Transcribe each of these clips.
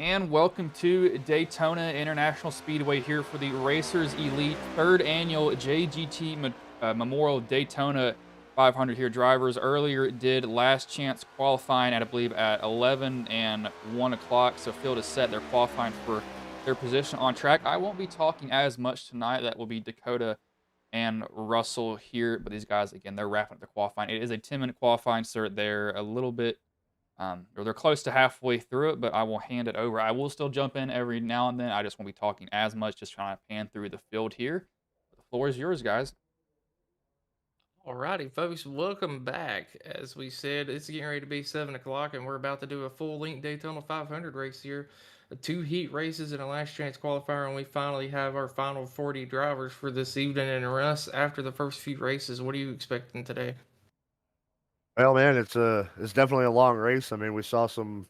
and welcome to Daytona International Speedway here for the Racers Elite third annual JGT Memorial Daytona 500 here. Drivers earlier did last chance qualifying at, I believe, at 11 and 1 o'clock, so field is set. They're qualifying for their position on track. I won't be talking as much tonight. That will be Dakota and Russell here, but these guys, again, they're wrapping up the qualifying. It is a 10-minute qualifying, so they're a little bit or they're close to halfway through it, but I will hand it over. I will still jump in every now and then. I just won't be talking as much, just trying to pan through the field here. The floor is yours, guys. Alrighty, folks, welcome back. As we said, it's getting ready to be 7 o'clock, and we're about to do a full length Daytona 500 race here. Two heat races and a last chance qualifier, and we finally have our final 40 drivers for this evening. And Russ, after the first few races, what are you expecting today? Well, man, it's definitely a long race. I mean, we saw some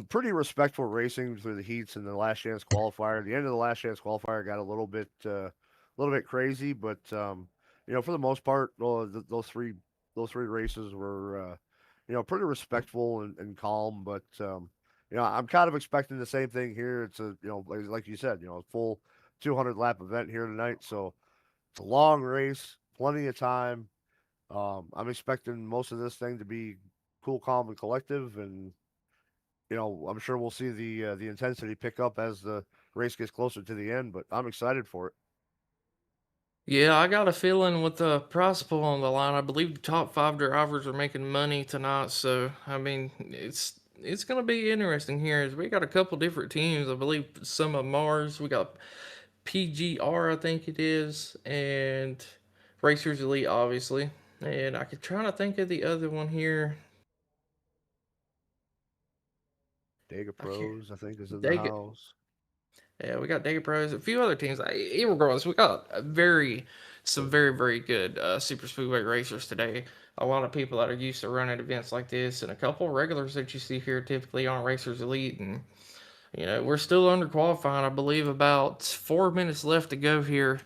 pretty respectful racing through the heats and the last chance qualifier. The end of the last chance qualifier got a little bit crazy, but for the most part, those three races were pretty respectful and calm. But I'm kind of expecting the same thing here. It's like you said, a full 200 lap event here tonight, so it's a long race, plenty of time. I'm expecting most of this thing to be cool, calm, and collective, and I'm sure we'll see the intensity pick up as the race gets closer to the end. But I'm excited for it. Yeah, I got a feeling with the prize pool on the line, I believe the top five drivers are making money tonight. So, I mean, it's going to be interesting here. As we got a couple different teams. I believe some of Mars. We got PGR, I think it is, and Racers Elite, obviously. And I could try to think of the other one here. Dega I can't. Pros, I think, is in the Dega, house. yeah, we got Dega Pros, a few other teams. Regardless, we got some very, very good super speedway racers today. A lot of people that are used to running events like this, and a couple of regulars that you see here typically on Racers Elite. And we're still under qualifying. I believe about 4 minutes left to go here.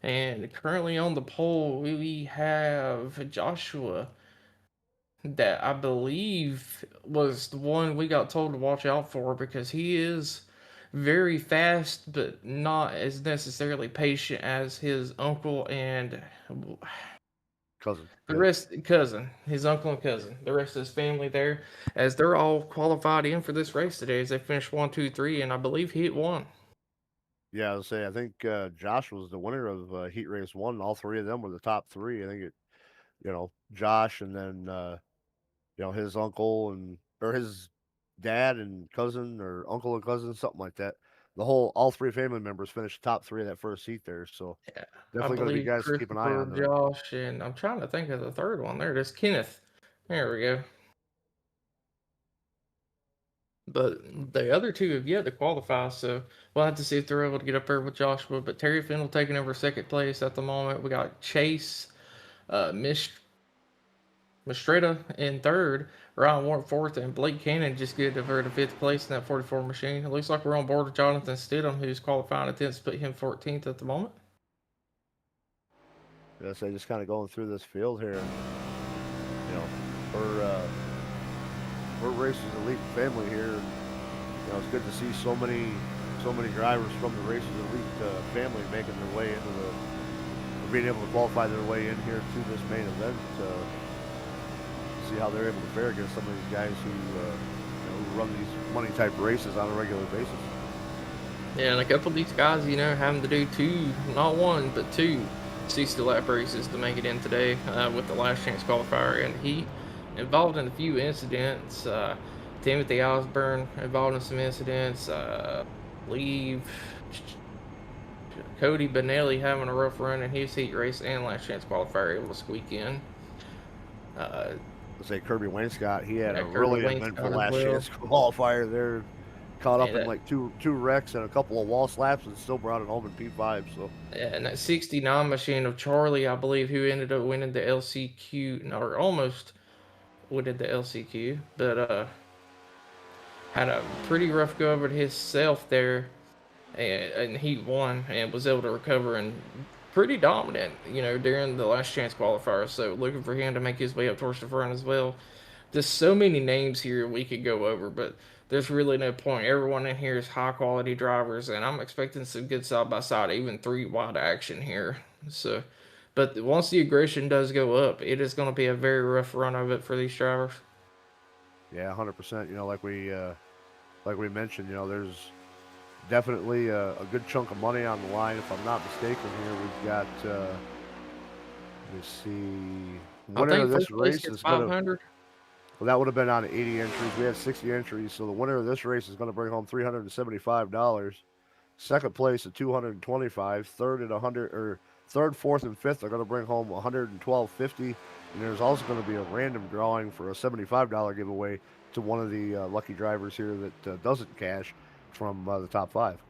And currently on the pole, we have Joshua, that I believe was the one we got told to watch out for because he is very fast, but not as necessarily patient as his uncle and Cousin. the Yep. rest cousin, his uncle and cousin, the rest of his family there, as they're all qualified in for this race today as they finished 1, 2, 3, and I believe he hit one. Yeah, I was say I think Josh was the winner of Heat Race One. All three of them were the top three. I think Josh, and then his uncle and or his dad and cousin or uncle and cousin, something like that. All three family members finished top three of that first heat there. So Yeah, I definitely going to be believe guys to keep an eye Christopher, on there. Josh, and I'm trying to think of the third one. There it is, Kenneth. There we go. But the other two have yet to qualify, so we'll have to see if they're able to get up there with Joshua. But Terry Fennell taking over second place at the moment. We got Chase, Mistretta in third, Ryan Ward fourth, and Blake Cannon just get over to fifth place in that 44 machine. It looks like we're on board with Jonathan Stidham, who's qualifying at 10th, put him 14th at the moment. Yes, I just kind of going through this field here, and you know, we're Racers Elite family here, and it's good to see so many drivers from the Racers Elite family making their way into or being able to qualify their way in here to this main event. See how they're able to fare against some of these guys who run these money type races on a regular basis. Yeah, and a couple of these guys, having to do two, not one, but two 60 lap races to make it in today with the last chance qualifier. And he involved in a few incidents. Timothy Osborne involved in some incidents. Leave Cody Benelli having a rough run in his heat race and last chance qualifier, able to squeak in. Let's say Kirby Wainscott, he had a Kirby really Wainscott eventful as last well. chance qualifier there. Caught up And in like two wrecks and a couple of wall slaps and still brought it home in P5. So and that 69 machine of Charlie, I believe, who ended up winning the LCQ, or almost winning the LCQ, but had a pretty rough go over to himself there, and he won and was able to recover and pretty dominant, during the last chance qualifier. So looking for him to make his way up towards the front as well. There's so many names here we could go over, but there's really no point. Everyone in here is high quality drivers, and I'm expecting some good side by side, even 3 wide action here. So, but once the aggression does go up, it is going to be a very rough run of it for these drivers. Yeah, 100%. You know, like we mentioned, you know, there's definitely a good chunk of money on the line. If I'm not mistaken, here we've got. Let me see. I Winner think of this first place race gets is gonna. 500. Well, that would have been on 80 entries. We had 60 entries, so the winner of this race is going to bring home $375. Second place at 225. Third at 100, or third, fourth, and fifth are going to bring home 112.50. And there's also going to be a random drawing for a $75 giveaway to one of the lucky drivers here that doesn't cash from the top five.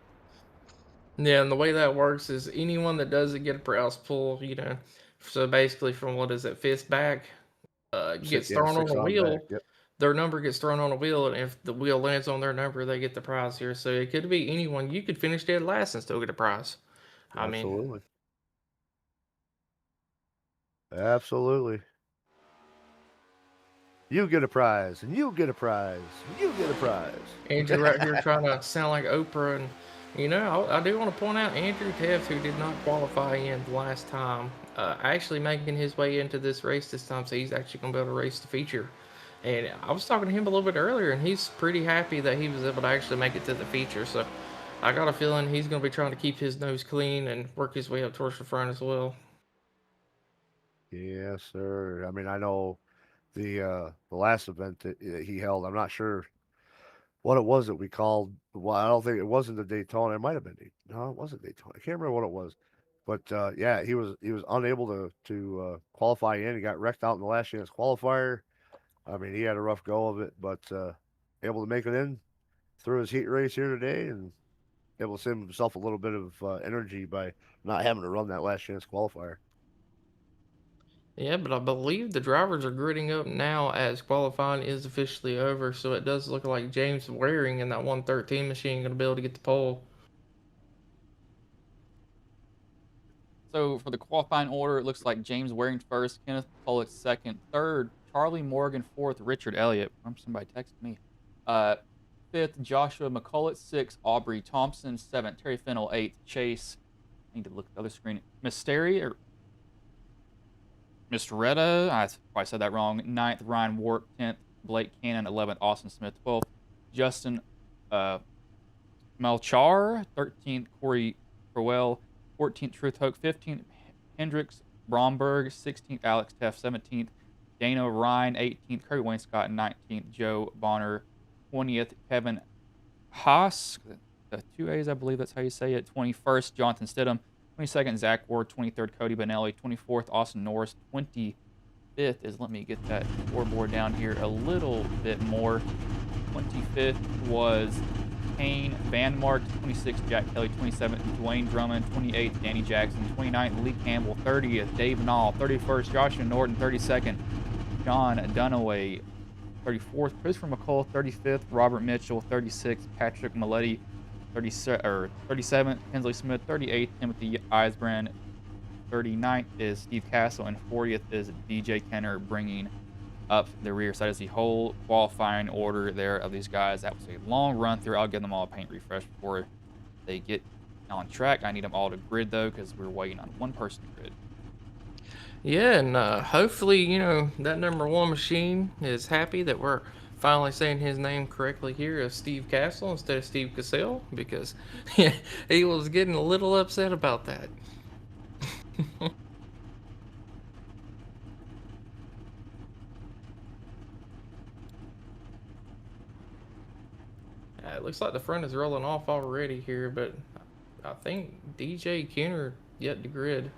Yeah, and the way that works is anyone that doesn't get a prize pull, so basically from what is it, fifth back, gets Yeah, thrown on six a on back. wheel. Yep, Their number gets thrown on a wheel, and if the wheel lands on their number, they get the prize here. So it could be anyone. You could finish dead last and still get a prize. I mean, absolutely, absolutely. You get a prize, and you get a prize, and you get a prize. Andrew right here trying to sound like Oprah, and I do want to point out Andrew Teft, who did not qualify in the last time, actually making his way into this race this time, so he's actually going to be able to race the feature. And I was talking to him a little bit earlier, and he's pretty happy that he was able to actually make it to the feature. So I got a feeling he's going to be trying to keep his nose clean and work his way up towards the front as well. Yes, sir. I mean, I know the last event that he held. I'm not sure what it was that we called. Well, I don't think it wasn't the Daytona. It might have been. No, it wasn't Daytona. I can't remember what it was. But yeah, he was unable to qualify in. He got wrecked out in the last chance qualifier. I mean, he had a rough go of it, but able to make it in through his heat race here today, and able to save himself a little bit of energy by not having to run that last chance qualifier. Yeah, but I believe the drivers are gritting up now as qualifying is officially over, so it does look like James Waring in that 113 machine going to be able to get the pole. So for the qualifying order, it looks like James Waring first, Kenneth Pollock second, third, Charlie Morgan fourth, Richard Elliott. Somebody texted me. Uh, fifth, Joshua McCullough sixth, Aubrey Thompson seventh, Terry Fennell eighth, Chase. I need to look at the other screen. Mystery or Mistretta, I probably said that wrong. Ninth, Ryan Warp. 10th, Blake Cannon. 11th, Austin Smith. 12th, Justin uh, Melchar. 13th, Corey Crowell. 14th, Truth Hoke. 15th, Hendricks Bromberg. 16th, Alex Teff. 17th, Dana Ryan. 18th, Kirby Wainscott. 19th, Joe Bonner. 20th, Kevin Haas. The two A's, I believe that's how you say it. 21st, Jonathan Stidham. 22nd, Zach Ward. 23rd, Cody Benelli. 24th, Austin Norris. 25th is, let me get that scoreboard down here a little bit more. 25th was Kane Vanmark. 26th, Jack Kelly. 27th, Dwayne Drummond. 28th, Danny Jackson. 29th, Lee Campbell. 30th, Dave Nall. 31st, Joshua Norton. 32nd, John Dunaway. 34th, Christopher McCall. 35th, Robert Mitchell. 36th, Patrick Maletti. 37th, Hensley Smith. 38th, Timothy Eisbrand. 39th is Steve Castle, and 40th is DJ Kenner, bringing up the rear. So that is the whole qualifying order there of these guys. That was a long run through. I'll give them all a paint refresh before they get on track. I need them all to grid, though, because we're waiting on one person to grid. Yeah, and hopefully, that number one machine is happy that we're finally saying his name correctly here as Steve Castle instead of Steve Cassell, because he was getting a little upset about that. It looks like the front is rolling off already here, but I think DJ Kenner yet to grid.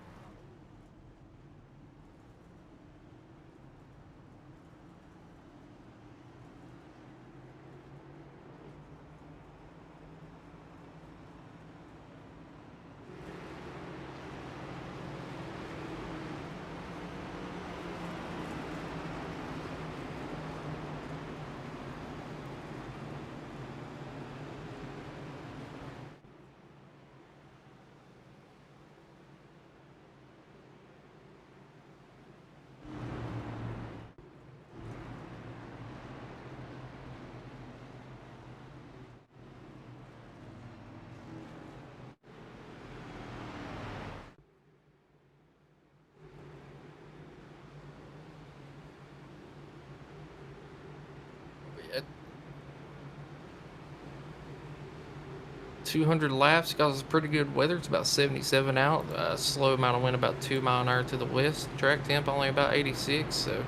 200 laps. Got some pretty good weather. It's about 77 out. Slow amount of wind, about 2 mile an hour to the west. Track temp only about 86. So,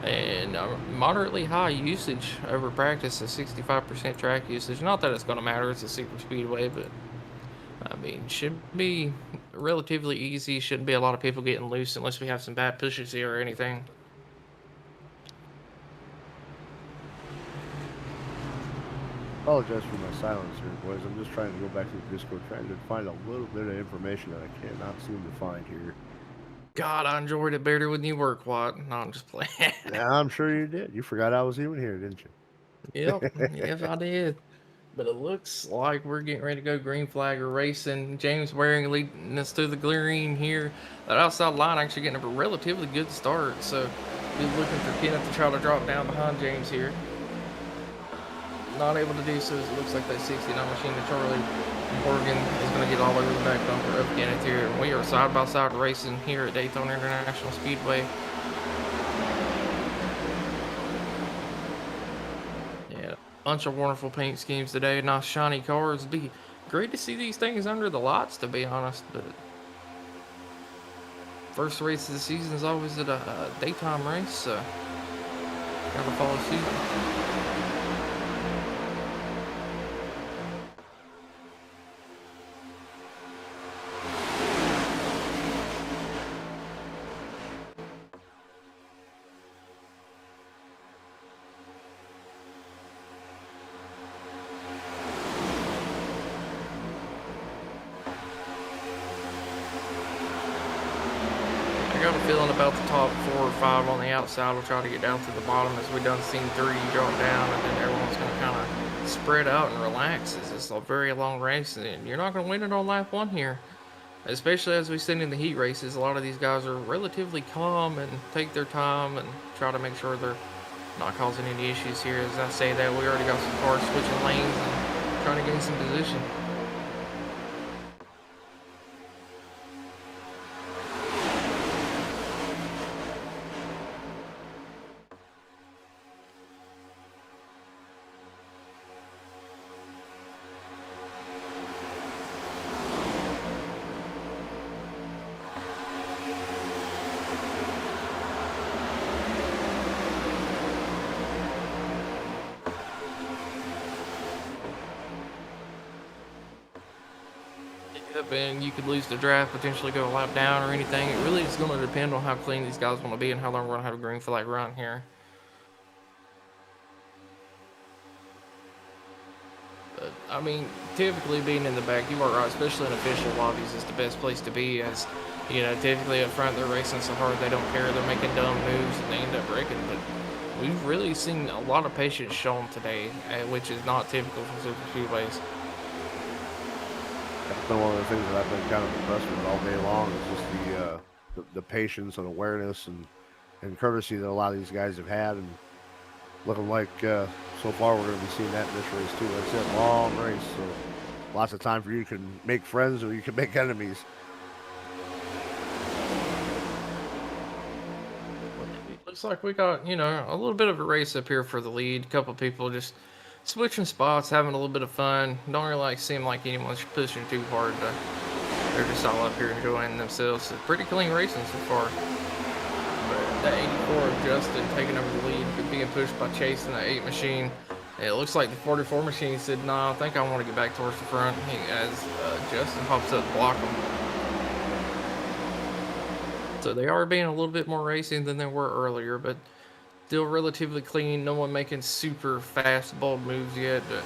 and moderately high usage over practice, a 65% track usage. Not that it's going to matter. It's a super speedway, but I mean, should be relatively easy. Shouldn't be a lot of people getting loose unless we have some bad pushes here or anything. Apologize for my silence here, boys. I'm just trying to go back to the Discord, trying to find a little bit of information that I cannot seem to find here. God, I enjoyed it better when you were quiet. No, I'm just playing. Yeah, I'm sure you did. You forgot I was even here, didn't you? Yep, yes, I did. But it looks like we're getting ready to go green flag or racing. James Waring leading us to the green here. That outside line actually getting a relatively good start. So be looking for Kenneth to try to drop down behind James here. Not able to do so as it looks like that 69 machine to Charlie Morgan is going to get all over the back bumper of Kenneth here. And we are side by side racing here at Daytona International Speedway. Yeah, bunch of wonderful paint schemes today. Nice shiny cars. It'd be great to see these things under the lights, to be honest. But first race of the season is always at a daytime race, so gotta follow suit. I got a feeling about the top 4 or 5 on the outside will try to get down to the bottom as we done seen 3 drop down, and then everyone's going to kind of spread out and relax as it's a very long race, and you're not going to win it on lap 1 here. Especially as we send in the heat races, a lot of these guys are relatively calm and take their time and try to make sure they're not causing any issues here. As I say that, we already got some cars switching lanes and trying to gain some position. And you could lose the draft, potentially go a lap down or anything. It really is going to depend on how clean these guys want to be and how long we're going to have a green flag run here. But, I mean, typically being in the back, you are right, especially in official lobbies, is the best place to be, as, you know, typically up front they're racing so hard they don't care, they're making dumb moves and they end up breaking. But we've really seen a lot of patience shown today, which is not typical for super speedways. That's been one of the things that I've been kind of impressed with all day long is just the patience and awareness and courtesy that a lot of these guys have had, and looking like so far we're going to be seeing that in this race too. Like I said, long race, so lots of time for you can make friends or you can make enemies. Looks like we got, you know, a little bit of a race up here for the lead. A couple people just switching spots, having a little bit of fun. Don't really seem like anyone's pushing too hard. They're just all up here enjoying themselves. It's pretty clean racing so far. But that 84 of Justin taking over the lead, being pushed by Chase and the 8 machine. It looks like the 44 machine said, "No, I think I want to get back towards the front." As Justin pops up to block him. So they are being a little bit more racing than they were earlier, but still relatively clean. No one making super fast, bold moves yet. But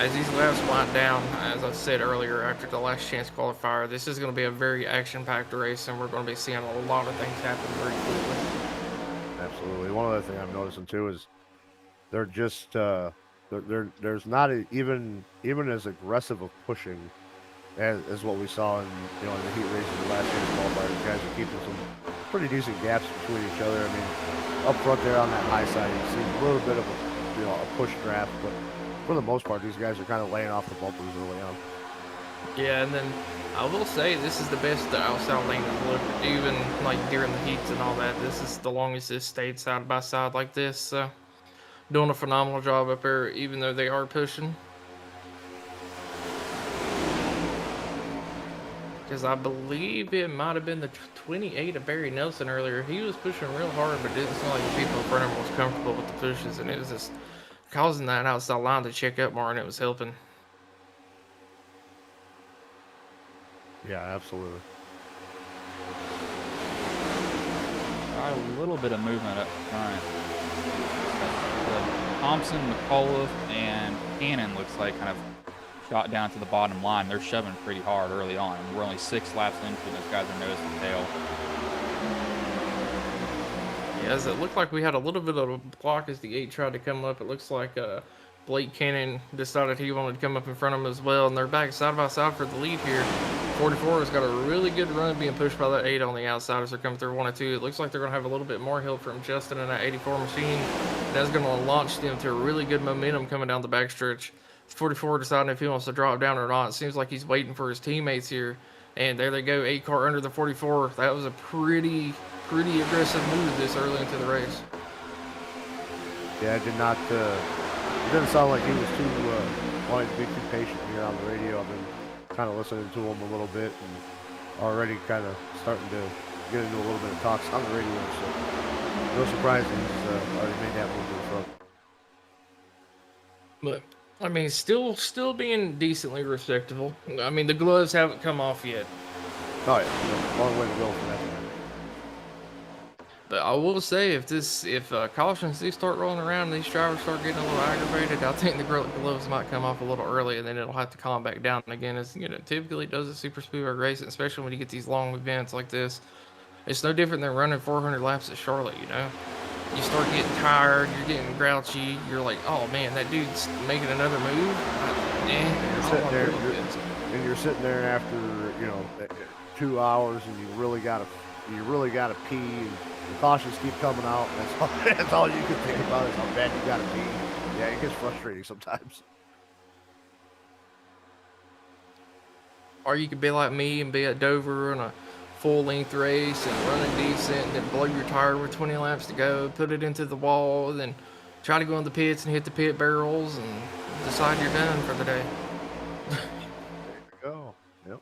as these laps wind down, as I said earlier, after the last chance qualifier, this is going to be a very action-packed race, and we're going to be seeing a lot of things happen very quickly. Absolutely. One other thing I'm noticing too is they're just there's not even as aggressive of pushing as what we saw in in the heat races the last year's qualifier. The guys are keeping some pretty decent gaps between each other. I mean, up front there on that high side, you see a little bit of a push draft, but for the most part, these guys are kind of laying off the bumpers early on. Yeah, and then I will say this is the best the outside lane has looked, even like during the heats and all that. This is the longest it's stayed side by side like this. So doing a phenomenal job up there, even though they are pushing. Because I believe it might have been the 28 of Barry Nelson earlier. He was pushing real hard, but it didn't seem like the people in front of him was comfortable with the pushes, and it was just causing that outside line to check up more, and it was helping. Yeah, absolutely. Got a little bit of movement up front. Thompson, McAuliffe, and Cannon looks like kind of shot down to the bottom line. They're shoving pretty hard early on. We're only 6 laps into it. Those guys are nose to tail. Yeah, as it looked like we had a little bit of a block as the 8 tried to come up. It looks like Blake Cannon decided he wanted to come up in front of him as well, and they're back side by side for the lead here. 44 has got a really good run being pushed by that 8 on the outside as they're coming through 1 and 2. It looks like they're going to have a little bit more help from Justin and that 84 machine. That's going to launch them to a really good momentum coming down the backstretch. 44 deciding if he wants to drop down or not. It seems like he's waiting for his teammates here. And there they go, 8 car under the 44. That was a pretty aggressive move this early into the race. Yeah, it did not. It didn't sound like he was too wanting to be too patient here on the radio. I've been kind of listening to him a little bit and already kind of starting to get into a little bit of talks on the radio. So no surprise he's already made that move to the front. But I mean, still being decently respectable. I mean, the gloves haven't come off yet. Oh yeah, long way to go for that. But I will say, if cautions do start rolling around and these drivers start getting a little aggravated, I think the gloves might come off a little early, and then it'll have to calm back down again. As typically does a super speedway race, especially when you get these long events like this. It's no different than running 400 laps at Charlotte. You start getting tired, you're getting grouchy, you're like, oh man, that dude's making another move. You're sitting there after 2 hours, and you really gotta pee. And the cautions keep coming out. That's all you can think about is how bad you gotta pee. Yeah, it gets frustrating sometimes. Or you could be like me and be at Dover on a full-length race and running decent, and then blow your tire with 20 laps to go, put it into the wall, then try to go in the pits and hit the pit barrels and decide you're done for the day. There you go. Yep.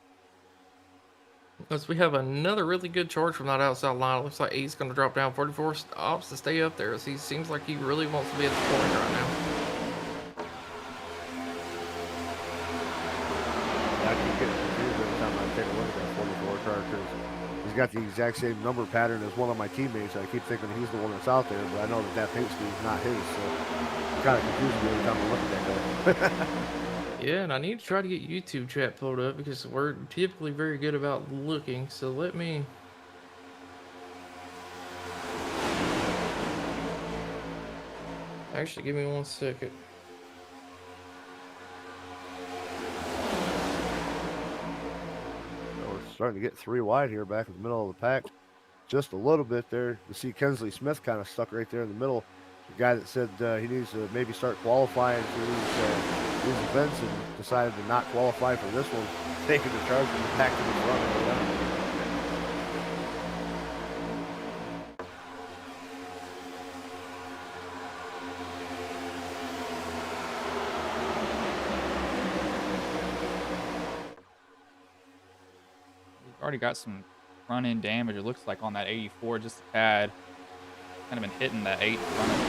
As we have another really good charge from that outside line. It looks like 8's going to drop down. 44 opts to stay up there, as he seems like he really wants to be at the point right now. I keep getting confused every time I take a look at that 44 car because he's got the exact same number pattern as one of my teammates. I keep thinking he's the one that's out there, but I know that paint scheme is not his, so it kind of confuses me every time I look at that guy. Yeah, and I need to try to get YouTube chat pulled up because we're typically very good about looking. So let me... Actually, give me 1 second. We're starting to get 3 wide here back in the middle of the pack. Just a little bit there. You see Kensley Smith kind of stuck right there in the middle. The guy that said he needs to maybe start qualifying for these events and decided to not qualify for this one, taking the charge from the pack to the front. We've already got some front end damage, it looks like, on that 84, just a tad. Kind of been hitting that 8 front end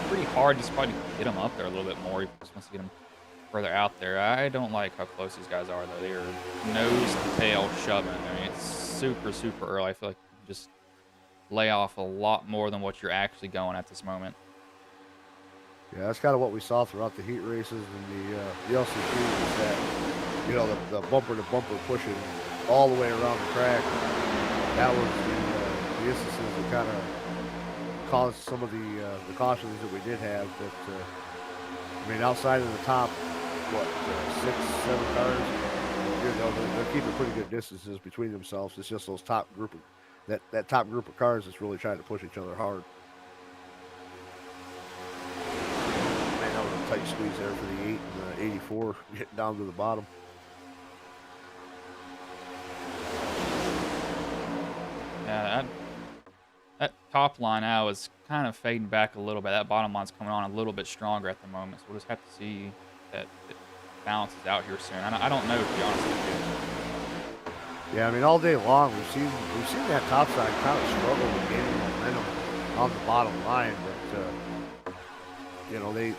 pretty hard, just probably get him up there a little bit more. He just wants to get him further out there. I don't like how close these guys are, though. They are nose to tail shoving. I mean, it's super early. I feel like you just lay off a lot more than what you're actually going at this moment. Yeah, that's kind of what we saw throughout the heat races and the LCQ is that, the bumper-to-bumper pushing all the way around the track. That was the instances that kind of caused some of the cautions that we did have. That outside of the top, 6, 7 cars, they're keeping pretty good distances between themselves. It's just those top group of that top group of cars that's really trying to push each other hard. Man, that was a tight squeeze there for the 8 and the 84 getting down to the bottom. Yeah, that top line now is kind of fading back a little bit. That bottom line's coming on a little bit stronger at the moment, so we'll just have to see that it balances out here soon. I don't know, to be honest with Yeah, I mean, all day long we've seen that top side kind of struggle with gaining momentum on the bottom line, but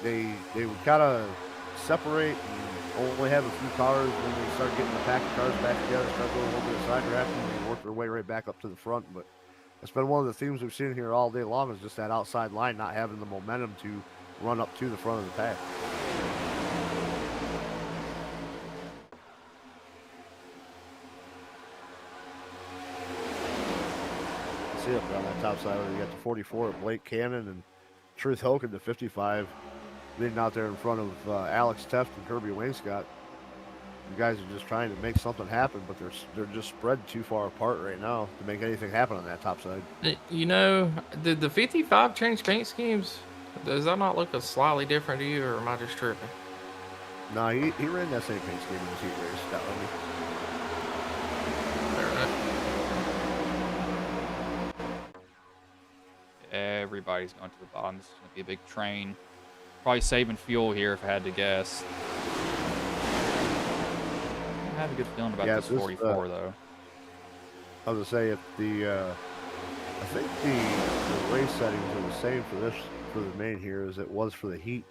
they would kind of separate and only have a few cars. When they start getting the pack of cars back together, start doing a little bit of side drafting, and they work their way right back up to the front. But it's been one of the themes we've seen here all day long is just that outside line not having the momentum to run up to the front of the pack. See up there on that top side where you got the 44 of Blake Cannon and Truth Hogan, the 55, leading out there in front of Alex Teft and Kirby Wainscott. You guys are just trying to make something happen, but they're just spread too far apart right now to make anything happen on that top side. You know, did the 55 change paint schemes? Does that not look slightly different to you, or am I just tripping? No, he ran that same paint scheme in his heat race. That let me. Fair enough. Everybody's going to the bottom. This is going to be a big train. Probably saving fuel here if I had to guess. I have a good feeling about this 44 though. I was gonna say if I think the race settings are the same for the main here as it was for the heat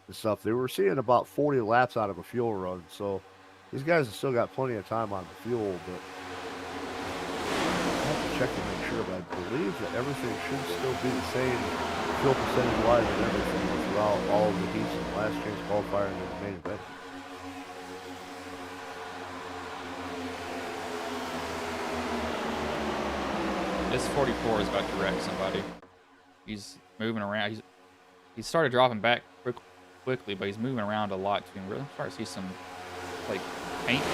and stuff. They were seeing about 40 laps out of a fuel run, so these guys have still got plenty of time on the fuel, but I have to check to make sure, but I believe that everything should still be the same fuel percentage wise and everything throughout all of the heats and the last change qualifier and the main event. This 44 is about to wreck somebody. He's moving around. He started dropping back quickly, but he's moving around a lot. You can really start to see some like paint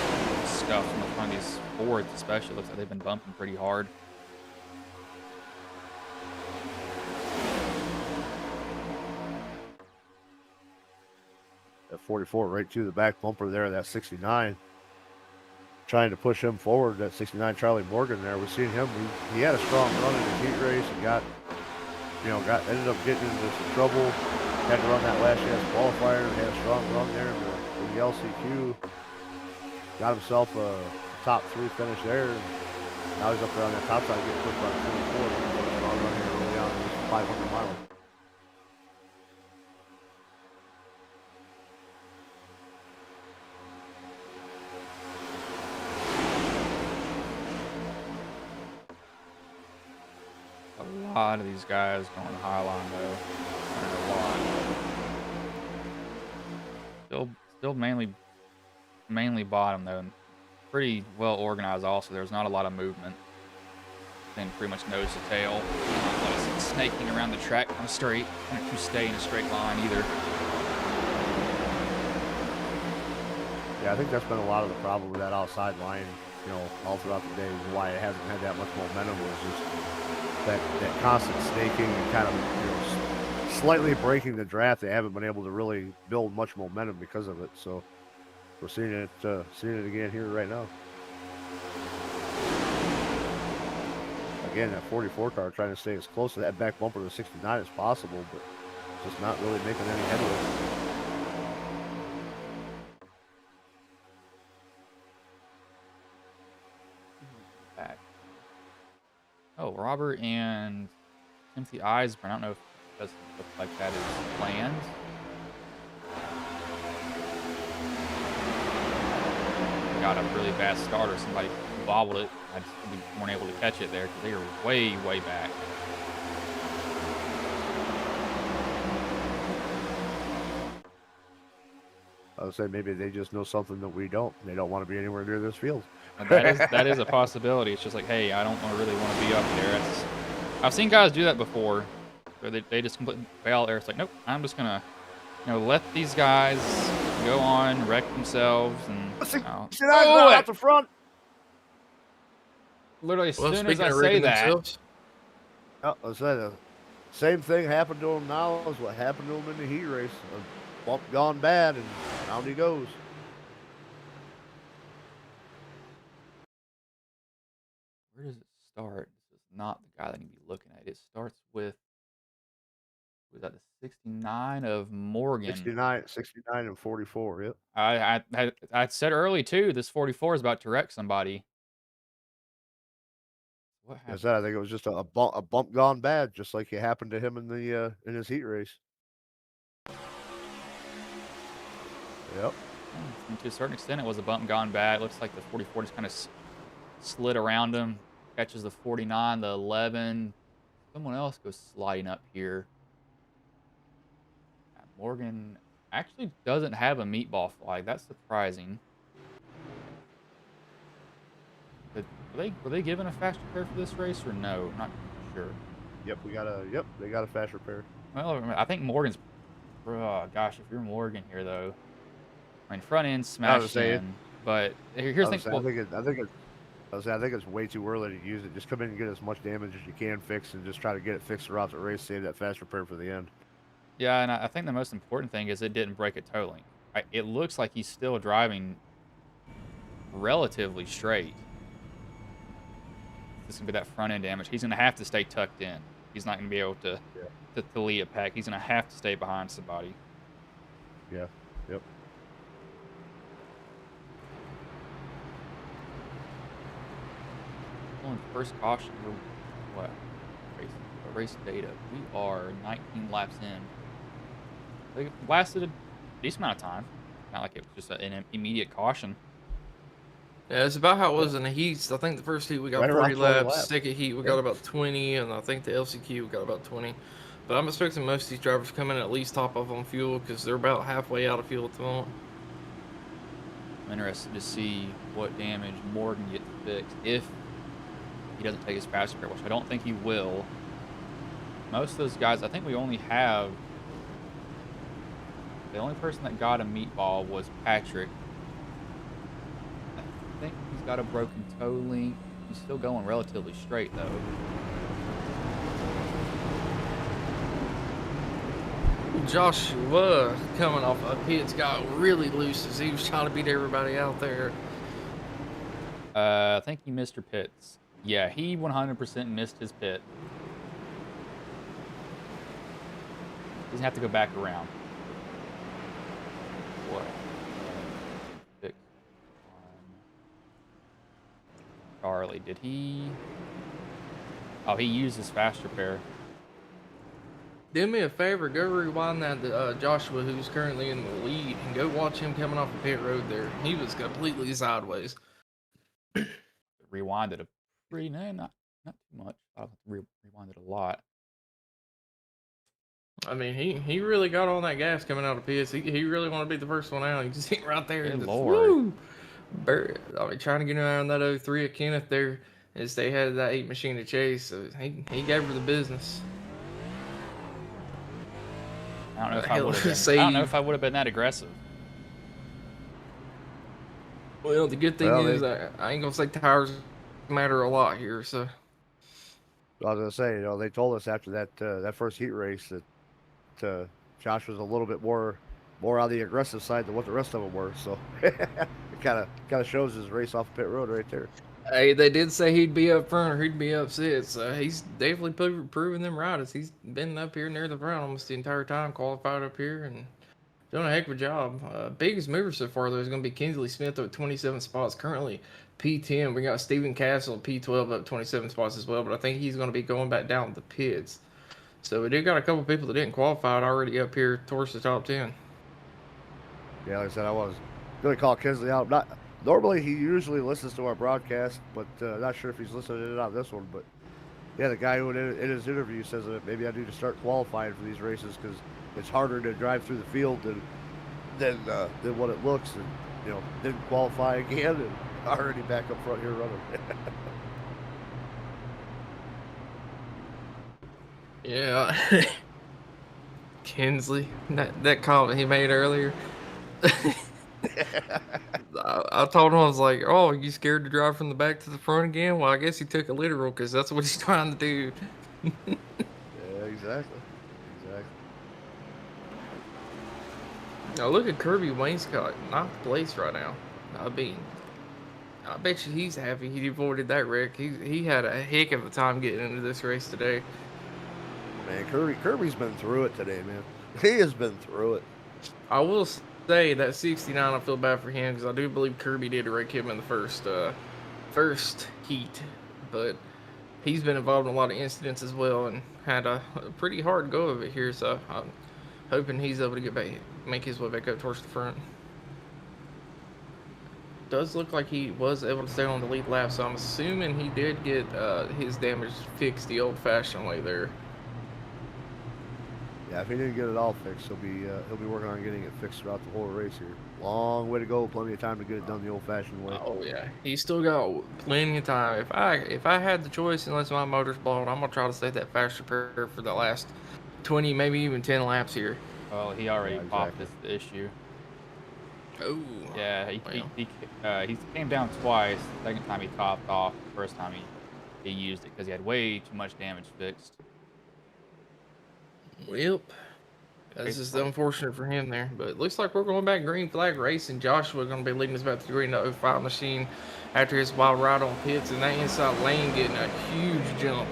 stuff on the front of these Fords, especially. Looks like they've been bumping pretty hard. That 44 right to the back bumper there, that 69. Trying to push him forward, that 69 Charlie Morgan there. We've seen him. He had a strong run in the heat race and ended up getting into some trouble. Had to run that last chance qualifier and had a strong run there in the LCQ. Got himself a top 3 finish there. And now he's up there on that top side getting pushed by the 24. A strong run here early on in this 500 mile. A lot of these guys going high line though. A lot. Still mainly bottom though. And pretty well organized also. There's not a lot of movement. Been pretty much nose to tail. Not a lot of snaking around the track on a straight. Not too stay in a straight line either. Yeah, I think that's been a lot of the problem with that outside line, all throughout the day, why it hasn't had that much momentum was just that constant snaking and kind of slightly breaking the draft. They haven't been able to really build much momentum because of it. So we're seeing it again here right now. Again, that 44 car trying to stay as close to that back bumper to 69 as possible, but just not really making any headway. Oh, Robert and Timothy Eisburn. I don't know if it doesn't look like that is planned. Got a really fast start or somebody bobbled it. We weren't able to catch it there because they were way, way back. I would say maybe they just know something that we don't. They don't want to be anywhere near this field. And that is a possibility. It's just like, hey, I don't really want to be up there. I've seen guys do that before. Where they just completely bail there. It's like, nope, I'm just gonna, let these guys go on, wreck themselves, and out the front. Literally, as soon as I say that, I said the same thing happened to him now as what happened to him in the heat race. A bump gone bad, and down he goes. where does it start? This is not the guy that I need to be looking at. It starts with, was that the 69 of Morgan? 69 and 44, yep. I said early too, this 44 is about to wreck somebody. What I happened? said I think it was just a bump gone bad, just like it happened to him in the in his heat race. Yep. And to a certain extent, it was a bump gone bad. It looks like the 44 just kind of slid around him, catches the 49, the 11. Someone else goes sliding up here. Morgan actually doesn't have a meatball flag. That's surprising. But were they given a fast repair for this race or no? Not sure. Yep, they got a fast repair. Well, I think Morgan's. Oh, gosh, if you're Morgan here though, I mean front end I was smashed saying, in. But I here's the was thing. saying, Well, I think it's way too early to use it. Just come in and get as much damage as you can fixed, and just try to get it fixed throughout the race. Save that fast repair for the end. yeah, and I think the most important thing is it didn't break a toe link. It looks like he's still driving relatively straight. This is gonna be that front end damage. He's gonna have to stay tucked in. He's not gonna be able to lead a pack. He's gonna have to stay behind somebody. Yeah. Yep. Pulling first caution. What? Race data. We are 19 laps in. They lasted a decent amount of time. Not like it was just an immediate caution. Yeah, it's about how it was in the heats. I think the first heat we got Right 40 around 20 laps. laps. Second heat we got about 20, and I think the LCQ we got about 20. But I'm expecting most of these drivers come in at least top off on fuel because they're about halfway out of fuel at the moment. I'm interested to see what damage Morgan gets fixed if he doesn't take his fast repair, which I don't think he will. Most of those guys, I think we only have. The only person that got a meatball was Patrick. I think he's got a broken toe link. He's still going relatively straight, though. Joshua coming off a pits got really loose as he was trying to beat everybody out there. I think he missed her pits. Yeah, he 100% missed his pit. He's gonna have to go back around. What? Pick on Charlie. Did he? Oh, he used his fast repair. Do me a favor, go rewind that Joshua, who's currently in the lead, and go watch him coming off the pit road there. He was completely sideways. Rewinded a pretty, not too much. I'll have to rewind it a lot. I mean, he really got on that gas coming out of pits. He really wanted to be the first one out. He just hit right there. Good And just, Lord. woo! I mean, trying to get around that 03 at Kenneth there, as they had that 8 machine to chase. So he gave her the business. I don't know if I would have been. I don't know if I would have been that aggressive. Well, the good thing is I ain't gonna say tires matter a lot here. So I was gonna say, they told us after that first heat race that Josh was a little bit more on the aggressive side than what the rest of them were. So it kind of shows his race off pit road right there. hey, they did say he'd be up front or he'd be upset. So he's definitely proving them right as he's been up here near the front almost the entire time, qualified up here and doing a heck of a job. Biggest mover so far though is going to be Kinsley Smith at 27 spots, currently P10. We got Steven Castle at P12 up 27 spots as well, but I think he's going to be going back down the pits. So we did got a couple people that didn't qualify already up here towards the top 10. Yeah, like I said, I was going to call Kinsley out. Normally he usually listens to our broadcast, but not sure if he's listening in on this one. But yeah, the guy who in his interview says that maybe I need to start qualifying for these races because it's harder to drive through the field than what it looks. And didn't qualify again and already back up front here running. Yeah. Kinsley, that comment he made earlier. I told him, I was like, oh, you scared to drive from the back to the front again? Well, I guess he took it literal because that's what he's trying to do. Yeah, exactly. Now look at Kirby Wainscott, ninth place right now. I mean, I bet you he's happy he avoided that wreck. He had a heck of a time getting into this race today. Man, Kirby's been through it today, man. He has been through it. I will say that 69, I feel bad for him because I do believe Kirby did wreck him in the first heat, but he's been involved in a lot of incidents as well and had a pretty hard go of it here. So I'm hoping he's able to get back, make his way back up towards the front. Does look like he was able to stay on the lead lap, so I'm assuming he did get his damage fixed the old-fashioned way there. Yeah, if he didn't get it all fixed, he'll be working on getting it fixed throughout the whole race here. Long way to go, plenty of time to get it done the old-fashioned way. Oh yeah, he's still got plenty of time. If I had the choice, unless my motor's blown, I'm gonna try to stay that faster pair for the last 20, maybe even 10 laps here. Well, he already popped this issue. Oh. Yeah, he came down twice. The second time he topped off. The first time he used it because he had way too much damage fixed. Well, this is unfortunate for him there. But it looks like we're going back green flag racing. Joshua going to be leading us back to the green 05 machine after his wild ride on pits. And that inside lane getting a huge jump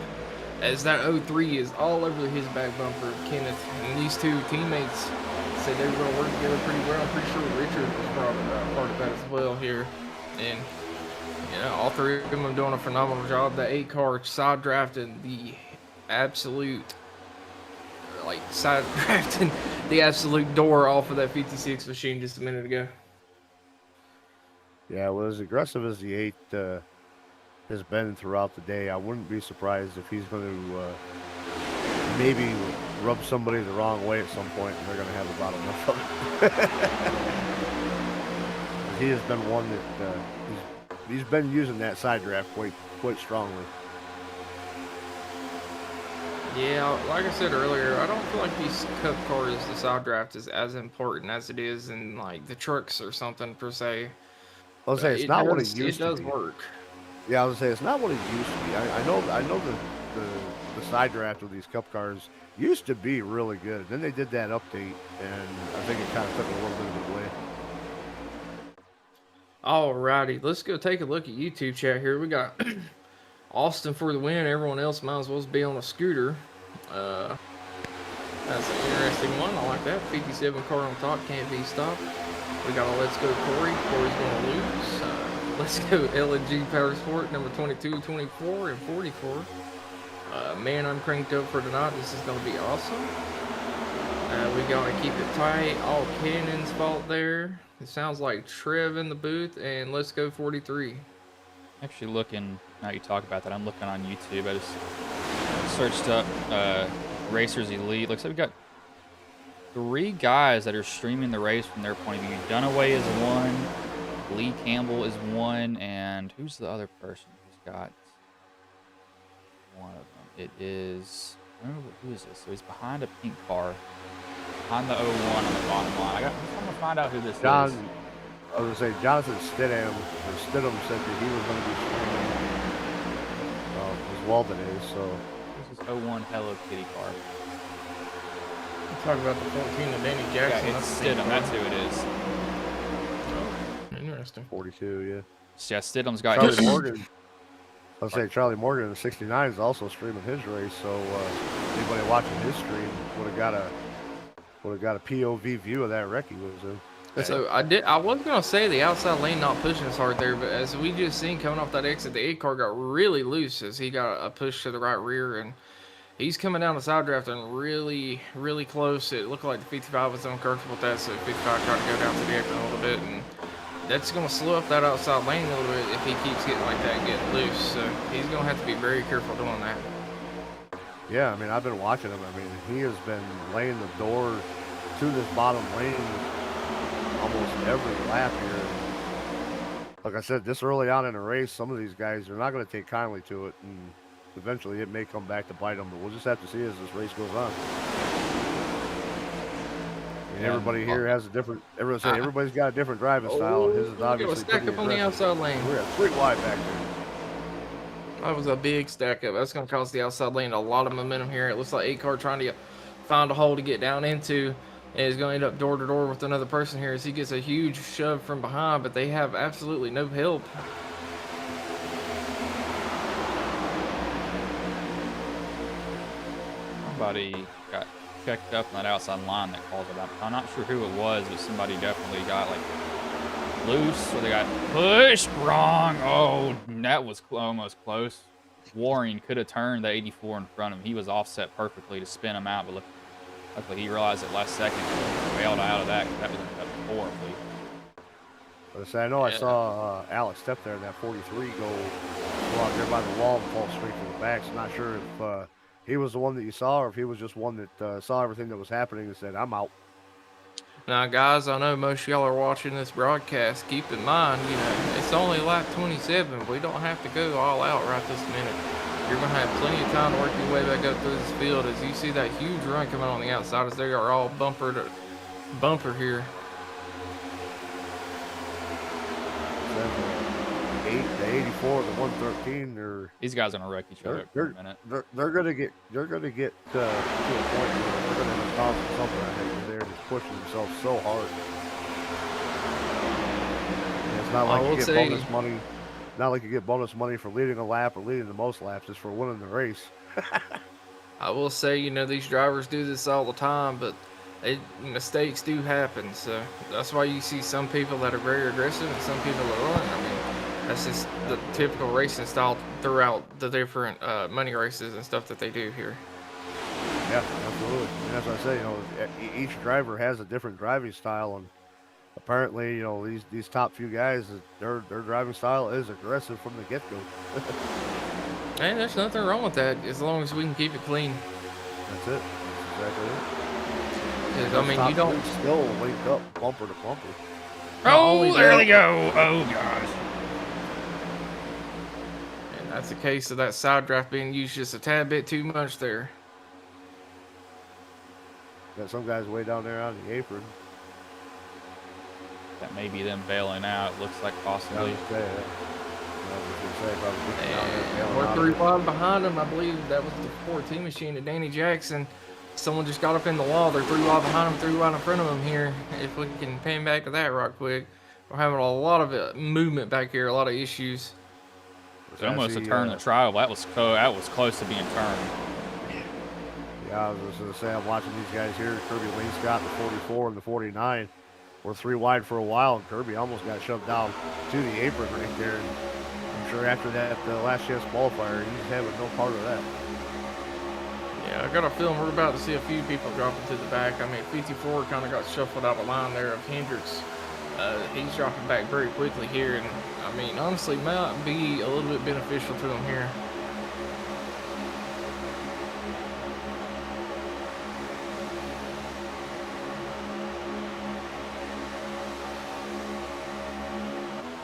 as that 03 is all over his back bumper of Kenneth. And these two teammates said they were going to work together pretty well. I'm pretty sure Richard was part of that as well here. And, you know, all three of them doing a phenomenal job. The 8-car side drafting the absolute, side drafting the absolute door off of that 56 machine just a minute ago. Yeah, well, as aggressive as the 8 has been throughout the day, I wouldn't be surprised if he's going to maybe rub somebody the wrong way at some point, and they're going to have about enough of it. He has been one that he's been using that side draft quite strongly. Yeah, like I said earlier, I don't feel like these cup cars, the side draft is as important as it is in like the trucks or something per se. I was say it's not what it used to be. It does work. Yeah, I was say it's not what it used to be. I know the side draft of these cup cars used to be really good. Then they did that update, and I think it kind of took a little bit of it away. Alrighty, let's go take a look at YouTube chat here. We got Austin for the win. Everyone else might as well be on a scooter. That's an interesting one. I like that. 57 car on top, can't be stopped. We got a Let's Go Corey. Corey's going to lose. Let's Go LNG Power Sport, number 22, 24, and 44. Man, I'm cranked up for tonight. This is going to be awesome. We got to keep it tight. All Cannon's fault there. It sounds like Trev in the booth, and Let's Go 43. Actually looking, now you talk about that, I'm looking on YouTube. I just searched up Racers Elite. Looks like we got 3 guys that are streaming the race from their point of view. Dunaway is 1, Lee Campbell is 1, and who's the other person who's got one of them? It is, I don't know, who is this? So he's behind a pink car, behind the 01 on the bottom line. I'm going to find out who this is. I was going to say, Jonathan Stidham said that he was going to be streaming as well today, so. This is 01 Hello Kitty car. Talk about the 14 of Danny Jackson. Yeah, it's Stidham, that's who it is. Oh, interesting. 42, yeah. Yeah, Stidham's got Charlie Morgan. I was saying Charlie Morgan in the 69 is also streaming his race, so anybody watching his stream would have got a POV view of that wreck he was in. So I was gonna say the outside lane not pushing as hard there, but as we just seen coming off that exit, the 8 car got really loose as he got a push to the right rear, and he's coming down the side draft and really, really close. It looked like the 55 was uncomfortable with that, so 55 tried to go down to the apron a little bit, and that's going to slow up that outside lane a little bit if he keeps getting like that and getting loose. So he's going to have to be very careful doing that. Yeah, I mean, I've been watching him. I mean, he has been laying the door to this bottom lane almost every lap here. Like I said, this early on in a race, some of these guys are not going to take kindly to it, and eventually it may come back to bite them, but we'll just have to see as this race goes on. I mean, everybody here has a different. Everybody's got a different driving style, and his is obviously stack up on the outside lane. We're at 3 wide back there. That was a big stack up. That's going to cost the outside lane a lot of momentum here. It looks like 8 car trying to find a hole to get down into, and is going to end up door to door with another person here as he gets a huge shove from behind, but they have absolutely no help. Somebody got checked up on that outside line that calls it up. I'm not sure who it was, but somebody definitely got like loose or they got pushed wrong. Oh, that was almost close. Waring could have turned the 84 in front of him. He was offset perfectly to spin him out, but luckily he realized it last second and bailed out of that because that was going to end up horribly. But I know I saw Alex step there in that 43 go out there by the wall and fall straight to the back. So I'm not sure if he was the one that you saw or if he was just one that saw everything that was happening and said, I'm out. Now, guys, I know most of y'all are watching this broadcast. Keep in mind, you know, it's only lap 27. We don't have to go all out right this minute. You're going to have plenty of time to work your way back up through this field. As you see that huge run coming on the outside as they are all bumper to bumper here. The 84, the 113, these guys are gonna wreck each other for a minute. They're gonna get to a point where they're gonna end up costing something. I think they're just pushing themselves so hard. And it's not like you get bonus money. Not like you get bonus money for leading a lap or leading the most laps, just for winning the race. I will say, you know, these drivers do this all the time, but mistakes do happen. So that's why you see some people that are very aggressive and some people that aren't. I mean, that's just the typical racing style throughout the different money races and stuff that they do here. Yeah, absolutely. And as I say, you know, each driver has a different driving style, and apparently, you know, these top few guys, their driving style is aggressive from the get-go. Hey, there's nothing wrong with that as long as we can keep it clean. That's it. That's exactly it. I mean, you don't still link up bumper to bumper. Oh, there they go. Oh gosh. And that's the case of that side draft being used just a tad bit too much there. Got some guys way down there on the apron. That may be them bailing out. Looks like possibly. We're 3 wide behind them. I believe that was the 14 machine of Danny Jackson. Someone just got up in the wall. They're 3 wide behind them, 3 wide in front of them here. If we can pan back to that right quick. We're having a lot of movement back here, a lot of issues. It's almost a turn the trial. That was close to being turned. Yeah, I was just going to say, I'm watching these guys here. Kirby Lane Scott, the 44 and the 49. We're 3 wide for a while, and Kirby almost got shoved down to the apron right there. And I'm sure after that last chance qualifier, he's having no part of that. Yeah, I got a feeling we're about to see a few people dropping to the back. I mean, 54 kind of got shuffled out of line there of Hendricks. He's dropping back very quickly here, and I mean, honestly, might be a little bit beneficial to him here.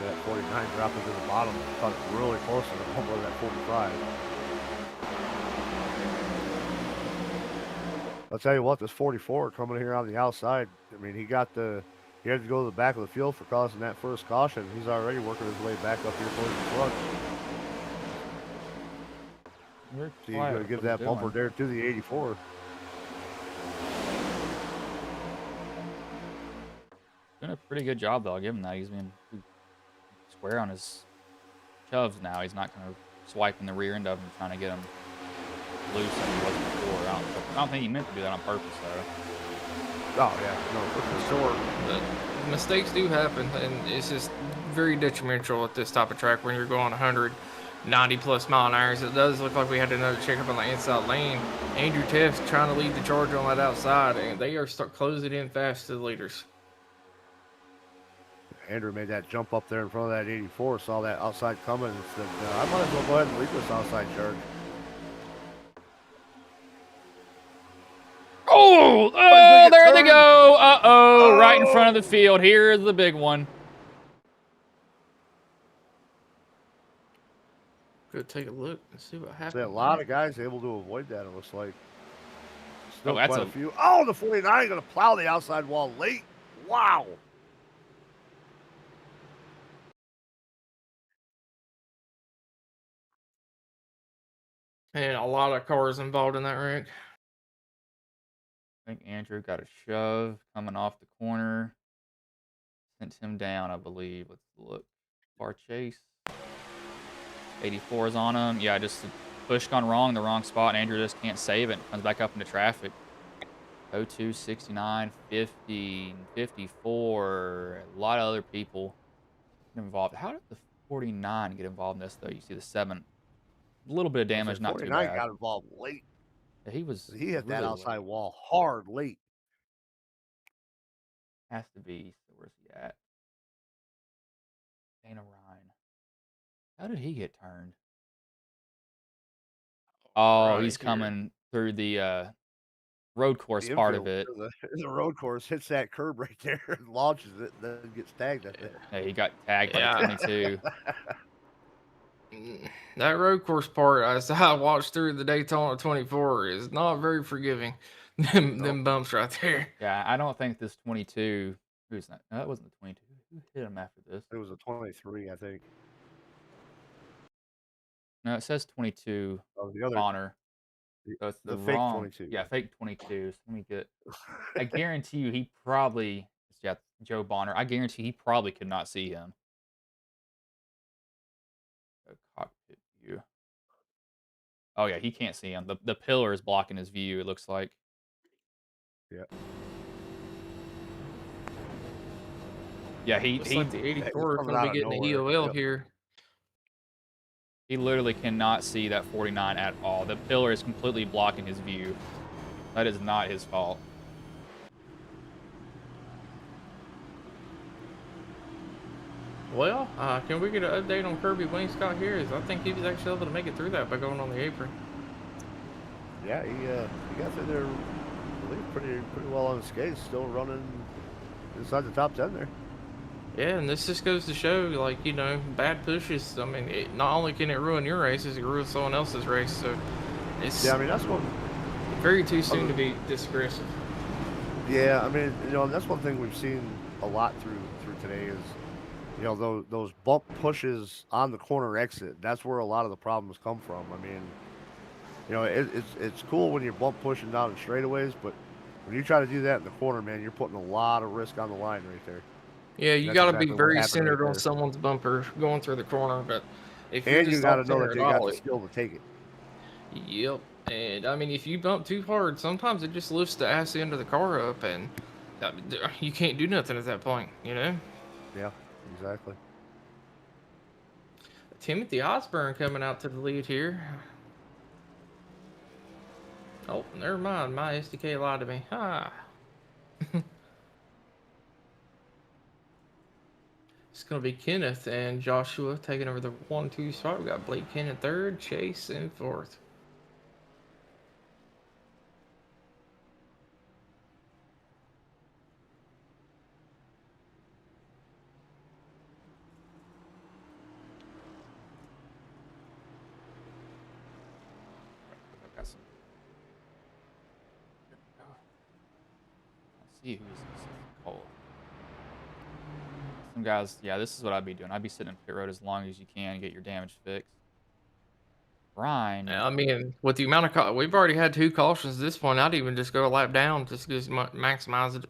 That 49 dropping to the bottom, cut really close to the bumper of that 45. I'll tell you what, this 44 coming here on the outside, I mean, he had to go to the back of the field for causing that first caution. He's already working his way back up here towards the front. So he's going to give that bumper there to the 84. Doing a pretty good job, though. I'll give him that. He's been square on his shoves now. He's not kind of swiping the rear end of him, trying to get him loose as he was before. I don't think he meant to do that on purpose, though. Oh, yeah. No, for sure. But mistakes do happen, and it's just very detrimental at this type of track when you're going 190 plus mile an hour. It does look like we had another checkup on the inside lane. Andrew Teff's trying to lead the charge on that outside, and they are closing in fast to the leaders. Andrew made that jump up there in front of that 84, saw that outside coming, and said, I might as well go ahead and lead this outside charge. Oh, there they go. Uh-oh, right in front of the field. Here's the big one. Go take a look and see what happened. A lot of guys able to avoid that, it looks like. Still that's quite a few. Oh, the 49 going to plow the outside wall late. Wow. And a lot of cars involved in that wreck. I think Andrew got a shove coming off the corner. Sent him down, I believe. Let's look. Far chase. 84 is on him. Yeah, just push gone wrong, the wrong spot, and Andrew just can't save it. Comes back up into traffic. 02, 69, 50, 54. A lot of other people involved. How did the 49 get involved in this, though? You see the 7 A little bit of I was damage, like, not too 49 bad. got involved late. Yeah, he was He hit that really outside late. wall hard late. Has to be. So where's he at? Dana Ryan. How did he get turned? Oh, Right he's here. coming through the road course The part of infield, it. the road course hits that curb right there and launches it, then gets tagged, I think. Yeah, he got tagged by the Yeah. 22. That road course part, as I watched through the Daytona 24, is not very forgiving. Them, Nope. them bumps right there. Yeah, I don't think this 22. Who's that? No, that wasn't the 22. Who hit him after this? It was a 23, I think. No, it says 22 Oh, the other, Bonner. the, So it's the the fake wrong. 22. Yeah, fake 22. So let me get. I guarantee you, he probably. Yeah, Joe Bonner. I guarantee he probably could not see him. Cockpit view. Oh yeah, he can't see him. The pillar is blocking his view. It looks like. Yeah. Yeah, he Looks like he the Yeah, it was 84 is coming going to out be of getting a nowhere. EOL Yep. here. he literally cannot see that 49 at all. The pillar is completely blocking his view. That is not his fault. Well, can we get an update on Kirby Wainscott here? I think he was actually able to make it through that by going on the apron. Yeah, he got through there, I believe, pretty well on his skates, still running inside the top 10 there. Yeah, and this just goes to show, like, you know, bad pushes. I mean, not only can it ruin your races, it ruins someone else's race. So it's Yeah, I mean, that's one. very too soon to be this aggressive. Yeah, I mean, that's one thing we've seen a lot through today is, those bump pushes on the corner exit. That's where a lot of the problems come from. I mean, it's cool when you're bump pushing down in straightaways, but when you try to do that in the corner, man, you're putting a lot of risk on the line right there. Yeah, And you that's got to be exactly what very happened right centered on there. someone's bumper going through the corner. But if you're And you just got off to know center that at they got all, the skill to take it. yep. And I mean, if you bump too hard, sometimes it just lifts the ass end of the car up, and you can't do nothing at that point, you know? Yeah, exactly. Timothy Osborne coming out to the lead here. Oh, never mind. My SDK lied to me. Ah. It's going to be Kenneth and Joshua taking over the 1-2 spot. We got Blake Ken in third, Chase in fourth. I've got some. Let's see who's cold. Some guys, yeah, this is what I'd be doing. I'd be sitting in pit road as long as you can to get your damage fixed. Brian. I mean, with the amount of we've already had 2 cautions at this point, I'd even just go a lap down just maximize it.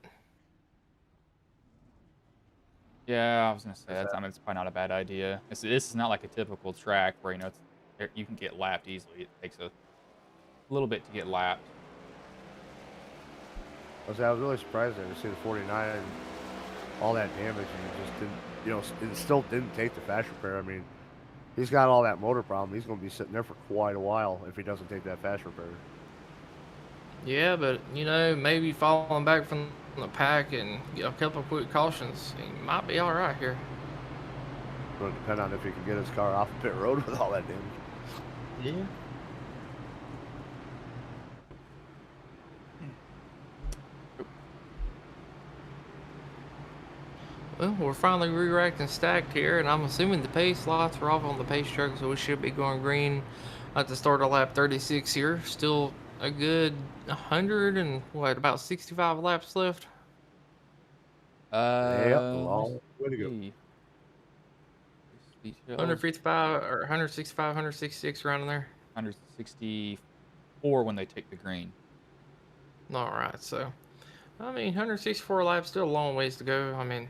Yeah, I was gonna say that's. I mean, it's probably not a bad idea. This is not like a typical track where you can get lapped easily. It takes a little bit to get lapped. I was really surprised there to see the 49 and all that damage, and he just didn't, it still didn't take the fast repair. I mean, he's got all that motor problem. He's going to be sitting there for quite a while if he doesn't take that fast repair. Yeah, but you know, maybe falling back from the pack and get a couple quick cautions, he might be all right here. It'll depend on if he can get his car off the pit road with all that damage. Yeah. Well, we're finally re-racked and stacked here, and I'm assuming the pace lights are off on the pace truck, so we should be going green at the start of lap 36 here. Still a good 100 and what, about 65 laps left? Yep, Let me long way to go. see. Details. 155 or 165, 166 around in there. 164 when they take the green. All right, so I mean, 164 laps, still a long ways to go. I mean,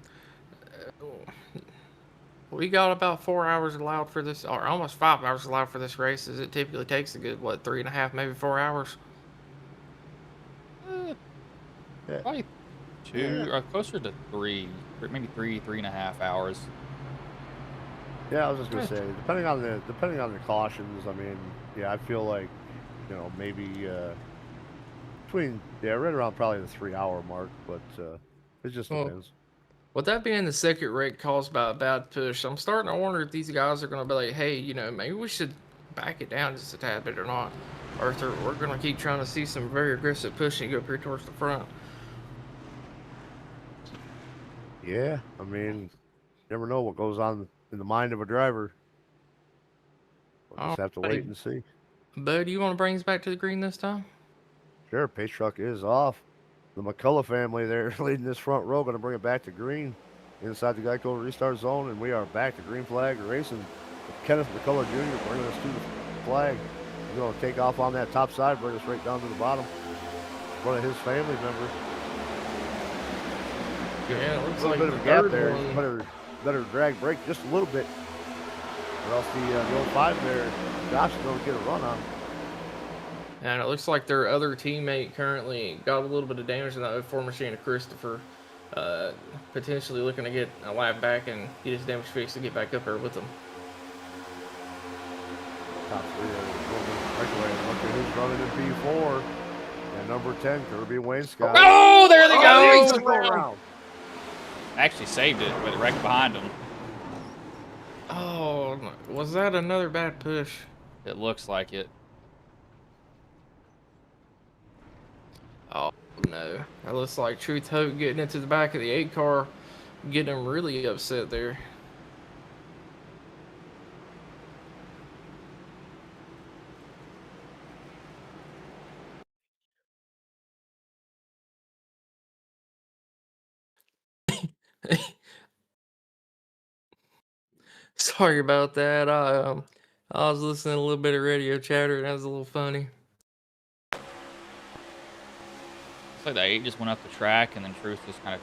we got about 4 hours allowed for this, or almost 5 hours allowed for this race, as it typically takes a good, what, 3.5, maybe 4 hours? Probably 2, or closer to 3, maybe 3.5 hours. Yeah, I was just gonna Eh, say, depending on the cautions, I mean, yeah, I feel like, maybe right around probably the 3 hour mark, but it just Well, depends. with that being the second wreck caused by a bad push, I'm starting to wonder if these guys are going to be like, hey, maybe we should back it down just a tad bit or not. Or if we're going to keep trying to see some very aggressive pushing up here towards the front. Yeah, I mean, never know what goes on in the mind of a driver. We'll All just have to right. wait and see. Bud, you want to bring us back to the green this time? Sure, pace truck is off. The McCullough family there leading this front row, going to bring it back to green inside the Geico restart zone, and we are back to green flag racing with Kenneth McCullough Jr. bringing us to the flag. He's going to take off on that top side, bring us right down to the bottom. One of his family members. Yeah, it looks A little like bit the of a gap third there. one. Better drag brake just a little bit, or else the old 5 there, Josh, is going to get a run on. And it looks like their other teammate currently got a little bit of damage in that 04 machine of Christopher. Potentially looking to get a lap back and get his damage fixed to get back up there with them. Top 3 breakaway. Look at who's running in P4. And number 10, Kirby Wayne Scott. Oh, there they Oh, go! go around. Actually saved it with the wreck behind him. Oh, was that another bad push? It looks like it. Oh, no. That looks like Truth Hope getting into the back of the 8 car, getting him really upset there. Sorry about that. I was listening to a little bit of radio chatter, and that was a little funny. Looks like the 8 just went up the track, and then Truth just kind of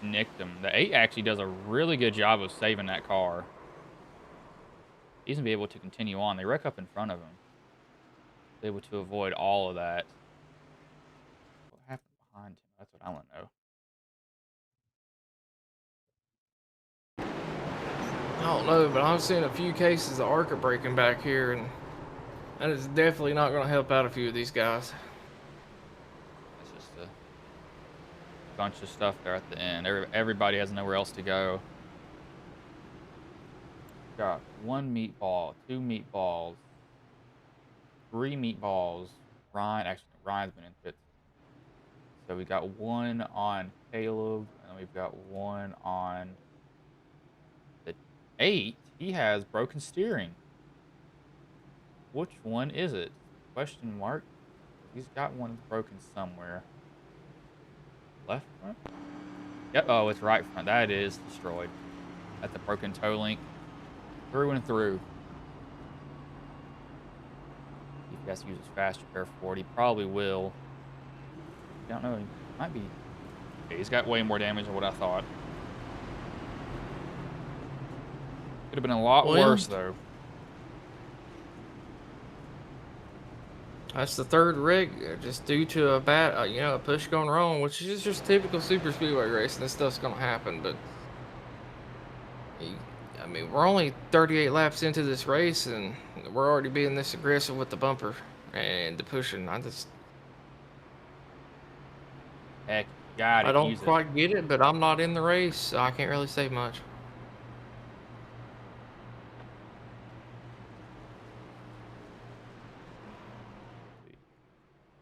nicked him. The 8 actually does a really good job of saving that car. He's going to be able to continue on. They wreck up in front of him. Able to avoid all of that. What happened behind him? That's what I want to know. I don't know, but I'm seeing a few cases of ARCA breaking back here, and that is definitely not going to help out a few of these guys. It's just a bunch of stuff there at the end. Everybody has nowhere else to go. Got 1 meatball, 2 meatballs, 3 meatballs. Ryan's been in pits. So we got 1 on Caleb, and we've got 1 on the 8. He has broken steering. Which one is it? Question mark. He's got one broken somewhere. Left front? Yep. Oh, it's right front. That is destroyed. That's a broken toe link. Through and through. If he has to use his fast repair for it, he probably will. I don't know. He might be. Okay, he's got way more damage than what I thought. Could have been a lot worse, though. That's the third wreck, just due to a bad, a push going wrong, which is just typical super speedway racing. This stuff's gonna happen, but I mean, we're only 38 laps into this race, and we're already being this aggressive with the bumper and the pushing. Heck, got I it. don't Use it. quite get it, but I'm not in the race, so I can't really say much.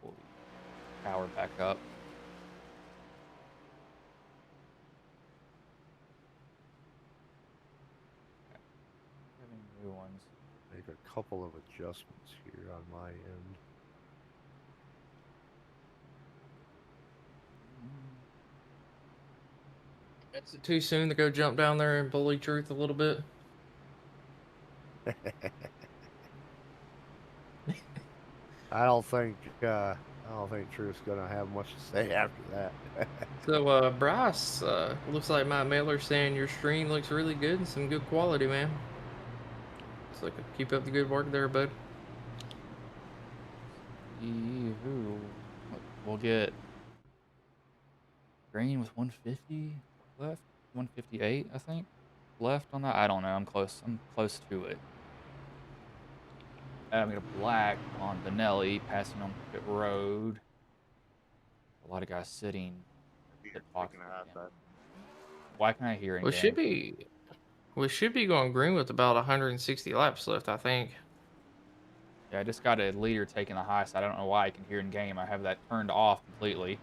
Pull the power back up. Having new ones. Make a couple of adjustments here on my end. Is it too soon to go jump down there and bully Truth a little bit? I don't think Truth's gonna have much to say after that. So, Bryce, looks like my mailer saying your stream looks really good and some good quality, man. So keep up the good work there, bud. We'll get Green with 150 left. 158, I think. left on that? I don't know. I'm close. I'm close to it. I'm gonna black on Benelli, passing on pit road. A lot of guys sitting pit box. Why can I hear in We should game? be going green with about 160 laps left, I think. Yeah, I just got a leader taking the high side. I don't know why I can hear in game. I have that turned off completely.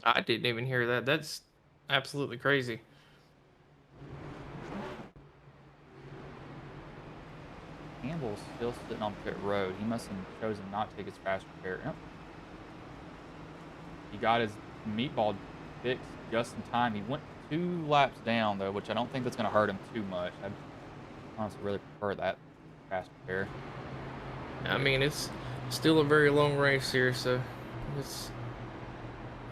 I didn't even hear that. That's absolutely crazy. Campbell's still sitting on pit road. He must have chosen not to take his fast repair. Yep. He got his meatball fixed just in time. He went 2 laps down, though, which I don't think that's going to hurt him too much. I'd honestly really prefer that fast repair. I mean, it's still a very long race here, so it's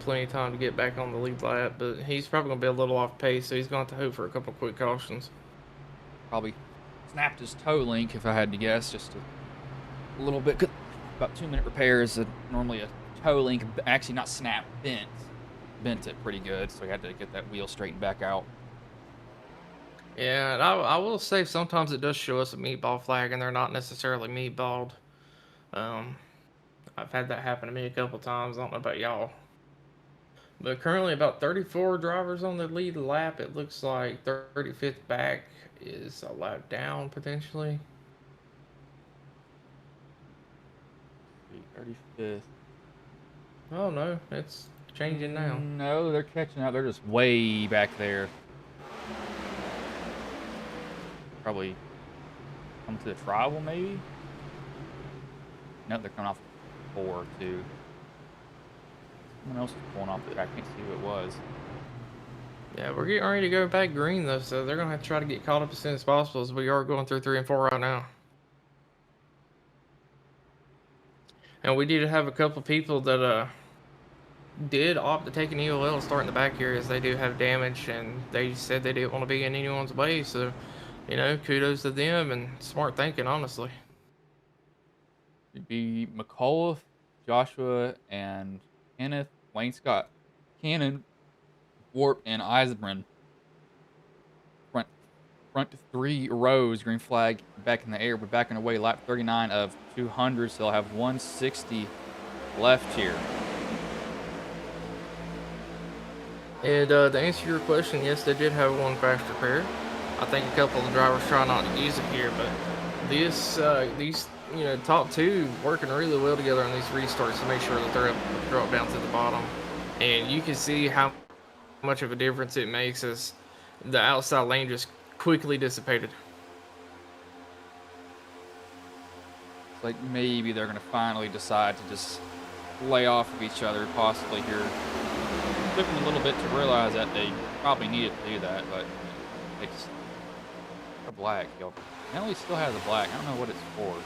plenty of time to get back on the lead lap. But he's probably going to be a little off pace, so he's going to have to hope for a couple quick cautions. Probably snapped his toe link, if I had to guess, just a little bit. About 2-minute repairs. Normally a toe link, actually not snapped, bent it pretty good, so he had to get that wheel straightened back out. Yeah, and I will say sometimes it does show us a meatball flag, and they're not necessarily meatballed. I've had that happen to me a couple times. I don't know about y'all. But currently about 34 drivers on the lead lap. It looks like 35th back is a lap down potentially. 35th. Oh no, it's changing now. No, they're catching up. They're just way back there. Probably come to the tribal, maybe? No, they're coming off 4, too. Someone else is pulling off the track. I can't see who it was. Yeah, we're getting ready to go back green though, so they're gonna have to try to get caught up as soon as possible, as we are going through 3 and 4 right now. And we did have a couple people that did opt to take an EOL and start in the back here, as they do have damage, and they said they didn't want to be in anyone's way. So, you know, kudos to them and smart thinking, honestly. It'd be McAuliffe, Joshua, and Kenneth, Wayne Scott, Cannon, Warp, and Eisbren. Front 3 rows, green flag back in the air, but backing away, lap 39 of 200, so they'll have 160 left here. And to answer your question, yes, they did have one fast repair. I think a couple of the drivers try not to use it here, but these top 2 working really well together on these restarts to make sure that they're able to drop down to the bottom. And you can see how much of a difference it makes as the outside lane just quickly dissipated. It's like maybe they're going to finally decide to just lay off of each other, possibly here. It took them a little bit to realize that they probably needed to do that, but it's a black. Nelly still has a black. I don't know what it's for.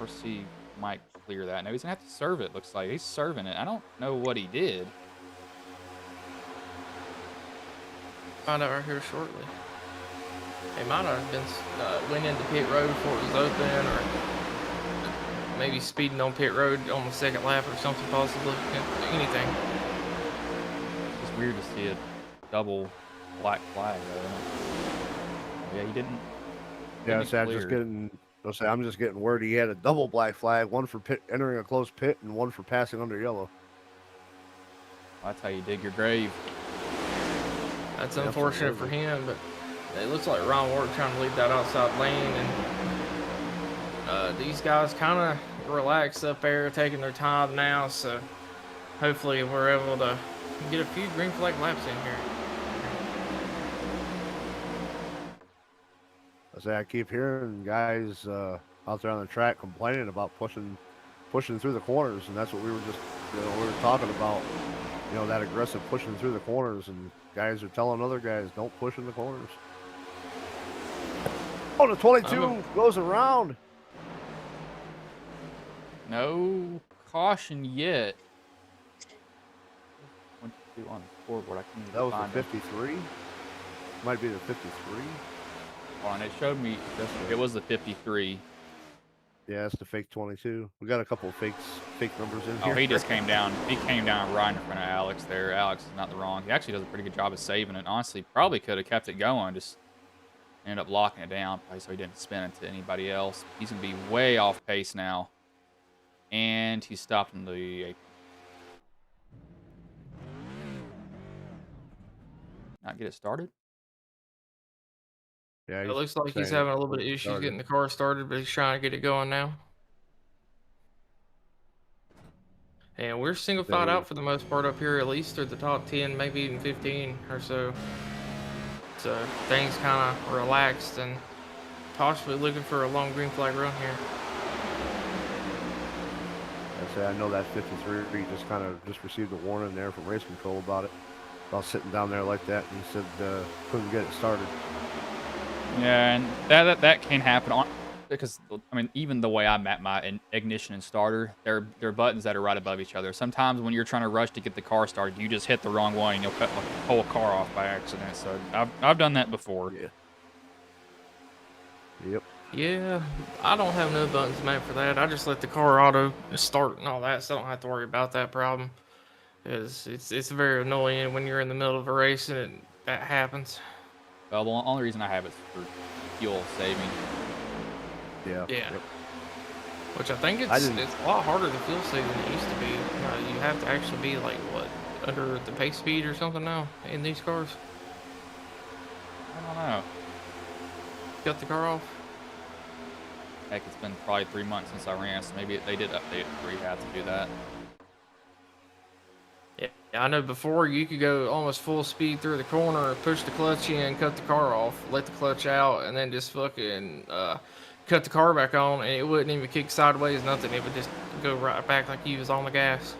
First, he might clear that. No, he's going to have to serve it, looks like. He's serving it. I don't know what he did. Find out right here shortly. They might have been went into pit road before it was open, or maybe speeding on pit road on the second lap or something, possibly. Anything. It's weird to see a double black flag, though. Yeah, he didn't. Yeah, so I'm just getting word he had a double black flag, one for entering a closed pit and one for passing under yellow. Well, that's how you dig your grave. That's unfortunate for him, but it looks like Ron Ward trying to lead that outside lane, and these guys kind of relaxed up there, taking their time now, so hopefully we're able to get a few green flag laps in here. I keep hearing guys out there on the track complaining about pushing through the corners, and that's what we were just, we were talking about, that aggressive pushing through the corners, and guys are telling other guys, don't push in the corners. Oh, the 22 goes around. No caution yet. 22 on the scoreboard. I can't even That was find the 53. Might be the 53. Hold on, it showed me it was the 53. Yeah, it's the fake 22. We got a couple of fakes fake numbers in Oh, here. he just came down. He came down right in front of Alex there. Alex is not the wrong. He actually does a pretty good job of saving it. Honestly, probably could have kept it going. Just ended up locking it down probably so he didn't spin it to anybody else. He's going to be way off pace now. And he stopped in the apron. Not get it started? Yeah, It he's looks like he's saying it having a little bit of wasn't issues started. getting the car started, but he's trying to get it going now. And we're single file They out for the most part up here, at least through the top 10, maybe even 15 or so. So things kind of relaxed and possibly looking for a long green flag run here. I say I know that 53 just kind of just received a warning there from race control about it. About sitting down there like that, and he said couldn't get it started. Yeah, and that can happen on because I mean, even the way I map my ignition and starter, they're buttons that are right above each other. Sometimes when you're trying to rush to get the car started, you just hit the wrong one and you'll cut like, the whole car off by accident. So I've done that before. Yeah. Yep. Yeah, I don't have no buttons made for that. I just let the car auto start and all that, so I don't have to worry about that problem. It's very annoying when you're in the middle of a race and that happens. Well, the only reason I have it is for fuel saving. Yeah. Yeah. Yep. Which I think I it's didn't. a lot harder to feel safe than it used to be. You have to actually be like what, under the pace speed or something now in these cars. I don't know. Cut the car off. Heck, it's been probably 3 months since I ran, so maybe they did update it where you had to do that. Yeah, I know before you could go almost full speed through the corner, push the clutch in, cut the car off, let the clutch out, and then just fucking cut the car back on, and it wouldn't even kick sideways, nothing. It would just go right back like you was on the gas.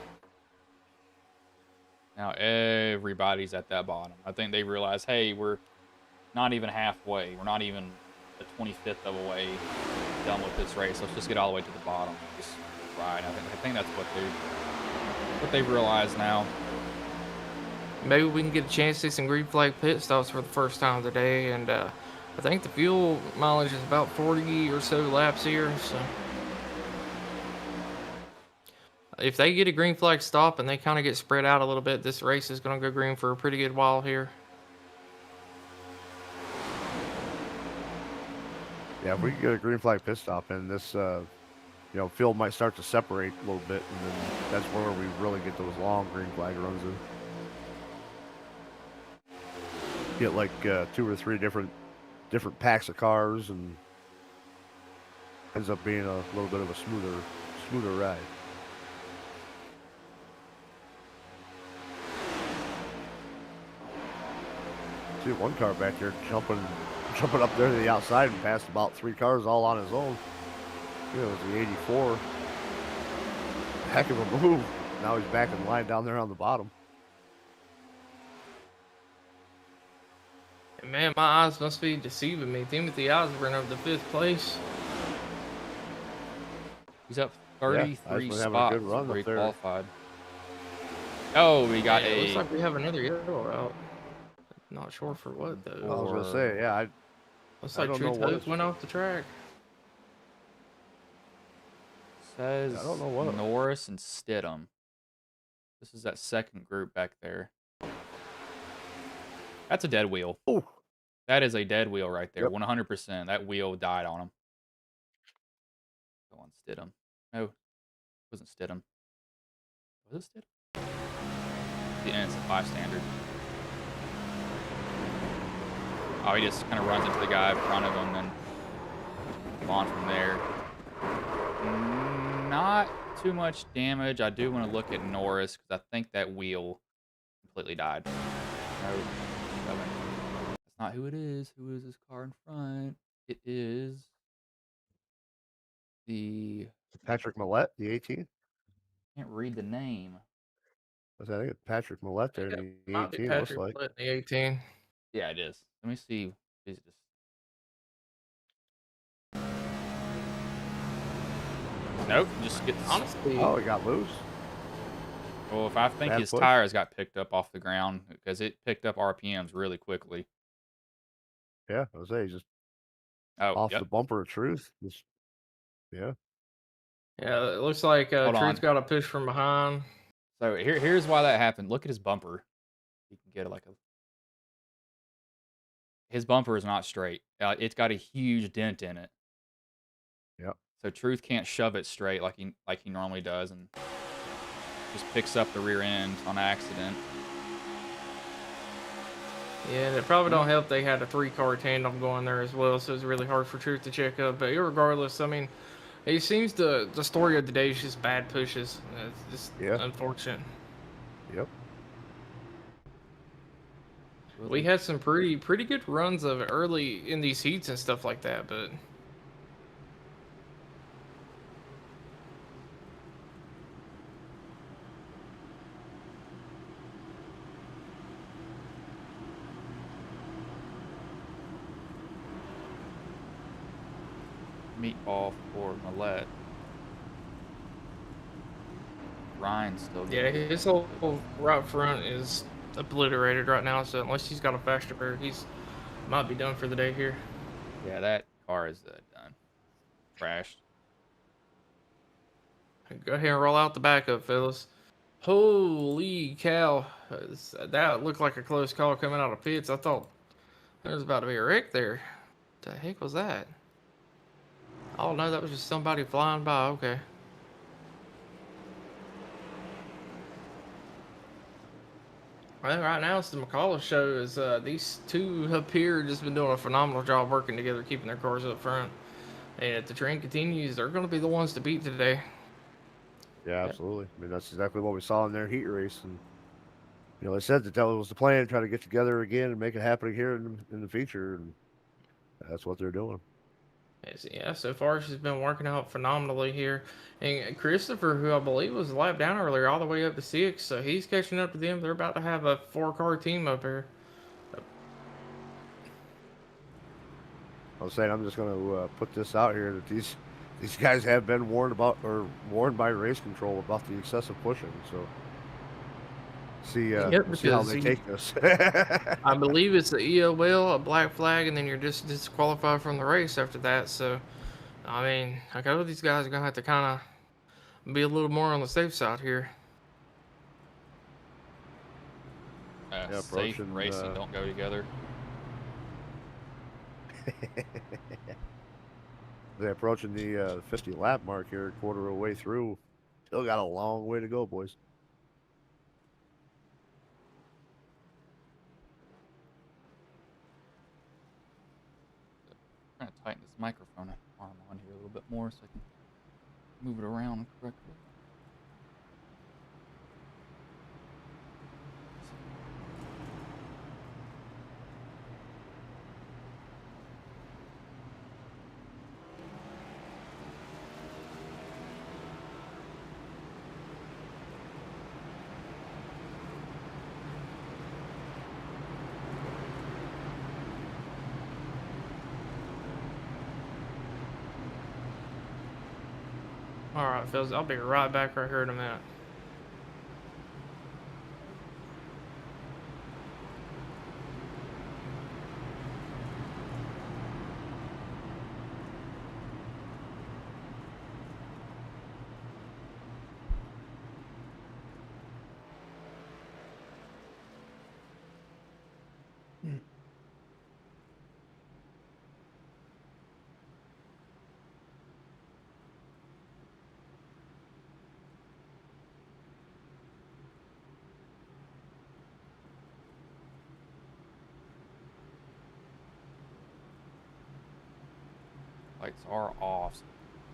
Now everybody's at that bottom. I think they realize, hey, we're not even halfway. We're not even the 25th of a way done with this race. Let's just get all the way to the bottom. Just ride. I think that's what they've realized now. Maybe we can get a chance to see some green flag pit stops for the first time today, and I think the fuel mileage is about 40 or so laps here, so if they get a green flag stop and they kind of get spread out a little bit, this race is going to go green for a pretty good while here. Yeah, if we can get a green flag pit stop in this, field might start to separate a little bit, and then that's where we really get those long green flag runs in. Get like 2 or 3 different packs of cars, and ends up being a little bit of a smoother ride. See one car back there jumping up there to the outside and passed about 3 cars all on his own. It was the 84. Heck of a move. Now he's back in line down there on the bottom. And man, my eyes must be deceiving me. Timothy Osborne over the 5th place. He's up Yeah, 33 Osborne having a spots good run where he up there. qualified. Oh, we got It a. looks like we have another yellow out. Not sure for what though. I was gonna say, yeah, Looks I like don't know Truth what Hope it's- went off the track. Says I don't know what. Norris and Stidham. This is that second group back there. That's a dead wheel. Oh, That is a dead wheel right there. Yep. 100%. That wheel died on him. Go on, Stidham. No, it wasn't Stidham. Was it Stidham? Yeah, it's a 5 standard. Oh, he just kind of runs into the guy in front of him and on from there. Not too much damage. I do want to look at Norris because I think that wheel completely died. No, that's not who it is. Who is this car in front? It is the. Patrick Millette, the 18. Can't read the name. I think it's Patrick Millette there Yeah, in the might be 18. Looks Patrick like. Flett in the 18. Yeah, it is. Let me see. Is this? Nope. Just get. Honestly, Oh, he got loose. Well, if I think Bad his push. tires got picked up off the ground because it picked up RPMs really quickly. Yeah, I was say he's just Oh, off yep. the bumper of truth. Yeah. Yeah, it looks like Hold Truth on. got a push from behind. So here's why that happened. Look at his bumper. You can get like a. His bumper is not straight. It's got a huge dent in it. Yep. So Truth can't shove it straight like he normally does, and just picks up the rear end on accident. Yeah, and it probably don't help they had a 3-car tandem going there as well, so it's really hard for Truth to check up. But regardless, I mean, it seems the story of the day is just bad pushes. It's just Yeah. unfortunate. Yep. We had some pretty good runs of it early in these heats and stuff like that, but Meatball for Millette. Ryan's still yeah, good. his whole right front is obliterated right now. So unless he's got a faster pair, he's might be done for the day here. Yeah, that car is done. Crashed. Go ahead and roll out the backup, fellas. Holy cow, that looked like a close call coming out of pits. I thought there was about to be a wreck there. What the heck was that? Oh no, that was just somebody flying by. Okay. Well, right now it's the McCullough show. Is these two up here just been doing a phenomenal job working together, keeping their cars up front. And if the trend continues, they're going to be the ones to beat today. Yeah, absolutely. I mean, that's exactly what we saw in their heat race, and they said that was the plan, try to get together again and make it happen here in the feature, and that's what they're doing. Yeah, so far she's been working out phenomenally here. And Christopher, who I believe was a lap down earlier, all the way up to 6, so he's catching up to them. They're about to have a 4-car team up here. I was saying I'm just going to put this out here that these guys have been warned by race control about the excessive pushing. So Yep, we'll see how because they take this. I believe it's the EOL, a black flag, and then you're just disqualified from the race after that. So, I mean, I know these guys are going to have to kind of be a little more on the safe side here. Yeah, Safe and racing don't go together. They're approaching the 50 lap mark here, quarter of the way through. Still got a long way to go, boys. I'm trying to tighten this microphone arm on here a little bit more so I can move it around correctly. All right, fellas, I'll be right back right here in a minute. Lights are off.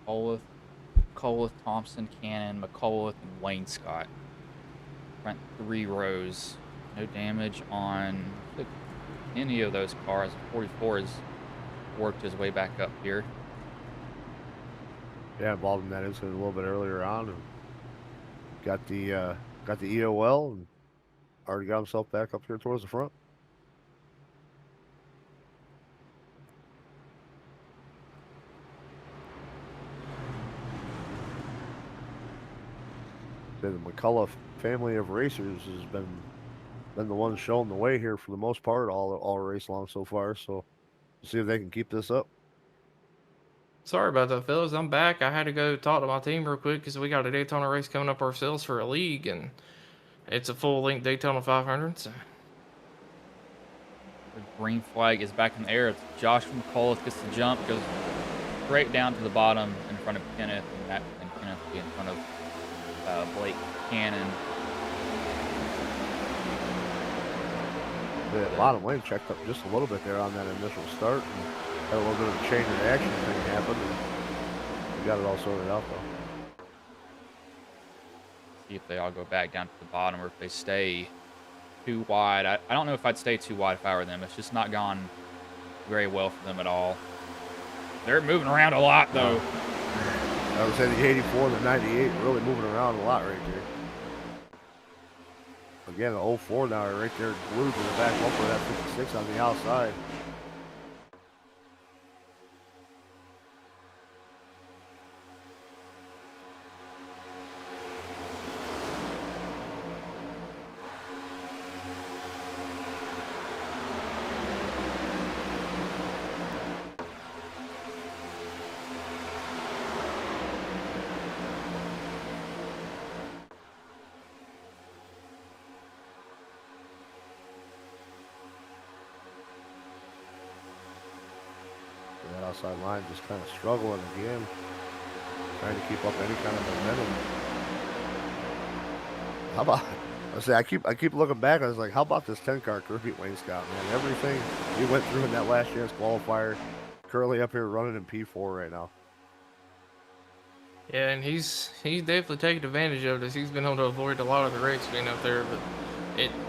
Coliff, Thompson, Cannon, McCullough, and Wayne Scott. Front 3 rows. No damage on any of those cars. 44 has worked his way back up here. Yeah, involved in that incident a little bit earlier on, and got the EOL and already got himself back up here towards the front. The McCullough family of racers has been the ones showing the way here for the most part all race long so far. So we'll see if they can keep this up. Sorry about that, fellas. I'm back. I had to go talk to my team real quick because we got a Daytona race coming up ourselves for a league, and it's a full-length Daytona 500. So. The green flag is back in the air. It's Josh McCullough gets the jump, goes straight down to the bottom in front of Kenneth, and Kenneth will be in front of Blake Cannon. The bottom lane checked up just a little bit there on that initial start. And had a little bit of a chain reaction thing happen. And we got it all sorted out, though. See if they all go back down to the bottom or if they stay too wide. I don't know if I'd stay too wide if I were them. It's just not gone very well for them at all. They're moving around a lot, though. I would say the 84 and the 98 really moving around a lot right there. Again, the 04 now right there glued to the back bumper of that 56 on the outside. That outside line just kind of struggling again, trying to keep up any kind of momentum. How about? I say I keep looking back. I was like, how about this 10-car Kirby Wayne Scott, man? Everything he went through in that last chance qualifier, currently up here running in P4 right now. Yeah, and he's definitely taken advantage of this. He's been able to avoid a lot of the wrecks being up there, but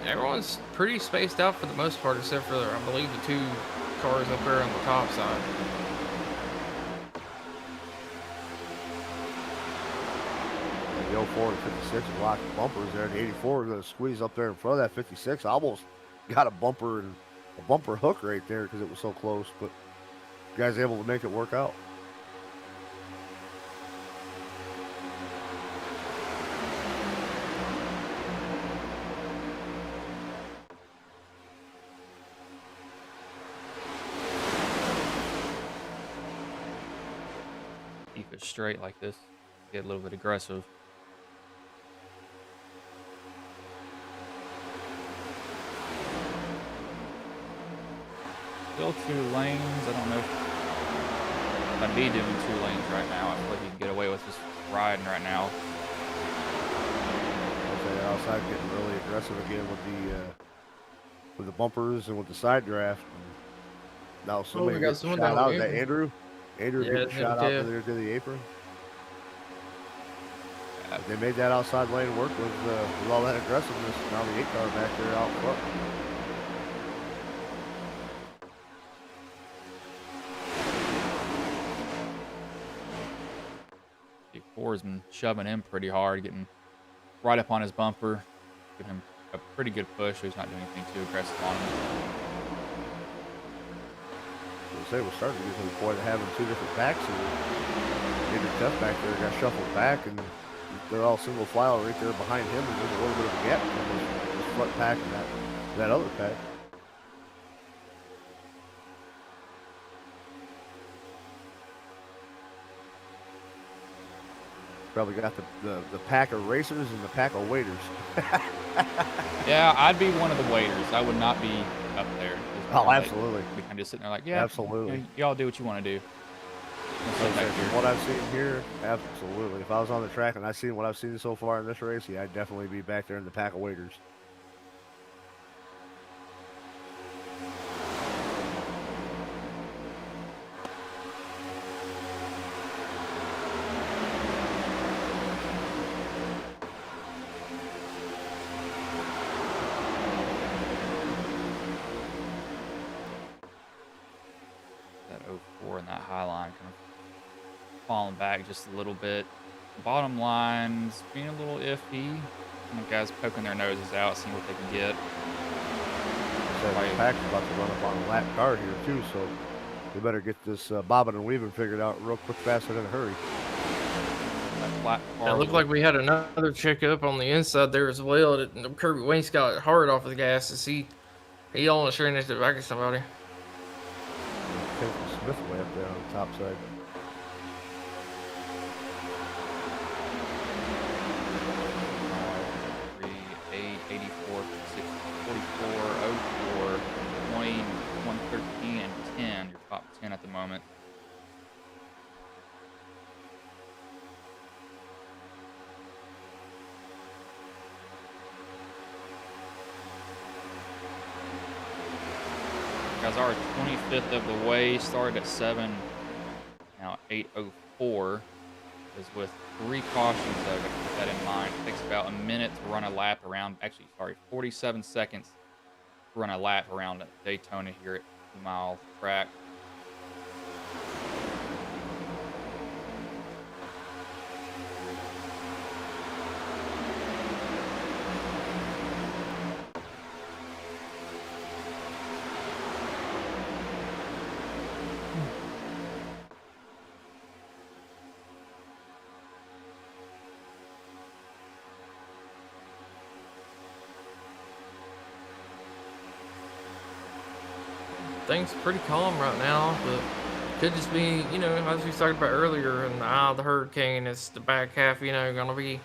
everyone's pretty spaced out for the most part, except for I believe the two cars up there on the top side. The 04 and 56 locked bumpers there. The 84 is going to squeeze up there in front of that 56. Almost got a bumper hook right there because it was so close, but the guy's able to make it work out. Keep it straight like this. Get a little bit aggressive. Still 2 lanes. I don't know if I'd be doing 2 lanes right now. I feel like you can get away with just riding right now. Okay, outside getting really aggressive again with the bumpers and with the side draft. And now somebody got shot out. Is that Andrew? Andrew getting shot out to the apron. They made that outside lane work with all that aggressiveness. Now the 8-car back there out front. Four has been shoving him pretty hard, getting right up on his bumper, giving him a pretty good push. So he's not doing anything too aggressive on him. We're starting to get to the point of having 2 different packs. Andrew Tuff back there got shuffled back, and they're all single file right there behind him, and there's a little bit of a gap between his front pack and that other pack. Probably got the pack of racers and the pack of waiters. Yeah, I'd be one of the waiters. I would not be up there. Oh, absolutely. We kind of just sitting there like, yeah, absolutely. Y'all do what you want to do. From what I've seen here, absolutely. If I was on the track and I've seen what I've seen so far in this race, yeah, I'd definitely be back there in the pack of waiters. That 04 and that high line kind of falling back just a little bit. Bottom line's being a little iffy. The guys poking their noses out, seeing what they can get. So the pack's about to run up on a lap car here too, so we better get this bobbing and weaving figured out real quick, fast, and in a hurry. It looked like we had another checkup on the inside there as well. Kirby Wayne's got hard off of the gas as he almost ran into the back of somebody. Smith way up there on the top side. guys are 25th of the way. Started at 7, now 8:04. Is with 3 cautions, though, to keep that in mind. It takes about a minute to run a lap around, actually, sorry, 47 seconds to run a lap around Daytona here at 2-mile track. Things pretty calm right now, but could just be, you know, as we talked about earlier, in the eye of the hurricane, it's the back half, you know, gonna be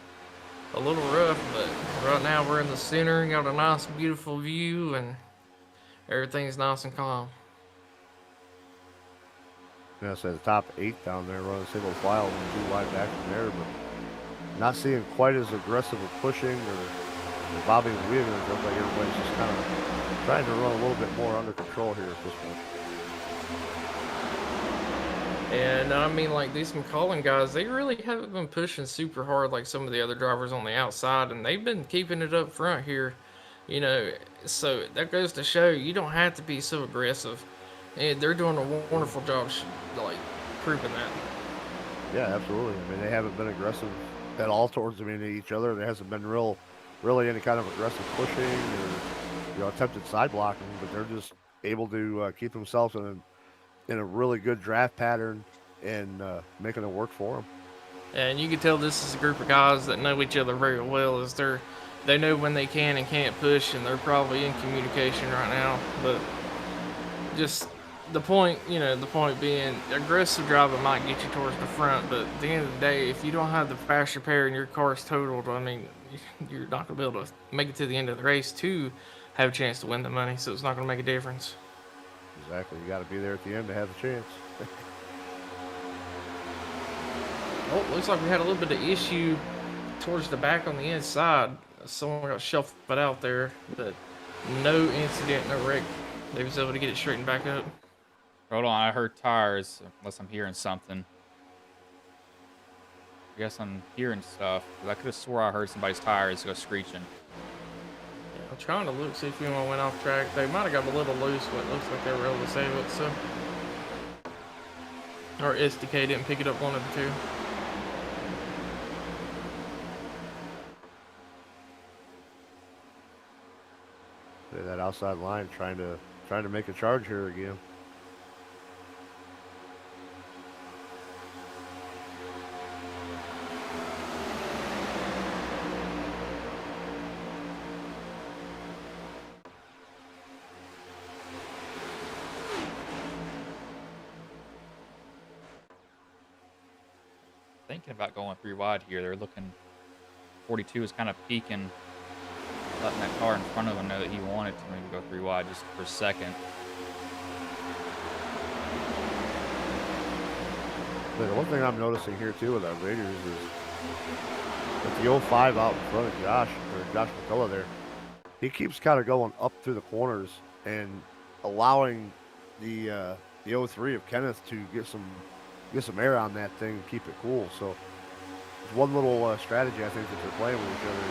a little rough, but right now we're in the center, got a nice, beautiful view, and everything's nice and calm. Yeah, so the top 8 down there running single file and 2 wide back from there, but not seeing quite as aggressive of pushing or bobbing the wheel. It looks like everybody's just kind of trying to run a little bit more under control here at this point. And I mean, like, these McCollum guys, they really haven't been pushing super hard like some of the other drivers on the outside, and they've been keeping it up front here, you know. So that goes to show you don't have to be so aggressive, and they're doing a wonderful job, like, proving that. Yeah, absolutely. I mean, they haven't been aggressive at all towards each other. There hasn't been really any kind of aggressive pushing or attempted side blocking, but they're just able to keep themselves in a really good draft pattern and making it work for them. And you can tell this is a group of guys that know each other very well. As they know when they can and can't push, and they're probably in communication right now. But just the point being, aggressive driving might get you towards the front, but at the end of the day, if you don't have the fast repair and your car's totaled, I mean, you're not gonna be able to make it to the end of the race to have a chance to win the money. So it's not gonna make a difference. Exactly. You got to be there at the end to have the chance. Oh, looks like we had a little bit of issue towards the back on the inside. Someone got shuffled out there, but no incident, no wreck. They was able to get it straightened back up. Hold on, I heard tires, unless I'm hearing something. I guess I'm hearing stuff, 'cause I could have swore I heard somebody's tires go screeching. Yeah, I'm trying to look, see if anyone went off track. They might have got a little loose, but it looks like they were able to save it, so. Or SDK didn't pick it up, one of the two. That outside line trying to make a charge here again. Thinking about going 3 wide here. They're looking, 42 is kind of peaking, letting that car in front of him know that he wanted to maybe go 3 wide just for a second. But one thing I'm noticing here too with our Raiders is with the 05 out in front of Josh McCullough there, he keeps kind of going up through the corners and allowing the 03 of Kenneth to get some air on that thing and keep it cool. So it's one little strategy I think that they're playing with each other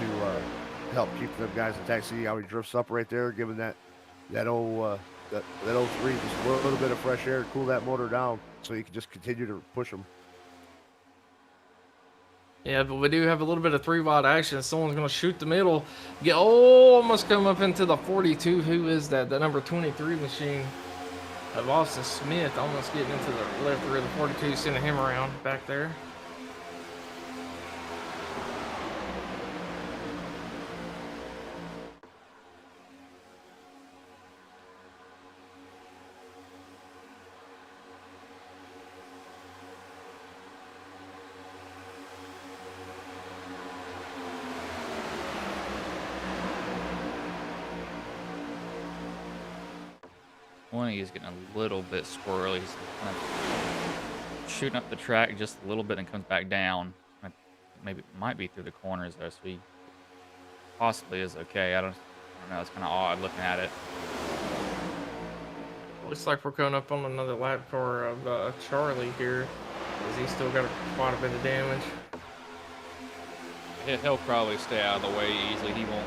to help keep them guys intact. See how he drifts up right there, giving that 03 just a little bit of fresh air to cool that motor down, so you can just continue to push them. Yeah, but we do have a little bit of 3 wide action. Someone's going to shoot the middle. Almost come up into the 42. Who is that? The number 23 machine of Austin Smith, almost getting into the left rear of the 42, sending him around back there. He's getting a little bit squirrely. He's kind of shooting up the track just a little bit and comes back down. Maybe it might be through the corners though, so he possibly is okay. I don't know. It's kind of odd looking at it. Looks like we're coming up on another lap car of Charlie here, as he's still got quite a bit of damage. He'll probably stay out of the way easily. He won't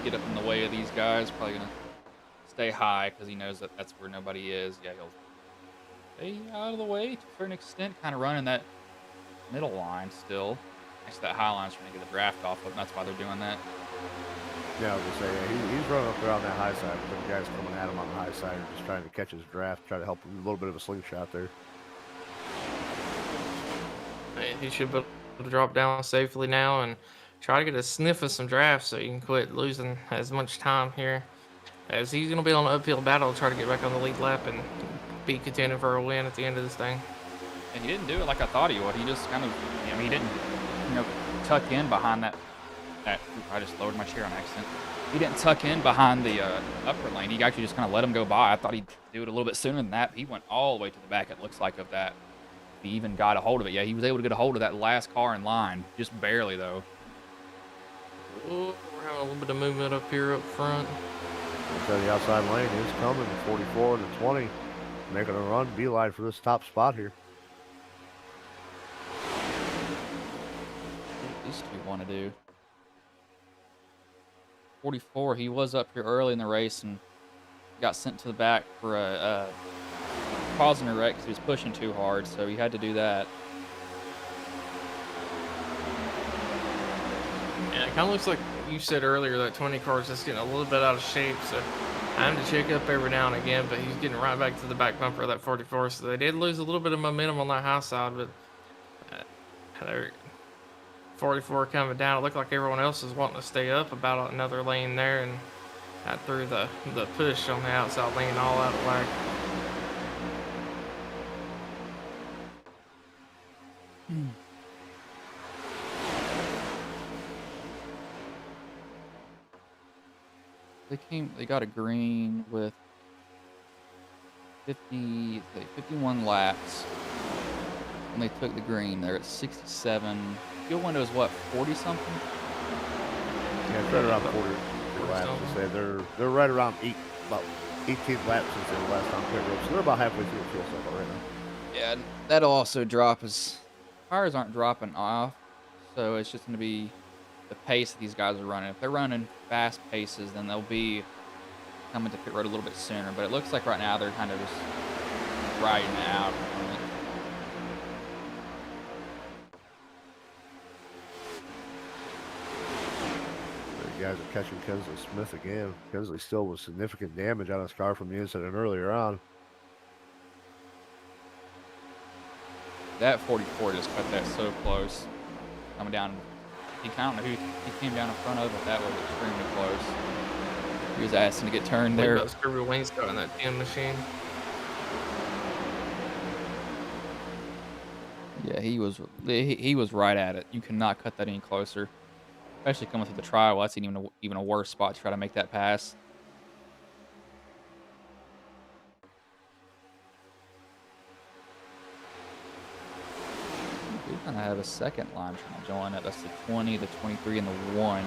get up in the way of these guys. Probably gonna stay high because he knows that that's where nobody is. Yeah, he'll stay out of the way to a certain extent, kind of running that middle line still. Actually, that high line's trying to get the draft off of, and that's why they're doing that. Yeah, I was gonna say, yeah, he's running up there on that high side. But the guys coming at him on the high side are just trying to catch his draft, try to help him, a little bit of a slingshot there. He should be able to drop down safely now and try to get a sniff of some drafts so he can quit losing as much time here. As he's going to be on an uphill battle to try to get back on the lead lap and be contending for a win at the end of this thing. And he didn't do it like I thought he would. He just kind of, he didn't, tuck in behind that. I just lowered my chair on accident. He didn't tuck in behind the upper lane. He actually just kind of let him go by. I thought he'd do it a little bit sooner than that. He went all the way to the back, it looks like, of that. He even got a hold of it. Yeah, he was able to get a hold of that last car in line. Just barely, though. Oh, we're having a little bit of movement up here up front. So the outside lane is coming, 44 to 20. Making a run, beeline for this top spot here. What these two want to do? 44, he was up here early in the race and got sent to the back for causing a wreck because he was pushing too hard, so he had to do that. Yeah, it kind of looks like you said earlier that 20 car is just getting a little bit out of shape, so time to check up every now and again, but he's getting right back to the back bumper of that 44, so they did lose a little bit of momentum on that high side, but they're 44 coming down. It looked like everyone else is wanting to stay up about another lane there, and that threw the push on the outside lane all out of whack. They got a green with 51 laps. And they took the green. They're at 67. Fuel window is what, 40 something? Yeah, it's right around 40 laps. To say they're right around about 18 laps since they were last on pit road, so they're about halfway through the fuel cycle right now. Yeah, that'll also drop as tires aren't dropping off, so it's just going to be the pace that these guys are running. If they're running fast paces, then they'll be coming to pit road a little bit sooner. But it looks like right now they're kind of just riding it out. The guys are catching Kensley Smith again. Kensley still with significant damage on his car from the incident earlier on. That 44 just cut that so close. Coming down, I don't know who he came down in front of, but that was extremely close. He was asking to get turned there. That was Kirby Wainscott in that 10 machine. Yeah, he was right at it. You cannot cut that any closer, especially coming through the trial. That's even a worse spot to try to make that pass. We kind of have a second line trying to join it. That's the 20, the 23, and the 1.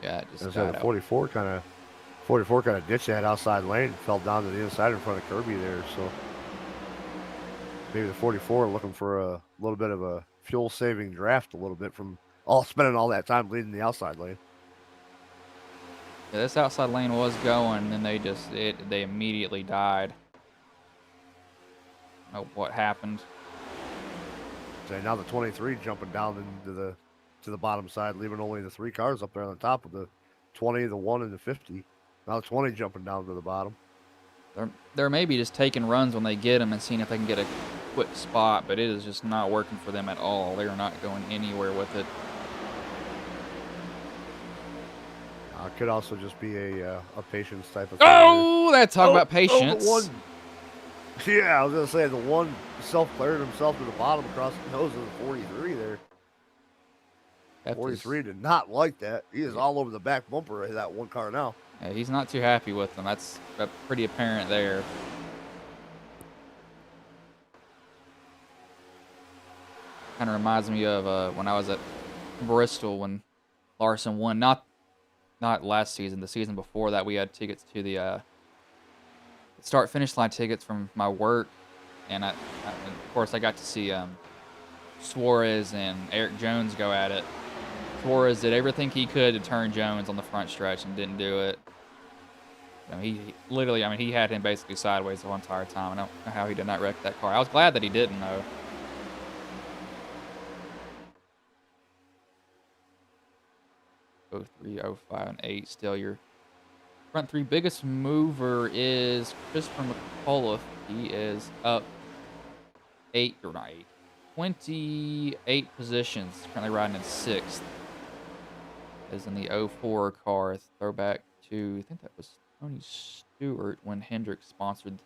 Yeah, it just got the 44 kind of ditched that outside lane, fell down to the inside in front of Kirby there. So maybe the 44 looking for a little bit of a fuel saving draft, a little bit from spending all that time leading the outside lane. Yeah, this outside lane was going, and they immediately died. I don't know what happened. So now the 23 jumping down into the bottom side, leaving only the 3 cars up there on the top of the 20, the 1, and the 50. Now the 20 jumping down to the bottom. They're maybe just taking runs when they get them and seeing if they can get a quick spot, but it is just not working for them at all. They are not going anywhere with it. Could also just be a patience type of thing. Oh, that's talk about patience. Yeah, I was going to say the one self-cleared himself to the bottom across the nose of the 43 there. 43 did not like that. He is all over the back bumper of that one car now. Yeah, he's not too happy with them. That's pretty apparent there. Kind of reminds me of when I was at Bristol when Larson won. Not not last season, the season before that, we had tickets to the start finish line tickets from my work, and of course I got to see Suarez and Eric Jones go at it. Suarez did everything he could to turn Jones on the front stretch and didn't do it. I mean, he literally, I mean, he had him basically sideways the whole entire time. I don't know how he did not wreck that car. I was glad that he didn't, though. Oh, 03, 05, and 8. Still, your front three biggest mover is Christopher McAuliffe. He is up 28 positions. Currently riding in 6th. Is in the 04 car. Throwback to, I think that was Tony Stewart when Hendrick sponsored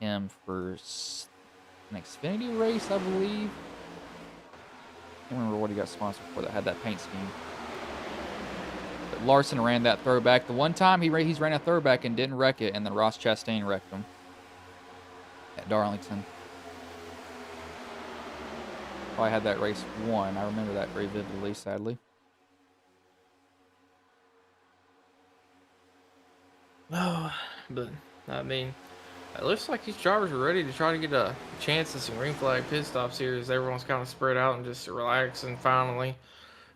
him for an Xfinity race, I believe. I can't remember what he got sponsored for that had that paint scheme. But Larson ran that throwback. The one time he's ran a throwback and didn't wreck it, and then Ross Chastain wrecked him at Darlington. Probably had that race won. I remember that very vividly, sadly. Oh, but I mean, it looks like these drivers are ready to try to get a chance at some green flag pit stops here as everyone's kind of spread out and just relaxing finally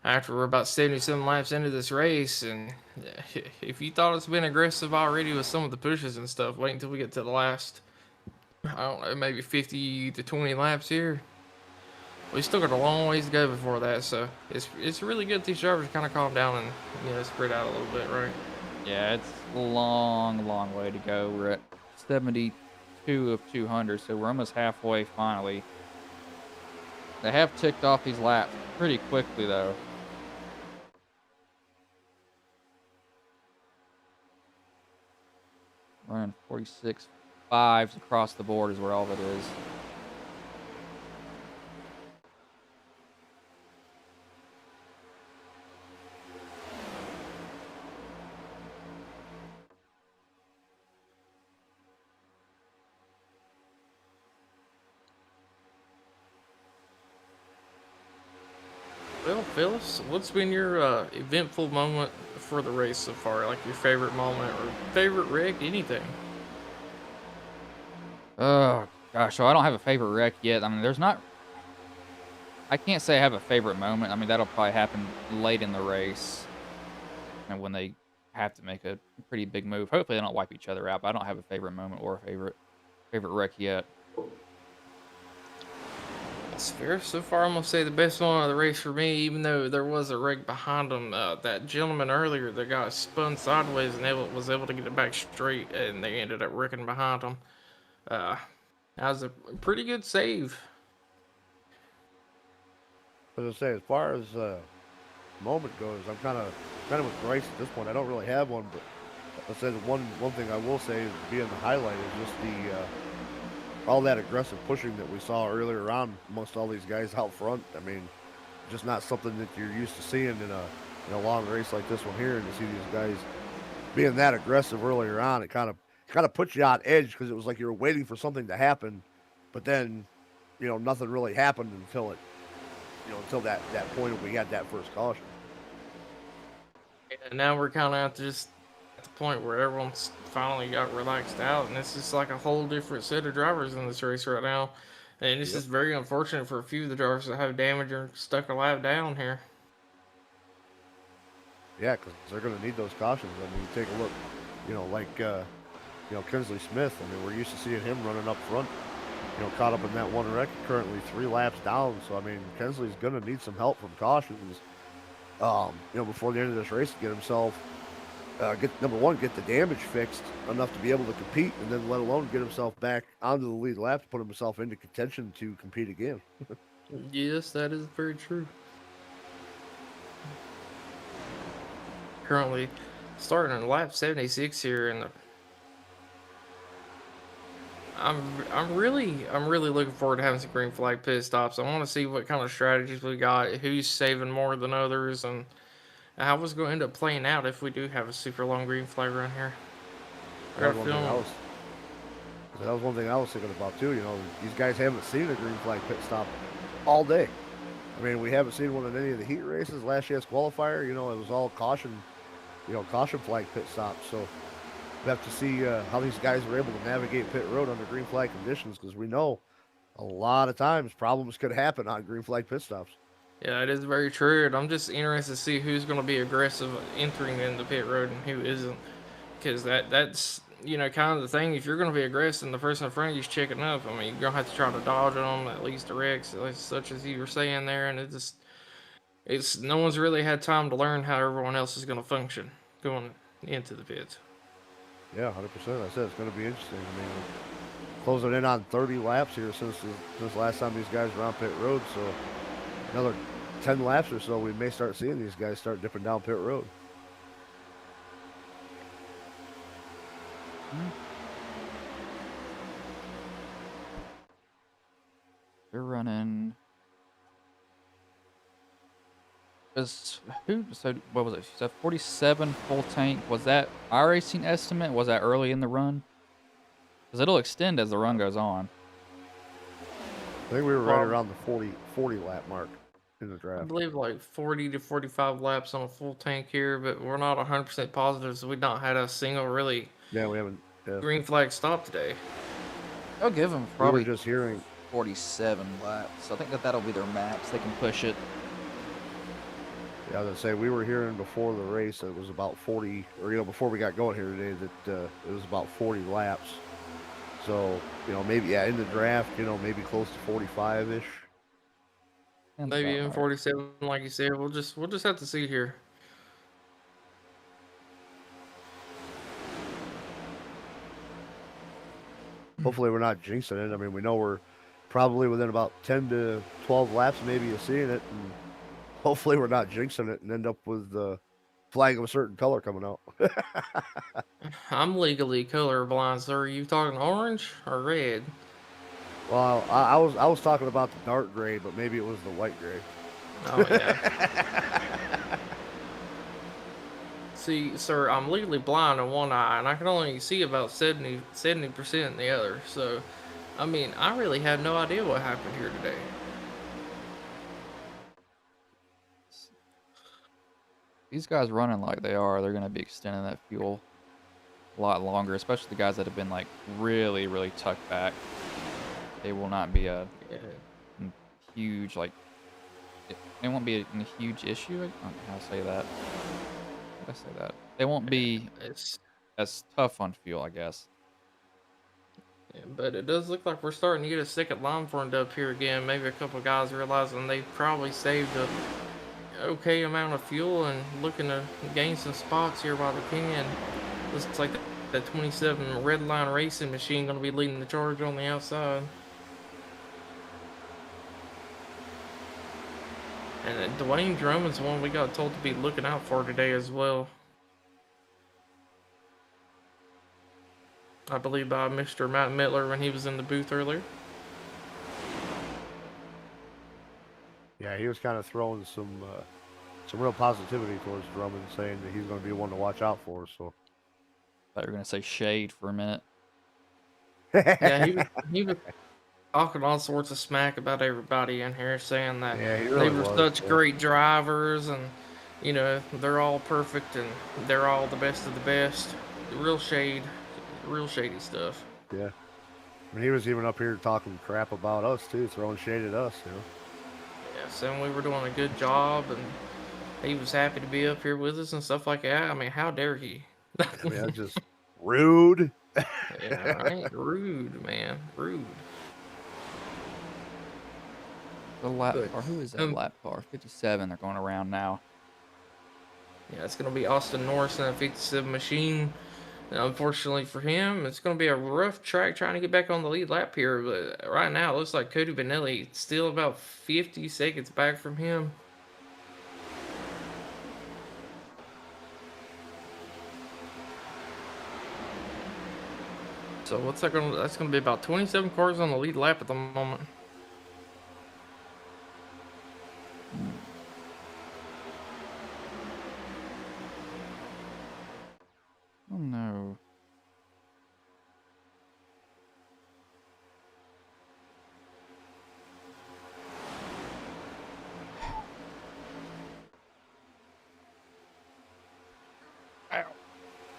after we're about 77 laps into this race. And if you thought it's been aggressive already with some of the pushes and stuff, wait until we get to the last, I don't know, maybe 50 to 20 laps here. We still got a long ways to go before that, so it's really good these drivers kind of calm down and spread out a little bit, right? Yeah, it's a long, long way to go. We're at 72 of 200, so we're almost halfway finally. They have ticked off these laps pretty quickly, though. Running 46.5s across the board is where all of it is. Well, Phyllis, what's been your eventful moment for the race so far? Like your favorite moment or favorite wreck, anything? Oh, gosh, so I don't have a favorite wreck yet. I mean, there's not... I can't say I have a favorite moment. I mean, that'll probably happen late in the race. And when they have to make a pretty big move. Hopefully they don't wipe each other out, but I don't have a favorite moment or a favorite wreck yet. That's fair. So far, I'm going to say the best one of the race for me, even though there was a wreck behind him. That gentleman earlier that got spun sideways and was able to get it back straight, and they ended up wrecking behind him. That was a pretty good save. As I say, as far as moment goes, I'm kind of with Bryce at this point. I don't really have one, but I said one thing I will say is being the highlight is just the all that aggressive pushing that we saw earlier on amongst all these guys out front. I mean, just not something that you're used to seeing in a long race like this one here, and to see these guys being that aggressive earlier on, it kind of puts you on edge because it was like you were waiting for something to happen, but then nothing really happened until until that point when we had that first caution. And now we're kind of just at the point where everyone's finally got relaxed out, and it's just like a whole different set of drivers in this race right now. And this is very unfortunate for a few of the drivers that have damage or stuck a lap down here. Yeah, because they're going to need those cautions. I mean, you take a look, like Kinsley Smith. I mean, we're used to seeing him running up front. Caught up in that one wreck, currently 3 laps down. So I mean, Kinsley's going to need some help from cautions. Before the end of this race to get himself, get the damage fixed enough to be able to compete, and then let alone get himself back onto the lead lap to put himself into contention to compete again. Yes, that is very true. Currently starting on lap 76 here, and I'm really looking forward to having some green flag pit stops. I want to see what kind of strategies we got, who's saving more than others, and how it's going to end up playing out if we do have a super long green flag run here. That was one thing I was thinking about too. These guys haven't seen a green flag pit stop all day. I mean, we haven't seen one in any of the heat races. Last year's qualifier, it was all caution caution flag pit stops. So we have to see how these guys were able to navigate pit road under green flag conditions, because we know a lot of times problems could happen on green flag pit stops. Yeah, it is very true. And I'm just interested to see who's going to be aggressive entering in the pit road and who isn't. Because that's, kind of the thing. If you're going to be aggressive and the person in front of you is checking up, I mean, you're going to have to try to dodge them, at least directs, such as you were saying there. And it's no one's really had time to learn how everyone else is going to function going into the pits. Yeah, 100%. I said it's going to be interesting. I mean, closing in on 30 laps here since last time these guys were on pit road. So another 10 laps or so, we may start seeing these guys start dipping down pit road. They're running. So what was it? So 47 full tank. Was that iRacing estimate? Was that early in the run? Because it'll extend as the run goes on. I think we were right around the 40 lap mark in the I draft. believe like 40 to 45 laps on a full tank here, but we're not 100% positive, so we've not had a single really Yeah, we haven't. Yeah. green flag stop today. I'll give them We probably were just hearing. 47 laps. I think that'll be their max. They can push it. Yeah, I was gonna say we were hearing before the race that it was about 40, or before we got going here today, that it was about 40 laps. So maybe in the draft, maybe close to 45 ish. Maybe even 47, like you said. We'll just have to see here. Hopefully, we're not jinxing it. I mean, we know we're probably within about 10 to 12 laps, maybe, of seeing it, and hopefully, we're not jinxing it and end up with the flag of a certain color coming out. I'm legally colorblind, sir. Are you talking orange or red? Well, I was talking about the dark gray, but maybe it was the light gray. Oh yeah. See, sir, I'm legally blind in one eye, and I can only see about 70% in the other. So, I mean, I really have no idea what happened here today. These guys running like they are, they're going to be extending that fuel a lot longer, especially the guys that have been like really, really tucked back. They will not be a huge, like, it won't be a huge issue. I don't know how to say that. How do I say that? They won't be as tough on fuel, I guess. Yeah, but it does look like we're starting to get a second line formed up here again. Maybe a couple of guys realizing they probably saved a okay amount of fuel and looking to gain some spots here while they can. Looks like that 27 red line racing machine going to be leading the charge on the outside. And Dwayne Drummond's one we got told to be looking out for today as well. I believe by Mr. Matt Mittler when he was in the booth earlier. Yeah, he was kind of throwing some real positivity towards Drummond, saying that he's going to be one to watch out for. So, I thought you were going to say shade for a minute. Yeah, he was talking all sorts of smack about everybody in here, saying that they were such great drivers, and they're all perfect and they're all the best of the best. Real shady stuff. Yeah, I mean, he was even up here talking crap about us too, throwing shade at us. Yeah, saying we were doing a good job, and he was happy to be up here with us and stuff like that. I mean, how dare he? I mean, that's just rude. Yeah, right. Rude, man. Rude. The lap car. Who is that lap car? 57. They're going around now. Yeah, it's going to be Austin Norris in a 57 machine. And unfortunately for him, it's going to be a rough track trying to get back on the lead lap here. But right now, it looks like Cody Benelli still about 50 seconds back from him. So what's that going to? That's going to be about 27 cars on the lead lap at the moment. Oh no.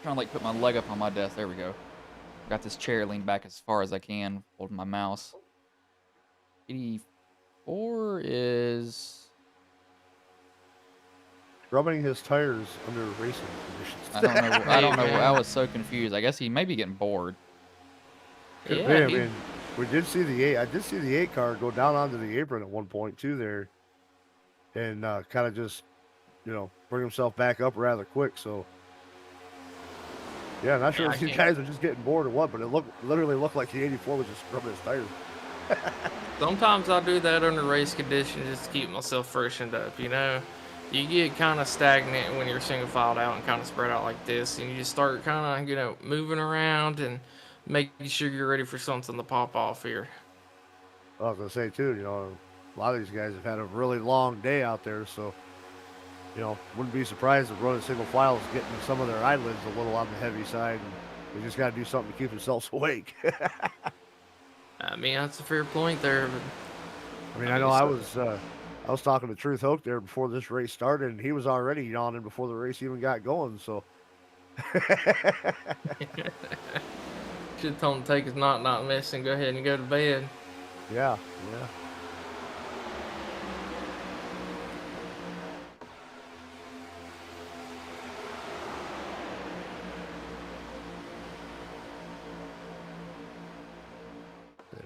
trying to like put my leg up on my desk. There we go. Got this chair leaned back as far as I can, holding my mouse. 84 is... Rubbing his tires under racing conditions. I don't know. I don't know. man. I was so confused. I guess he may be getting bored. Could be. Yeah, I he- mean, we did see the 8. I did see the 8 car go down onto the apron at one point too there, and kind of just, bring himself back up rather quick. So, yeah, not sure Yeah, if I these can't- guys are just getting bored or what, but it literally looked like the 84 was just rubbing his tires. Sometimes I do that under race conditions just to keep myself freshened up, You get kind of stagnant when you're single filed out and kind of spread out like this, and you just start kind of, moving around and making sure you're ready for something to pop off here. I was gonna say too, a lot of these guys have had a really long day out there, so wouldn't be surprised if running single file is getting some of their eyelids a little on the heavy side, and they just got to do something to keep themselves awake. I mean, that's a fair point there, but I mean, I know I was talking to Truth Hoke there before this race started, and he was already yawning before the race even got going. So, should have told him to take his not mess and go ahead and go to bed. yeah.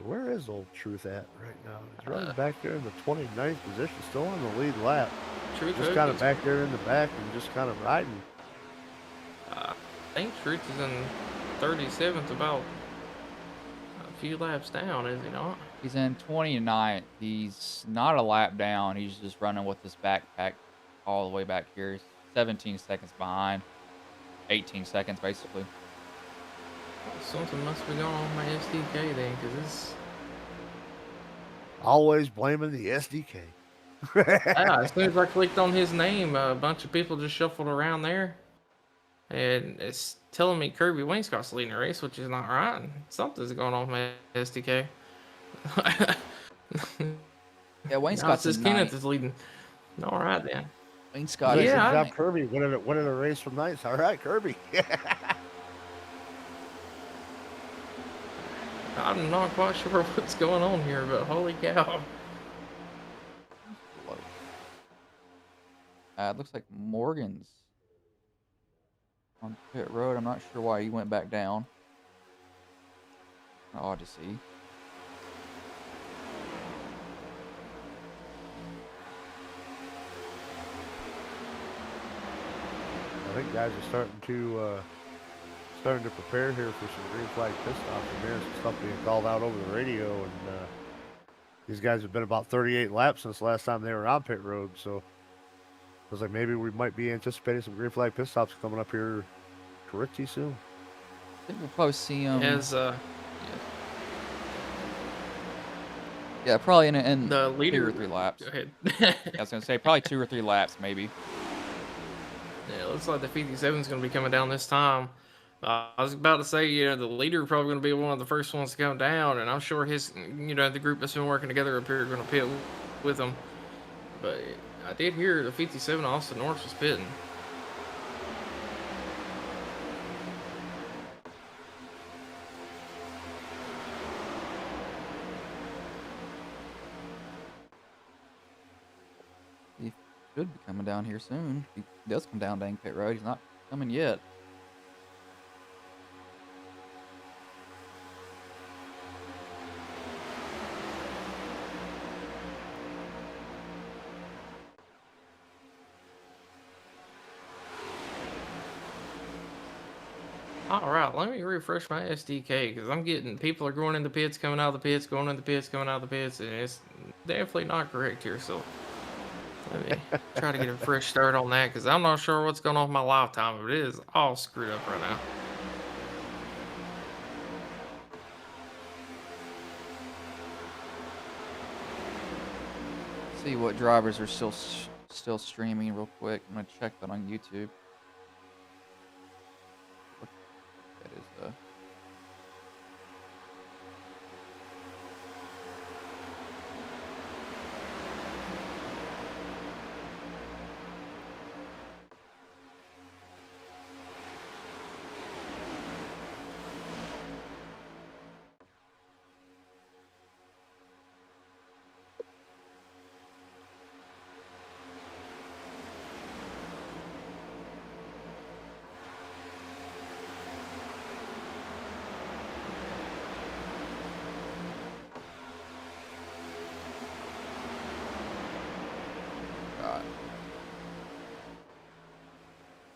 Where is old Truth at right now? He's running back there in the 29th position, still on the lead lap. Truth Just Hook kind of is- back there in the back and just kind of riding. I think Truth is in 37th, about a few laps down, is he not? He's in 29th. He's not a lap down. He's just running with his backpack all the way back here. He's 17 seconds behind. 18 seconds, basically. Something must be going on with my SDK then, because it's... Always blaming the SDK. Yeah, as soon as I clicked on his name, a bunch of people just shuffled around there. And it's telling me Kirby Wainscott's leading the race, which is not right. Something's going on with my SDK. Yeah, Wayne Now it Scott's says in Kenneth ninth. is leading. All right, then. Wayne Scott Nice is Yeah, I job, think- Kirby, winning a race from ninth. All right, Kirby. I'm not quite sure what's going on here, but holy cow. It looks like Morgan's on pit road. I'm not sure why he went back down. Odd to see. I think guys are starting to prepare here for some green flag pit stops, and there's some stuff being called out over the radio, and these guys have been about 38 laps since the last time they were on pit road, so it was like maybe we might be anticipating some green flag pit stops coming up here pretty soon. I think we'll probably see him. Yeah, probably in The 2 leader. or 3 laps. Go ahead. I was gonna say probably 2 or 3 laps, maybe. Yeah, it looks like the 57 is going to be coming down this time. I was about to say, the leader probably going to be one of the first ones to come down, and I'm sure the group that's been working together up here are going to pit with him. But I did hear the 57 Austin Norris was pitting. He should be coming down here soon. He does come down dang pit road. He's not coming yet. All right, let me refresh my SDK because I'm getting people are going in the pits, coming out of the pits, going in the pits, coming out of the pits, and it's definitely not correct here. So let me try to get a fresh start on that because I'm not sure what's going on with my lifetime, but it is all screwed up right now. See what drivers are still streaming real quick. I'm gonna check that on YouTube. That is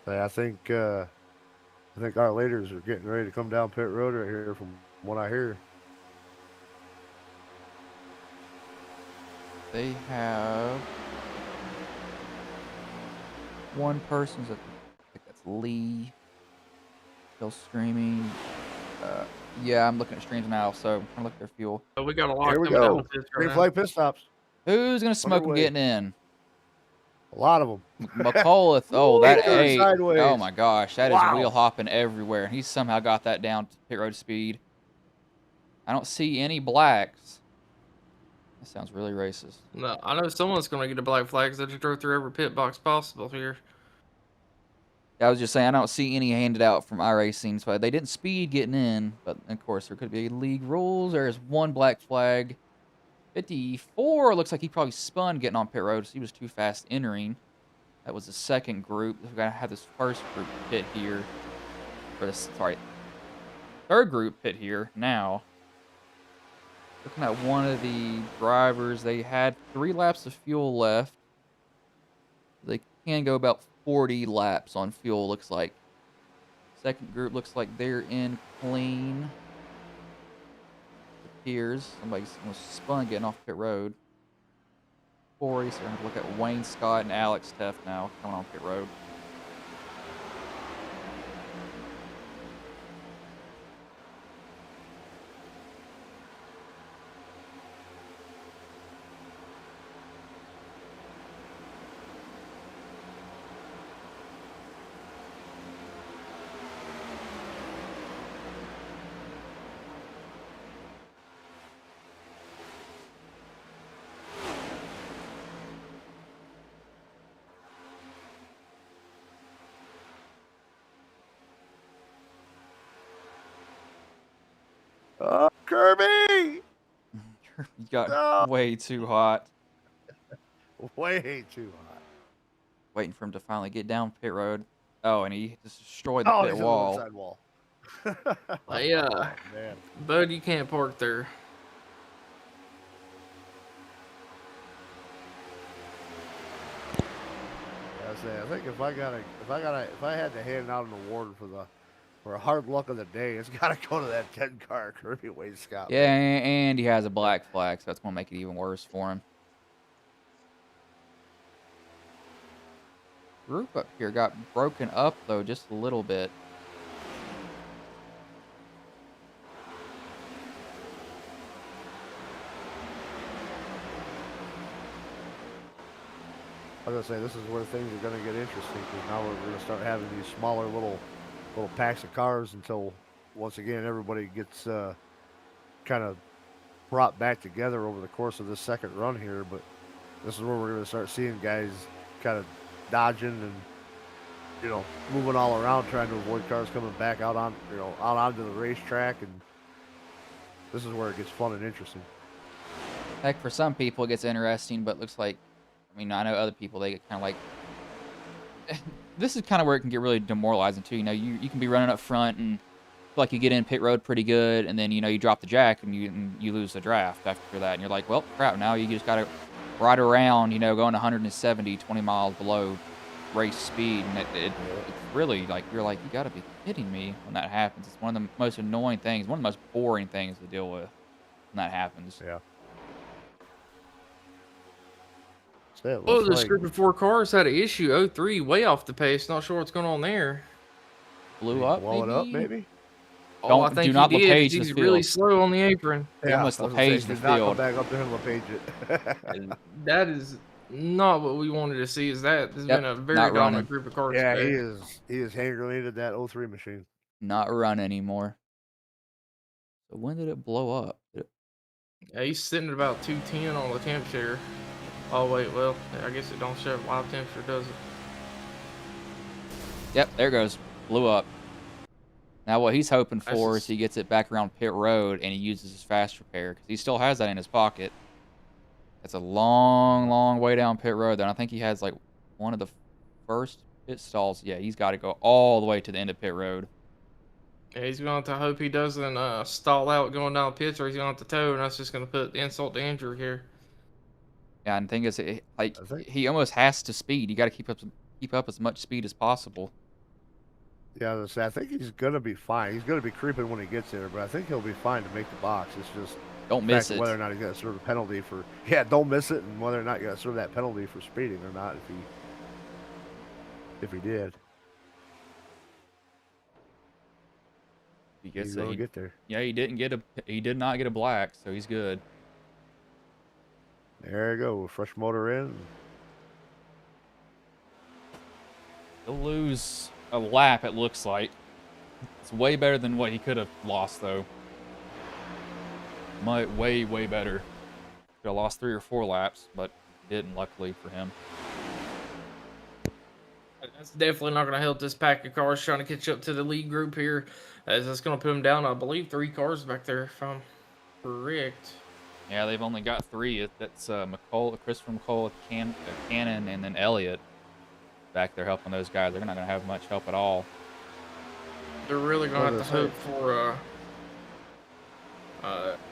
Hey, I think our leaders are getting ready to come down pit road right here, from what I hear. They have one person's, I think that's Lee, still streaming. Yeah, I'm looking at streams now, so I'm trying to look at their fuel. So we got a lot Here we coming down go. the pits right Green now. flag pit stops. Who's gonna smoke and Underway. getting in? A lot of them. McAuliffe. Oh, that Turn A. sideways. Oh my gosh, that is Wow. wheel hopping everywhere. He somehow got that down to pit road speed. I don't see any blacks. That sounds really racist. No, I know someone's going to get a black flag because they just drove through every pit box possible here. I was just saying, I don't see any handed out from iRacing, so they didn't speed getting in, but of course there could be league rules. There's one black flag. 54 looks like he probably spun getting on pit road, so he was too fast entering. That was the second group. We've got to have this first group pit here. Or this, sorry, third group pit here now. Looking at one of the drivers, they had 3 laps of fuel left. They can go about 40 laps on fuel, looks like. Second group looks like they're in clean. Appears somebody's almost spun getting off pit road. Corey, so we're going to look at Wayne Scott and Alex Teff now coming on pit road. Kirby! You got No! way too hot. Way too hot. Waiting for him to finally get down pit road. Oh, and he just destroyed the Oh, pit he's on the wall. inside wall. Yeah. Oh, man. Bud, you can't park there. I think if I had to hand out an award for a hard luck of the day, it's got to go to that 10 car Kirby Wayne Scott. Yeah, and he has a black flag, so that's going to make it even worse for him. Group up here got broken up, though, just a little bit. I was gonna say, this is where things are gonna get interesting, because now we're gonna start having these smaller little packs of cars until once again everybody gets kind of brought back together over the course of this second run here. But this is where we're gonna start seeing guys kind of dodging and moving all around, trying to avoid cars coming back out onto the racetrack, and this is where it gets fun and interesting. Heck, for some people it gets interesting, but looks like, I mean, I know other people, they get kind of like, this is kind of where it can get really demoralizing too. You can be running up front and feel like you get in pit road pretty good, and then you drop the jack and you lose the draft after that, and you're like, well, crap, now you just got to ride around, going 170, 20 miles below race speed, and it's really like, you're like, you got to be kidding me when that happens. It's one of the most annoying things, one of the most boring things to deal with when that happens. Yeah. So Oh, this group of 4 cars had an issue. 03, way off the pace. Not sure what's going on there. Blew up, blow it up, maybe. Oh, I Do think not he did. LePage He's this really field. slow on the apron. He almost I was gonna LePage say, the did not field. come back up to him, LePage it. That is not what we wanted to see. Is that this has Yep, been a very not running. dominant group of cars Yeah, today. he is hand grenaded that 03 machine. Not run anymore. So when did it blow up? Yeah, he's sitting at about 210 on the temperature. Oh wait, well, I guess it don't show live temperature, does it? Yep, there it goes. Blew up. Now what he's hoping That's for is just- he gets it back around pit road and he uses his fast repair, because he still has that in his pocket. That's a long, long way down pit road. And I think he has like one of the first pit stalls. Yeah, he's got to go all the way to the end of pit road. Yeah, he's going to hope he doesn't stall out going down pits, or he's going to have to tow, and that's just going to put insult to injury here. Yeah, and the thing is, like, I think- he almost has to speed. You got to keep up as much speed as possible. Yeah, as I say, I think he's gonna be fine. He's gonna be creeping when he gets there, but I think he'll be fine to make the box. It's just Don't the fact miss of it. whether or not he's gonna serve a penalty for don't miss it, and whether or not you gotta serve that penalty for speeding or not if he did. He gets He's it. gonna get there. Yeah, he did not get a black, so he's good. There you go, fresh motor in. He'll lose a lap, it looks like. It's way better than what he could have lost, though. Way, way better. Could have lost 3 or 4 laps, but didn't, luckily for him. That's definitely not going to help this pack of cars trying to catch up to the lead group here, as it's going to put them down, I believe, 3 cars back there, if I'm correct. Yeah, they've only got 3. That's Christopher McCall, Cannon, and then Elliott back there helping those guys. They're not going to have much help at all. They're really going to have to hope for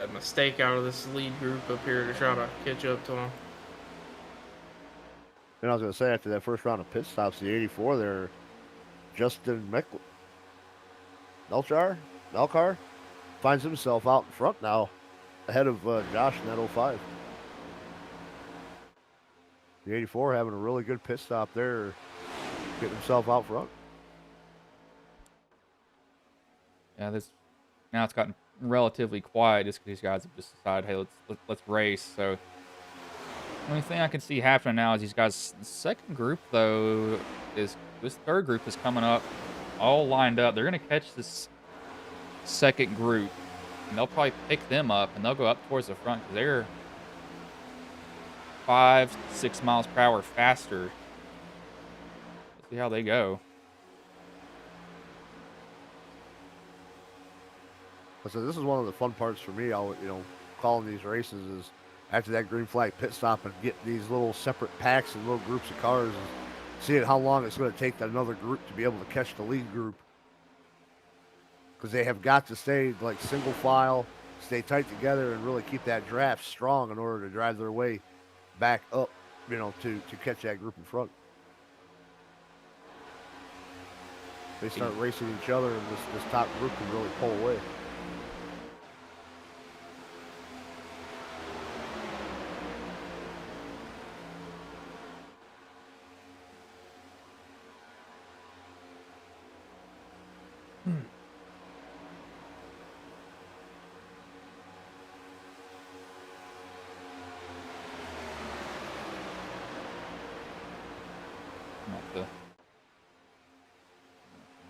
a mistake out of this lead group up here to try to catch up to them. And I was gonna say, after that first round of pit stops, the 84 there, Justin Melchar finds himself out in front now, ahead of Josh in that 05. The 84 having a really good pit stop there, getting himself out front. Yeah, now it's gotten relatively quiet just because these guys have just decided, hey, let's race. So the only thing I can see happening now is these guys. The second group, though, is this third group is coming up, all lined up. They're gonna catch this second group, and they'll probably pick them up, and they'll go up towards the front because they're 5, 6 miles per hour faster. Let's see how they go. So this is one of the fun parts for me. Calling these races is after that green flag pit stop and get these little separate packs and little groups of cars and seeing how long it's going to take another group to be able to catch the lead group. Because they have got to stay like single file, stay tight together, and really keep that draft strong in order to drive their way back up, to catch that group in front. They start racing each other, and this top group can really pull away.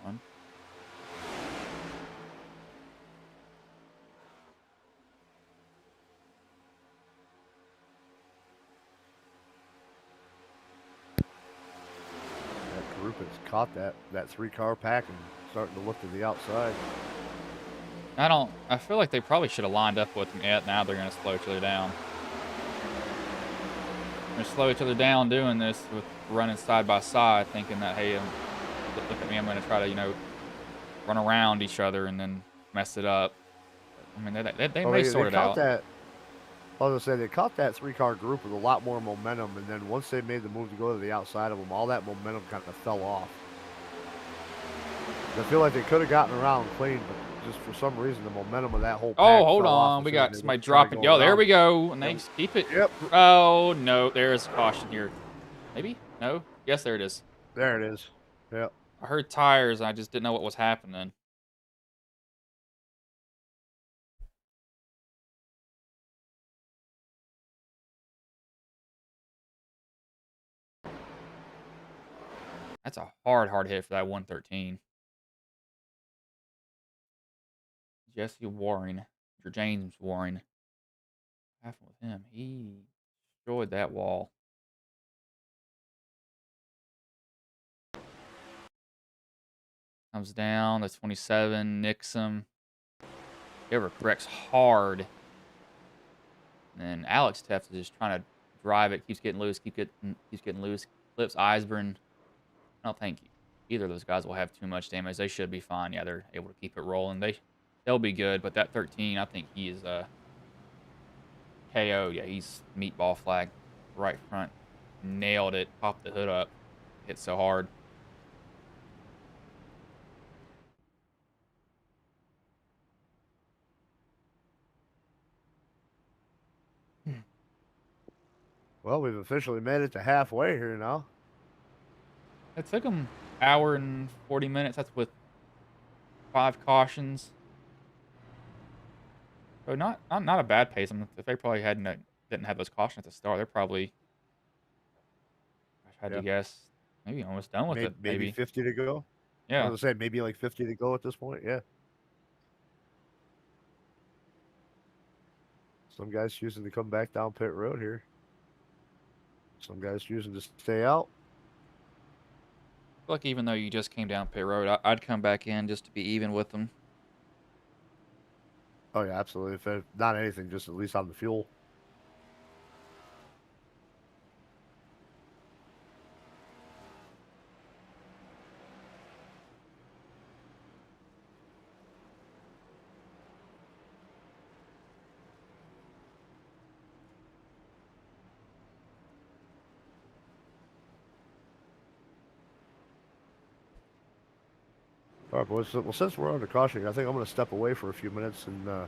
One. That group has caught that 3-car pack and starting to look to the outside. I feel like they probably should have lined up with them yet. Now they're going to slow each other down. They're going to slow each other down doing this with running side by side, thinking that, hey, look at me, I'm going to try to, run around each other and then mess it up. I mean, they may sort it out. I was going to say, they caught that 3-car group with a lot more momentum, and then once they made the move to go to the outside of them, all that momentum kind of fell off. I feel like they could have gotten around clean, but just for some reason, the momentum of that whole pack hold on. We got somebody dropping. Yo, there we go. And they keep it. Yep. Oh, no. There's caution here. Maybe? No? Yes, there it is. There it is. Yep. I heard tires. I just didn't know what was happening. That's a hard hit for that 113. Jesse Waring, or James Waring. What happened with him? He destroyed that wall. Comes down, the 27, nicks him. Ever corrects hard. And then Alex Teft is just trying to drive it, keeps getting loose, keeps getting loose. Flips Eisburn. I don't think either of those guys will have too much damage. They should be fine. Yeah, they're able to keep it rolling. They'll be good, but that 13, I think he is KO. Yeah, he's meatball flag right front. Nailed it. Popped the hood up. Hit so hard. Well, we've officially made it to halfway here now. It took them hour and 40 minutes. That's with 5 cautions. So not a bad pace. I mean, if they probably didn't have those cautions at the start, they're probably, I had to Yeah, guess, maybe almost done with it. maybe Maybe. 50 to go. I was Yeah. gonna say maybe like 50 to go at this point. Yeah. Some guys choosing to come back down pit road here. Some guys choosing to stay out. Like even though you just came down pit road, I'd come back in just to be even with them. Oh yeah, absolutely. If not anything, just at least on the fuel. All right, boys. Well, since we're under caution, I think I'm going to step away for a few minutes and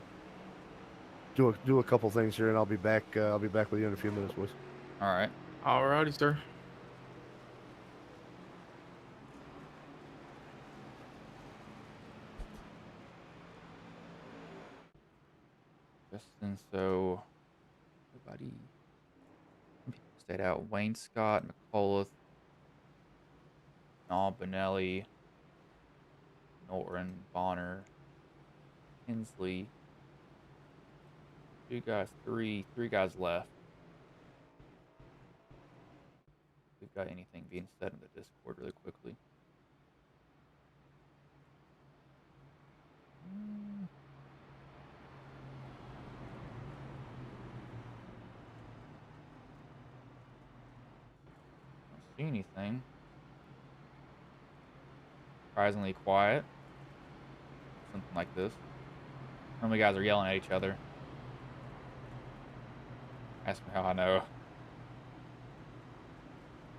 do a couple things here, and I'll be back. I'll be back with you in a few minutes, boys. All right. Alrighty, sir. Justin, so everybody stayed out. Wayne Scott, McCullough, Benelli, Norton, Bonner, Hensley. Three guys left. If we've got anything being said in the Discord really quickly. Don't see anything. Surprisingly quiet. Something like this. Normally guys are yelling at each other. Ask me how I know.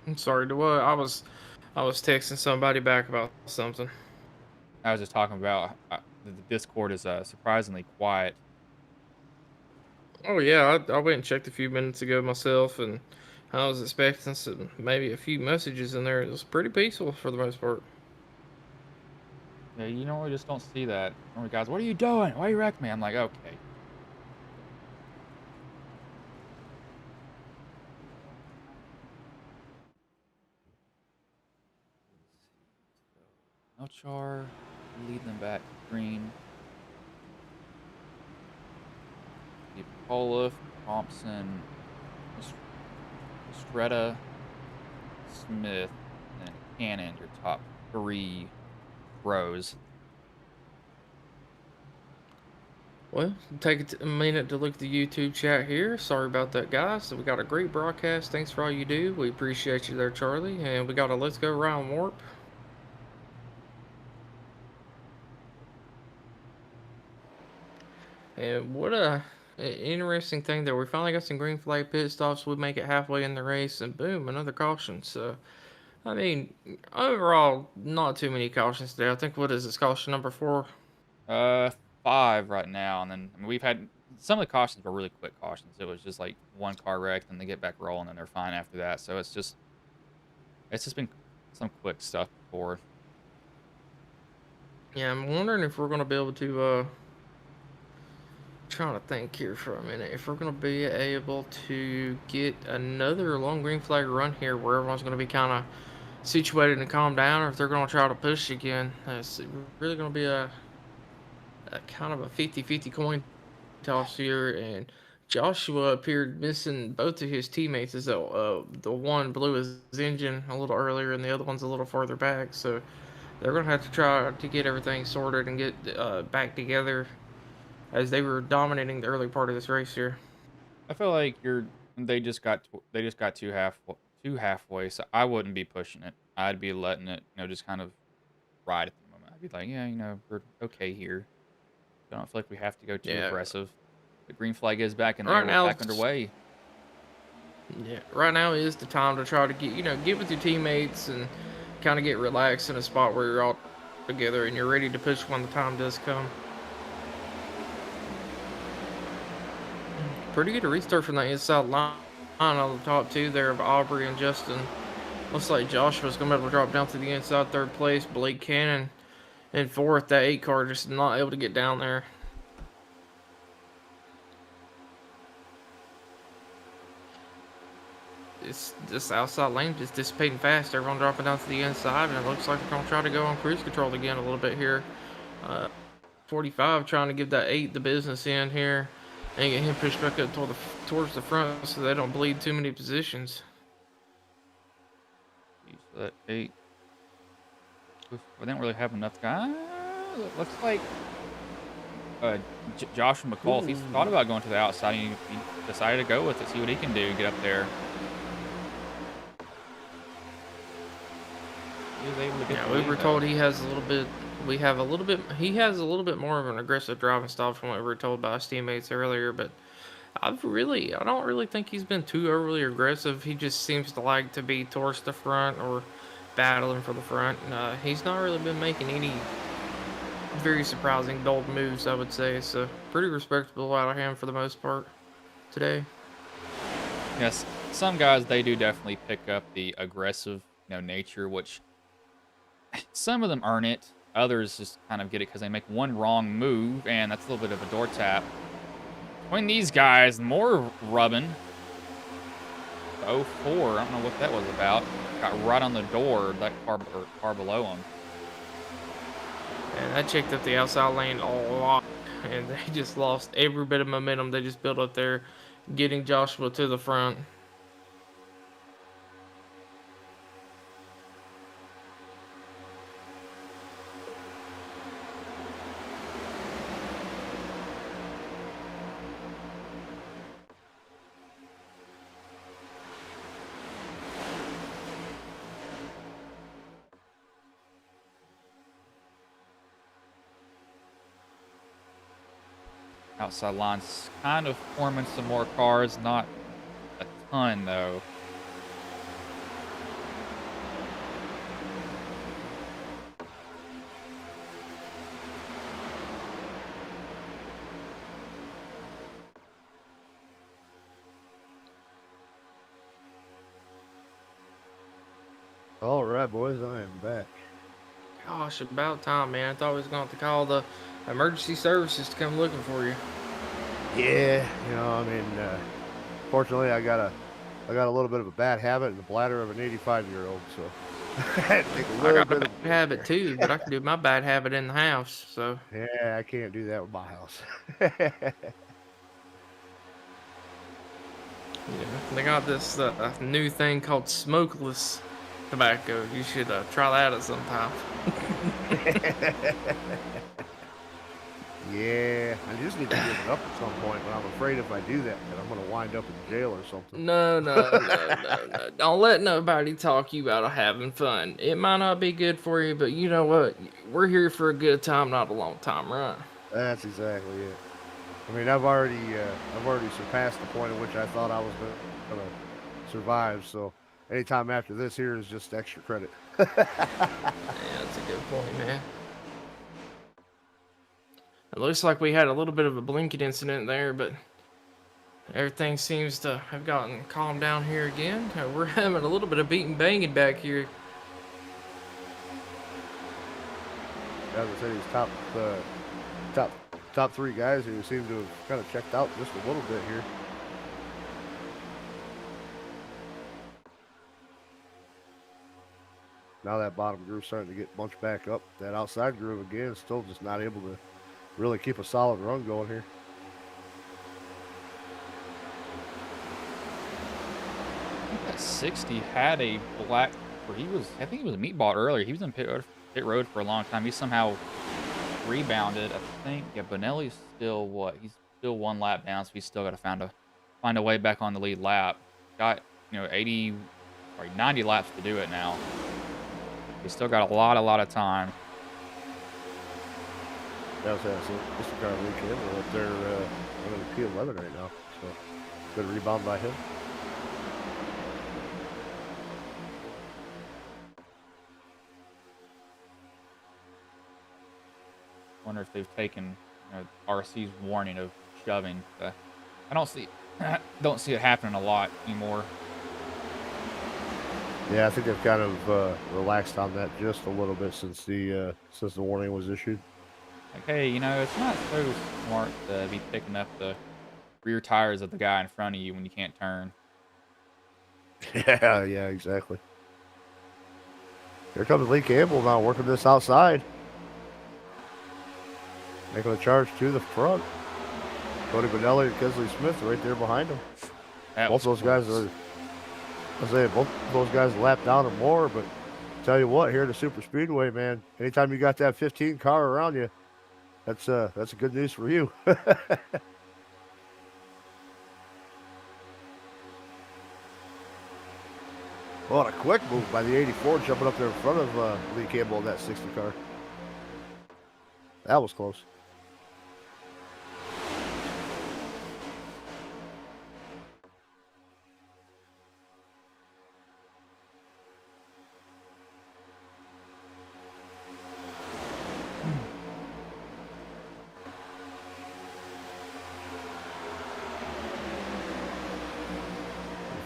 I'm sorry. To what? I was texting somebody back about something. I was just talking about the Discord is surprisingly quiet. Oh yeah, I went and checked a few minutes ago myself, and I was expecting some maybe a few messages in there. It was pretty peaceful for the most part. Yeah, you know, we just don't see that. Normally guys, what are you doing? Why you wreck me? I'm like, okay. Melchar, lead them back green. Olaf, Thompson, Estrella, Smith, and Cannon, your top 3 rows. Well, take a minute to look at the YouTube chat here. Sorry about that, guys. So we got a great broadcast. Thanks for all you do. We appreciate you there, Charlie. And we got a Let's Go Round Warp. And what a interesting thing there. We finally got some green flag pit stops. We make it halfway in the race, and boom, another caution. So, I mean, overall, not too many cautions today. I think what is this caution number 4? 5 right now, and then I mean, we've had some of the cautions were really quick cautions. It was just like one car wrecked, and they get back rolling, and they're fine after that. So it's just been some quick stuff before. Yeah, I'm wondering if we're gonna be able to. Trying to think here for a minute. If we're gonna be able to get another long green flag run here, where everyone's gonna be kind of situated and calm down, or if they're gonna try to push again. It's really gonna be a kind of a 50-50 coin toss here, and Joshua appeared missing both of his teammates as the one blew his engine a little earlier and the other one's a little farther back, so they're gonna have to try to get everything sorted and get back together as they were dominating the early part of this race here. I feel like they just got too halfway, so I wouldn't be pushing it. I'd be letting it, just kind of ride at the moment. I'd be like, yeah, we're okay here. I don't feel like we have to go too aggressive. The green flag is back in there. Right now, We're back underway. Yeah, right now is the time to try to get with your teammates and kind of get relaxed in a spot where you're all together and you're ready to push when the time does come. Pretty good restart from the inside line on the top two there of Aubrey and Justin. Looks like Joshua's gonna be able to drop down to the inside third place. Blake Cannon in fourth. That 8 car just not able to get down there. It's this outside lane just dissipating fast. Everyone dropping down to the inside, and it looks like they're gonna try to go on cruise control again a little bit here. 45 trying to give that 8 the business in here and get him pushed back up towards the front so they don't bleed too many positions. So that 8. We didn't really have enough guys. It looks like Joshua McCall, he's thought about going to the outside, and he decided to go with it, see what he can do, get up there. He was able to get Yeah, we were told he has a little bit. He has a little bit more of an aggressive driving style from what we were told by his teammates earlier. But I don't really think he's been too overly aggressive. He just seems to like to be towards the front or battling for the front. He's not really been making any very surprising bold moves, I would say. So pretty respectable out of him for the most part today. Yes, some guys, they do definitely pick up the aggressive, nature, which some of them earn it. Others just kind of get it because they make one wrong move, and that's a little bit of a door tap. Between these guys, more rubbing. 04, I don't know what that was about. Got right on the door, that car below him. And that checked up the outside lane a lot, and they just lost every bit of momentum they just built up there, getting Joshua to the front. Outside lines kind of forming some more cars, not a ton though. All right, boys, I am back. Gosh, about time, man. I thought we was going to have to call the emergency services to come looking for you. Yeah, fortunately, I got a little bit of a bad habit in the bladder of an 85-year-old, so I had to take a I little got a bit bad of. habit too, but I can do my bad habit in the house. So Yeah, I can't do that with my house. yeah, they got this new thing called smokeless tobacco. You should try that at some time. Yeah, I just need to give it up at some point, but I'm afraid if I do that, I'm going to wind up in jail or something. No. Don't let nobody talk you out of having fun. It might not be good for you, but you know what? We're here for a good time, not a long time, right? That's exactly it. I mean, I've already surpassed the point at which I thought I was going to survive, so anytime after this here is just extra credit. Yeah, that's a good point, man. It looks like we had a little bit of a blinking incident there, but everything seems to have gotten calmed down here again. We're having a little bit of beating banging back here. As I said, these top three guys who seem to have kind of checked out just a little bit here. Now that bottom groove's starting to get bunched back up. That outside groove again is still just not able to really keep a solid run going here. I think that 60 had a black, or I think he was a meat ball earlier. He was in pit road for a long time. He somehow rebounded. I think, yeah, Bonelli's still what? He's still one lap down, so he's still got to find a way back on the lead lap. Got, 80 or 90 laps to do it now. He's still got a lot of time. That was Mr. Carl Lee Campbell up there running the P11 right now. So good rebound by him. Wonder if they've taken RC's warning of shoving. I don't see Don't see it happening a lot anymore. Yeah, I think they've kind of relaxed on that just a little bit since the warning was issued. Like, hey, you know, it's not so smart to be picking up the rear tires of the guy in front of you when you can't turn. Yeah, yeah, exactly. Here comes Lee Campbell now working this outside. Making a charge to the front. Cody Benelli and Kesley Smith right there behind him. Both those guys are, both those guys lap down or more, but tell you what, here at the Super Speedway, man, anytime you got that 15 car around you, that's a good news for you. Well, a quick move by the 84 jumping up there in front of Lee Campbell in that 60 car. That was close.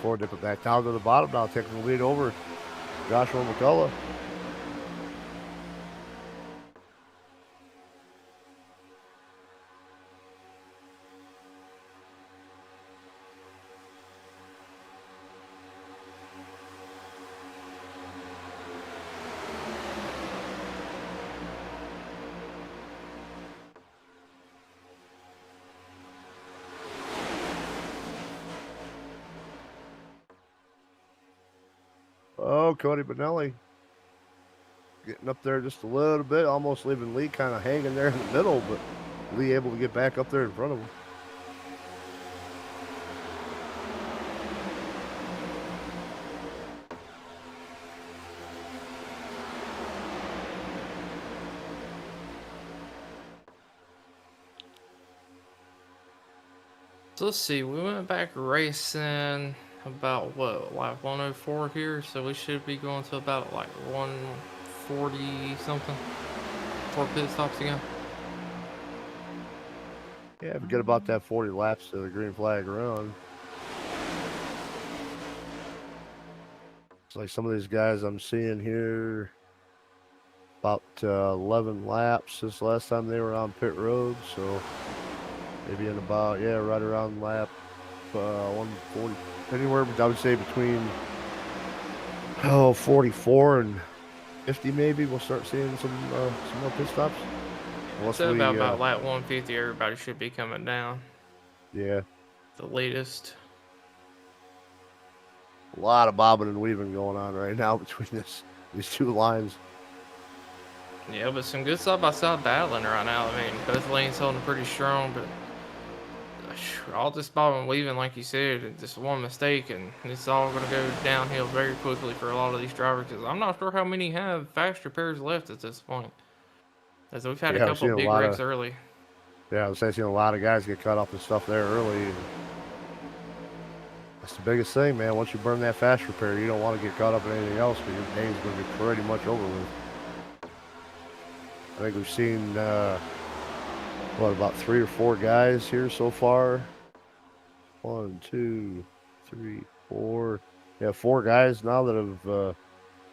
Ford dip it back down to the bottom now, taking the lead over Joshua McCullough. Oh, Cody Benelli getting up there just a little bit, almost leaving Lee kind of hanging there in the middle, but Lee able to get back up there in front of him. So let's see, we went back racing about what, like 104 here, so we should be going to about like 140 something for pit stops again. Yeah, forget about that 40 laps to the green flag run. It's like some of these guys I'm seeing here, about 11 laps this last time they were on pit road, so maybe in about, yeah, right around lap 140, anywhere, I would say between 44 and 50 maybe. We'll start seeing some more pit stops. Unless So we, about lap 150, everybody should be coming down. Yeah. The latest. A lot of bobbing and weaving going on right now between these two lines. Yeah, but some good side-by-side battling right now. I mean, both lanes holding pretty strong, but all this bobbing and weaving, like you said, just one mistake, and it's all going to go downhill very quickly for a lot of these drivers, because I'm not sure how many have fast repairs left at this point. As we've had a couple of big wrecks early. Yeah, I was saying, a lot of guys get cut off and stuff there early. And that's the biggest thing, man. Once you burn that fast repair, you don't want to get caught up in anything else, but your day's going to be pretty much over with. I think we've seen, about 3 or 4 guys here so far. 1, 2, 3, 4. Yeah, 4 guys now that have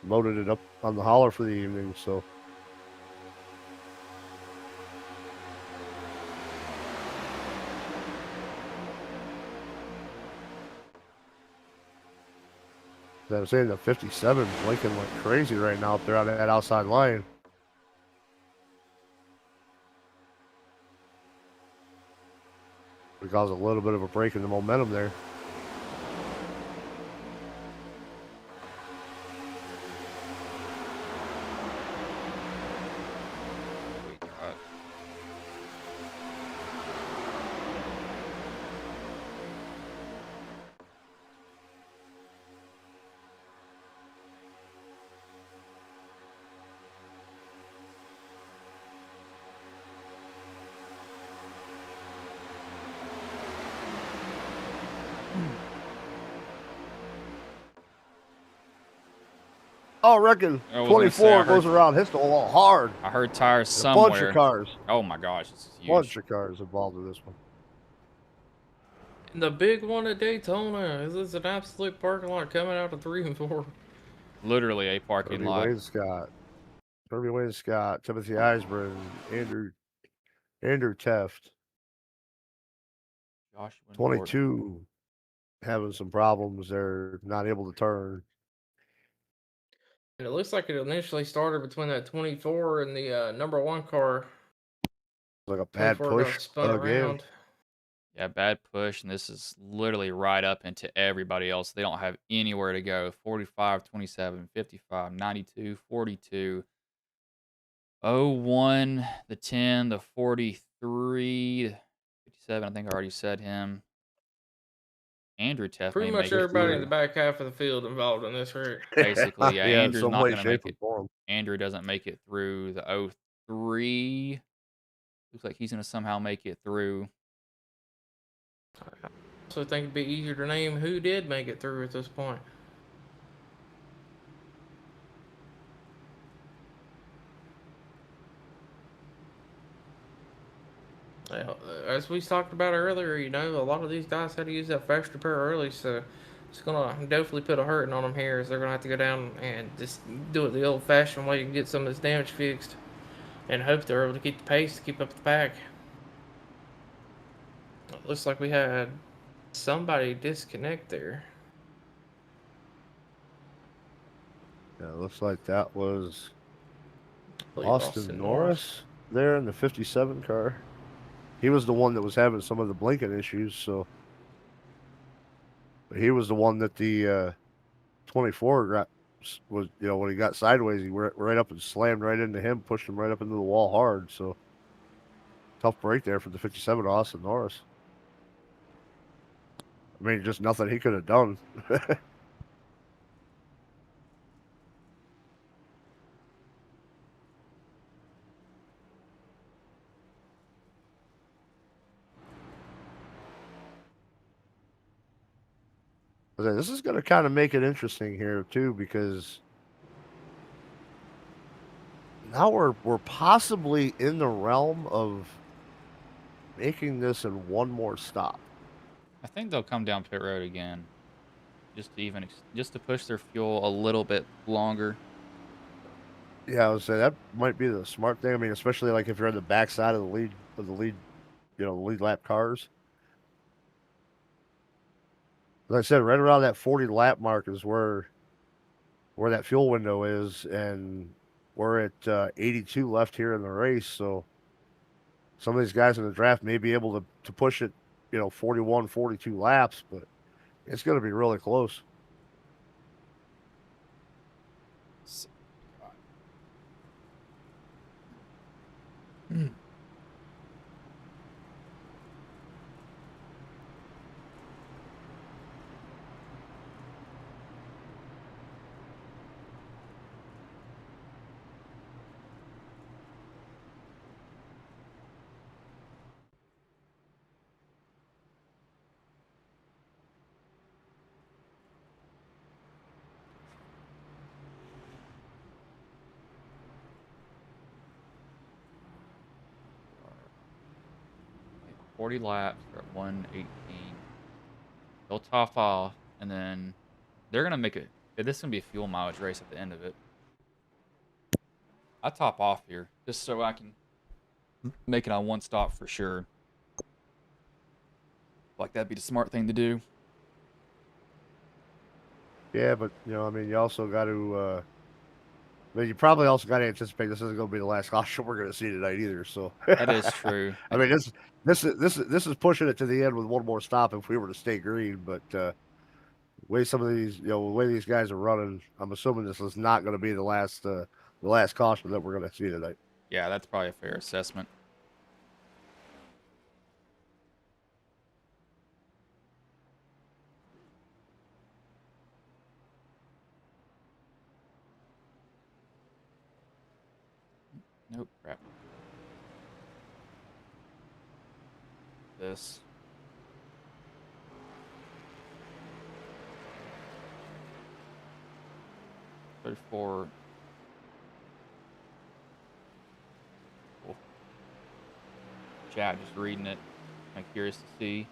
loaded it up on the hauler for the evening, so. I'm saying the 57 blinking like crazy right now up there on that outside line. It caused a little bit of a break in the momentum there. Oh, I reckon 24 goes around, hits the wall hard. I heard tires somewhere. A bunch of cars. Oh my gosh, it's huge. Bunch of cars involved in this one. And the big one at Daytona is an absolute parking lot coming out of 3 and 4. Literally a parking Kirby lot. Wayne Scott, Kirby Wayne Scott, Timothy Eisburn, Andrew Teft, Josh Winford. 22, having some problems. They're not able to turn. And it looks like it initially started between that 24 and the number 1 car. Like a bad 24 push got spun again. around. Yeah, bad push, and this is literally right up into everybody else. They don't have anywhere to go. 45, 27, 55, 92, 42, 01, the 10, the 43, 57. I think I already said him. Andrew Teff Pretty may much make it everybody in through. the back half of the field involved in this wreck. Basically, yeah, Yeah, in Andrew's some not way, going to shape, make or it. form. Andrew doesn't make it through the 03. Looks like he's going to somehow make it through. So I think it'd be easier to name who did make it through at this point. Well, as we talked about earlier, a lot of these guys had to use that fast repair early, so it's gonna definitely put a hurting on them here as they're gonna have to go down and just do it the old-fashioned way and get some of this damage fixed, and hope they're able to keep the pace, to keep up the pack. It looks like we had somebody disconnect there. Yeah, it looks like that was I believe Austin Norris there in the 57 car. He was the one that was having some of the blinking issues, so he was the one that the 24 was, when he got sideways, he went right up and slammed right into him, pushed him right up into the wall hard. So tough break there for the 57 Austin Norris. I mean, just nothing he could have done. This is going to kind of make it interesting here too, because now we're possibly in the realm of making this in one more stop. I think they'll come down pit road again, just to just to push their fuel a little bit longer. Yeah, I would say that might be the smart thing. I mean, especially like if you're on the backside of the lead lap cars. As I said, right around that 40 lap mark is where that fuel window is, and we're at 82 left here in the race. So some of these guys in the draft may be able to push it, 41, 42 laps, but it's going to be really close. Mm. Okay, 40 laps. They're at 118. They'll top off, and then they're gonna make it. This is gonna be a fuel mileage race at the end of it. I top off here just so I can make it on one stop for sure. Like that'd be the smart thing to do. Yeah, but I mean, you also got to. You probably also got to anticipate this isn't going to be the last caution we're going to see tonight either. So That is true. I mean, this is pushing it to the end with one more stop if we were to stay green. But the way some of these, the way these guys are running, I'm assuming this is not going to be the last caution that we're going to see tonight. Yeah, that's probably a fair assessment. Nope, crap. This. For chat, just reading it. I'm curious to see.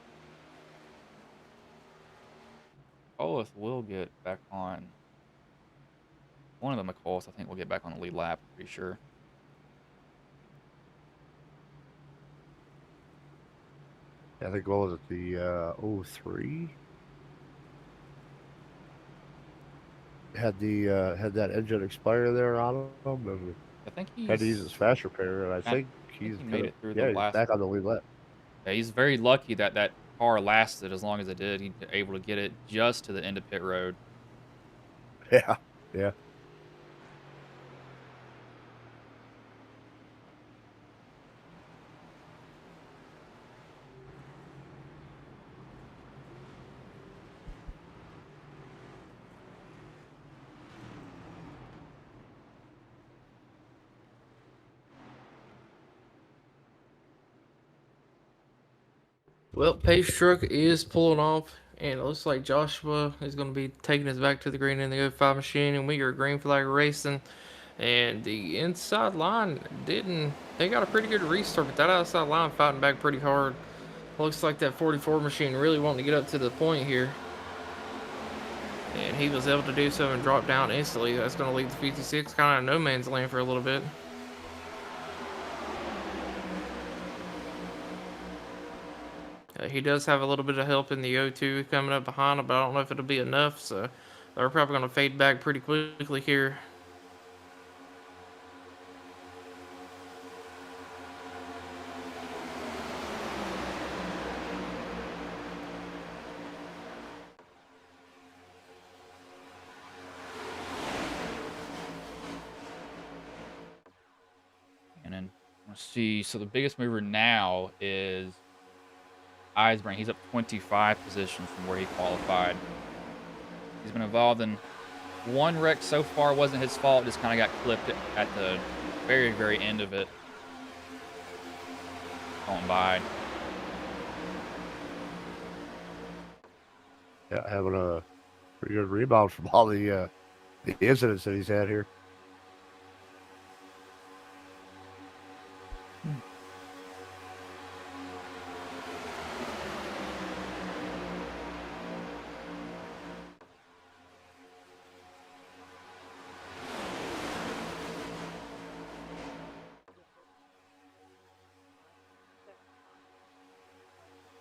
McCullough will get back on. One of the McCulloughs, I think, will get back on the lead lap. Pretty sure. I think what was it, the 03? Had that engine expire there on him, and I think had to use he's. his fast repair, and I I think think he's he made gonna, it through the yeah, he's last. back on the lead lap. Yeah, he's very lucky that that car lasted as long as it did. He was able to get it just to the end of pit road. Yeah, yeah. Well, Pace Truck is pulling off, and it looks like Joshua is going to be taking us back to the green in the 05 machine, and we are green flag racing. And the inside line didn't. They got a pretty good restart, but that outside line fighting back pretty hard. Looks like that 44 machine really wanting to get up to the point here. And he was able to do so and drop down instantly. That's going to leave the 56 kind of no man's land for a little bit. He does have a little bit of help in the O2 coming up behind him, but I don't know if it'll be enough. So they're probably going to fade back pretty quickly here. And then let's see. So the biggest mover now is Eisbrand. He's up 25 positions from where he qualified. He's been involved in one wreck so far. Wasn't his fault. Just kind of got clipped at the very, very end of it. Going by. Yeah, having a pretty good rebound from all the incidents that he's had here.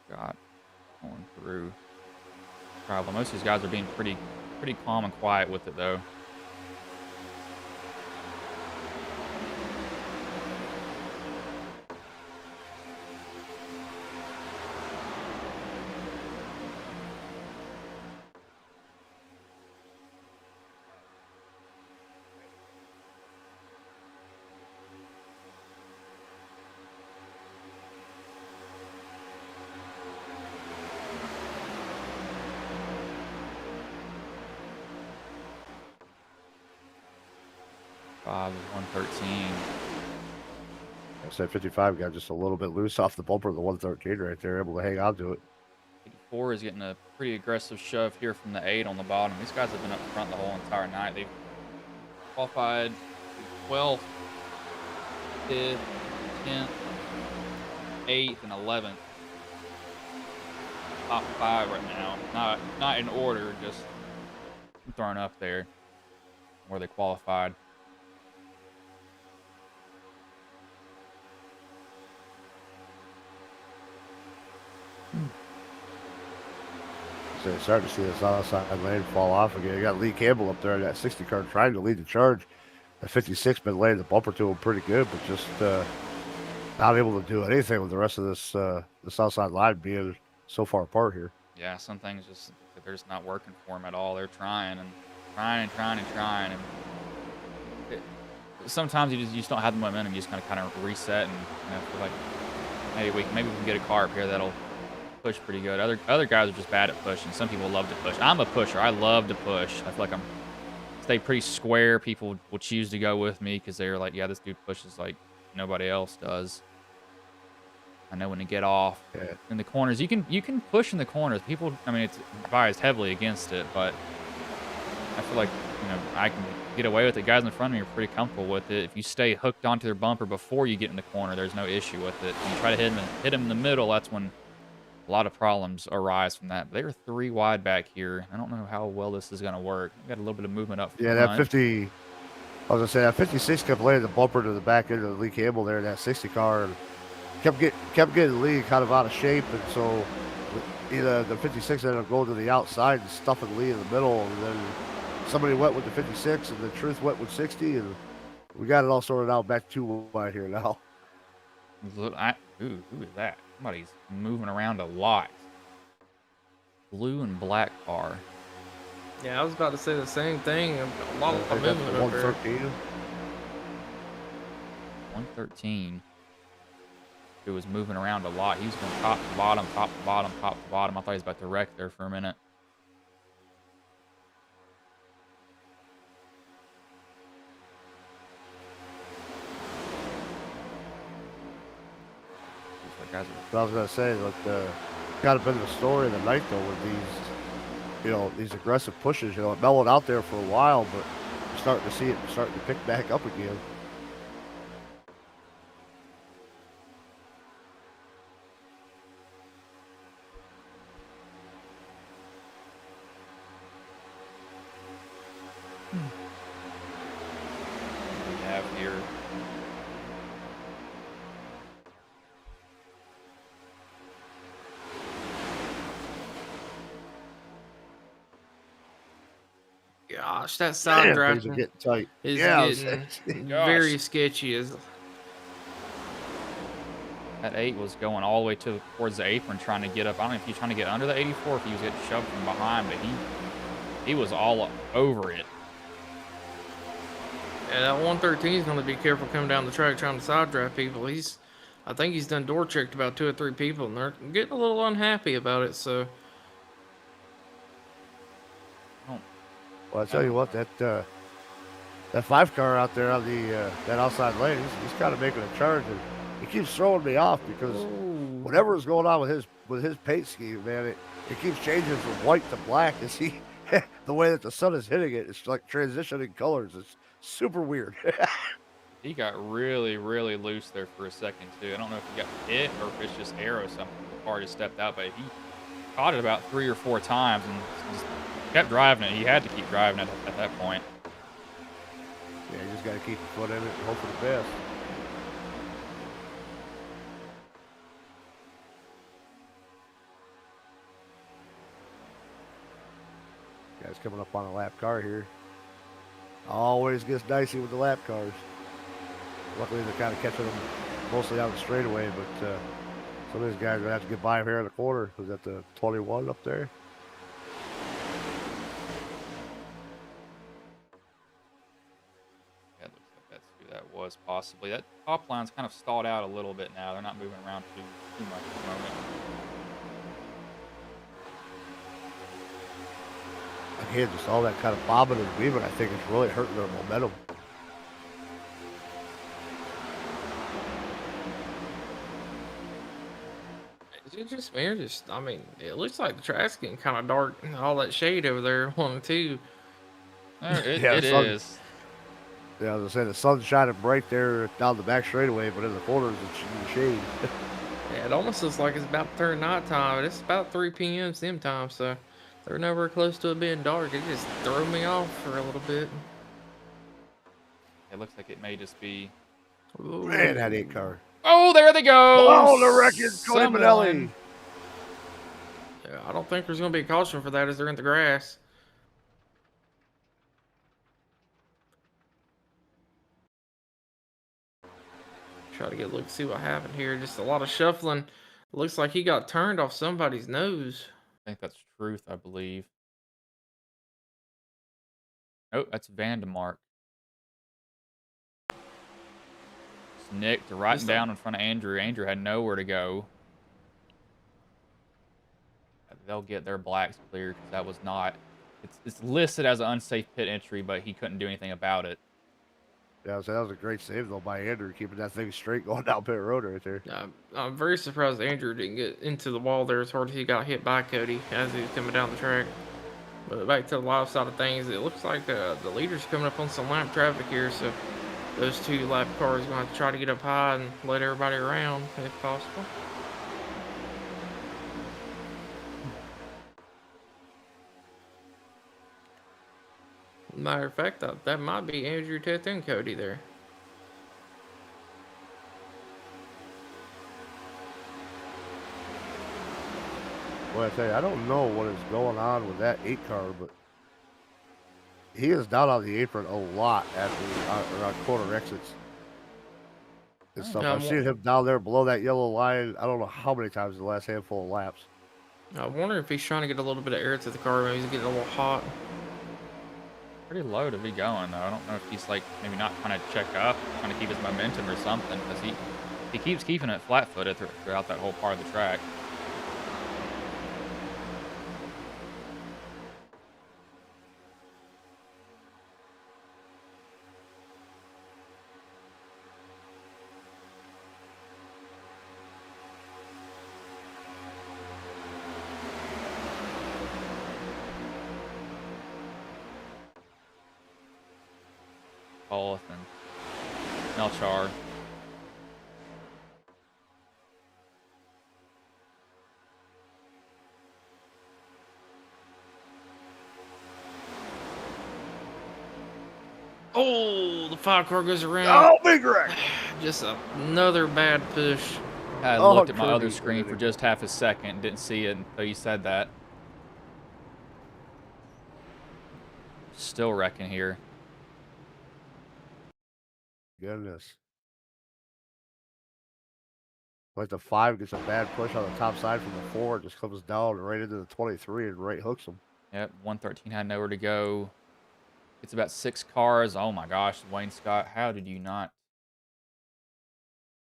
Got going through. Probably most of these guys are being pretty calm and quiet with it though. Five is 113. I said 55 got just a little bit loose off the bumper of the 113 right there, able to hang on to it. 84 is getting a pretty aggressive shove here from the 8 on the bottom. These guys have been up front the whole entire night. They've qualified 12th, 5th, 10th, 8th, and 11th. Top 5 right now. Not in order, just thrown up there where they qualified. So you start to see this outside lane fall off again. You got Lee Campbell up there in that 60 car trying to lead the charge. The 56 been laying the bumper to him pretty good, but just not able to do anything with the rest of this outside line being so far apart here. Yeah, some things just they're just not working for them at all. They're trying and trying, and sometimes you just don't have the momentum. You just kind of reset and feel like, hey, maybe we can get a car up here that'll push pretty good. Other guys are just bad at pushing. Some people love to push. I'm a pusher. I love to push. I feel like I'm stay pretty square. People will choose to go with me because they're like, yeah, this dude pushes like nobody else does. I know when to get off. Yeah. In the corners. You can push in the corners. People, I mean, it's biased heavily against it, but I feel like, I can get away with it. Guys in front of me are pretty comfortable with it. If you stay hooked onto their bumper before you get in the corner, there's no issue with it. When you try to hit them in the middle, that's when a lot of problems arise from that. They're 3 wide back here. I don't know how well this is going to work. Got a little bit of movement up Yeah, front. that 50. I was gonna say that 56 kept laying the bumper to the back end of Lee Campbell there in that 60 car, and kept getting Lee kind of out of shape, and so either the 56 ended up going to the outside and stuffing Lee in the middle, and then somebody went with the 56, and the Truth went with 60, and we got it all sorted out back to 2 wide here now. Who is that? Somebody's moving around a lot. Blue and black car. Yeah, I was about to say the same thing. A lot of I think that's movement the up there. 113. 113. It was moving around a lot. He was going top to bottom, top to bottom, top to bottom. I thought he was about to wreck there for a minute. Guys But I was gonna say that kind of been the story of the night though with these aggressive pushes. It mellowed out there for a while, but you're starting to see it starting to pick back up again. we have here. Gosh, that side Man, things are drafting getting tight. is Yeah, getting very sketchy. That 8 was going all the way towards the apron trying to get up. I don't know if he's trying to get under the 84 or if he was getting shoved from behind, but he was all over it. Yeah, that 113 is going to be careful coming down the track trying to side draft people. I think he's done door checked about 2 or 3 people, and they're getting a little unhappy about it. So, Well, I tell you what, that 5 car out there on the that outside lane, he's kind of making a charge, and he keeps throwing me off because whatever is going on with his paint scheme, man, it keeps changing from white to black. As the way that the sun is hitting it, it's like transitioning colors. It's super weird. He got really, really loose there for a second, too. I don't know if he got hit or if it's just air or something. The car just stepped out, but he caught it about 3 or 4 times and just kept driving it. He had to keep driving it at that point. Yeah, you just got to keep your foot in it and hope for the best. Guys coming up on a lap car here. Always gets dicey with the lap cars. Luckily, they're kind of catching them mostly out of the straightaway, but some of these guys are going to have to get by him here in the corner. Was that the 21 up there? Yeah, it looks like that's who that was possibly. That top line's kind of stalled out a little bit now. They're not moving around too much at the moment. Again, just all that kind of bobbing and weaving, I think it's really hurting their momentum. is it just me or just? I mean, it looks like the track's getting kind of dark. All that shade over there, 1 and 2. It Yeah, the sun- is. Yeah, as I said, the sun's shining bright there down the back straightaway, but in the corners it's in the shade. Yeah, it almost looks like it's about to turn nighttime. It's about 3 p.m. sim time, so they're nowhere close to it being dark. It just threw me off for a little bit. It looks like it may just be. Ooh. Man, that 8 car. Oh, there they go! Oh, the record, Cody Someone- Manelli. Yeah, I don't think there's going to be a caution for that as they're in the grass. Try to get a look, see what happened here. Just a lot of shuffling. Looks like he got turned off somebody's nose. I think that's Truth, I believe. Oh, that's Vandemark. It's nicked right Just down in front of Andrew. Andrew had nowhere to go. They'll get their blacks cleared because that was not. It's listed as an unsafe pit entry, but he couldn't do anything about it. Yeah, so that was a great save though by Andrew, keeping that thing straight going down pit road right there. I'm very surprised Andrew didn't get into the wall there as hard as he got hit by Cody as he was coming down the track. But back to the live side of things, it looks like the leader's coming up on some lap traffic here, so those 2 lap cars are going to have to try to get up high and let everybody around if possible. Matter of fact, that might be Andrew Teth and Cody there. Boy, I tell you, I don't know what is going on with that 8 car, but he is down on the apron a lot around corner exits and Oh, stuff. Now, I've seen him down there below that yellow line. I don't know how many times in the last handful of laps. I wonder if he's trying to get a little bit of air to the car. Maybe he's getting a little hot. pretty low to be going, though. I don't know if he's, like, maybe not trying to check up, trying to keep his momentum or something, because he keeps keeping it flat-footed throughout that whole part of the track. Paulus and Melchar. Oh, the 5 car goes around. Oh, big wreck! Just another bad push. I Oh, looked at my other Kirby screen did for it. just half a second, didn't see it until you said that. Still wrecking here. Goodness. Like the 5 gets a bad push on the top side from the 4, just comes down right into the 23 and right hooks him. Yep, 113 had nowhere to go. It's about 6 cars. Oh my gosh, Wayne Scott, how did you not?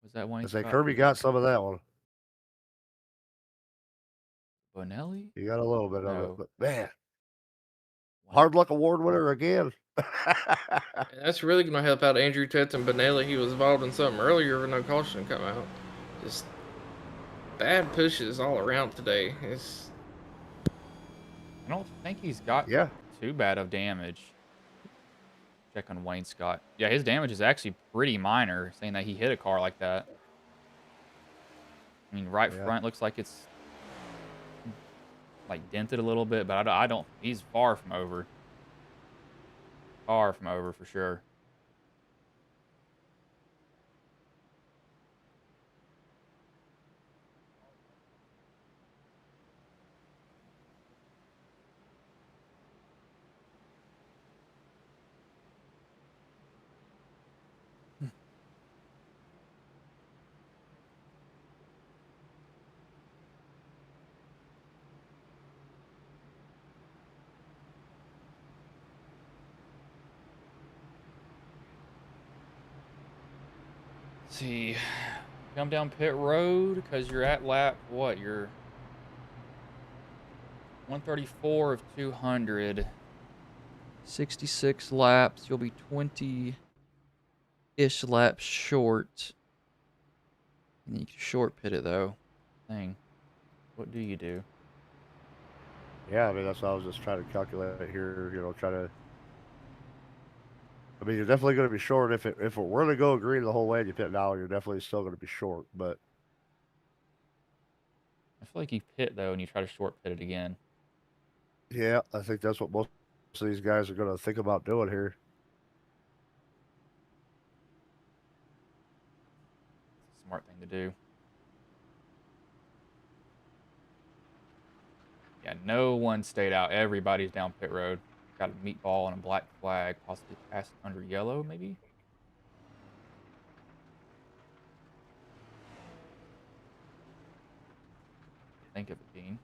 Was that Wayne I say Scott? Kirby got some of that one. Bonelli? He got a little bit of it, No. but man, Wayne- hard luck award winner again. And that's really going to help out Andrew Teth and Benelli. He was involved in something earlier with no caution come out. Just bad pushes all around today. It's I don't think he's got Yeah. too bad of damage. Check on Wayne Scott. Yeah, his damage is actually pretty minor, saying that he hit a car like that. I mean, right Yeah. front looks like it's like dented a little bit, but I don't. He's far from over. Far from over for sure. Let's see, come down pit road because you're at lap what? You're 134 of 200. 66 laps. You'll be 20-ish laps short. And you can short pit it though. Dang. What do you do? Yeah, I mean, that's what I was just trying to calculate here, I mean, you're definitely going to be short. If it were to go green the whole way and you pit now, you're definitely still going to be short. But I feel like you pit though and you try to short pit it again. yeah, I think that's what most of these guys are going to think about doing here. It's a smart thing to do. Yeah, no one stayed out. Everybody's down pit road. Got a meatball and a black flag, possibly passed under yellow, maybe? Think of it being.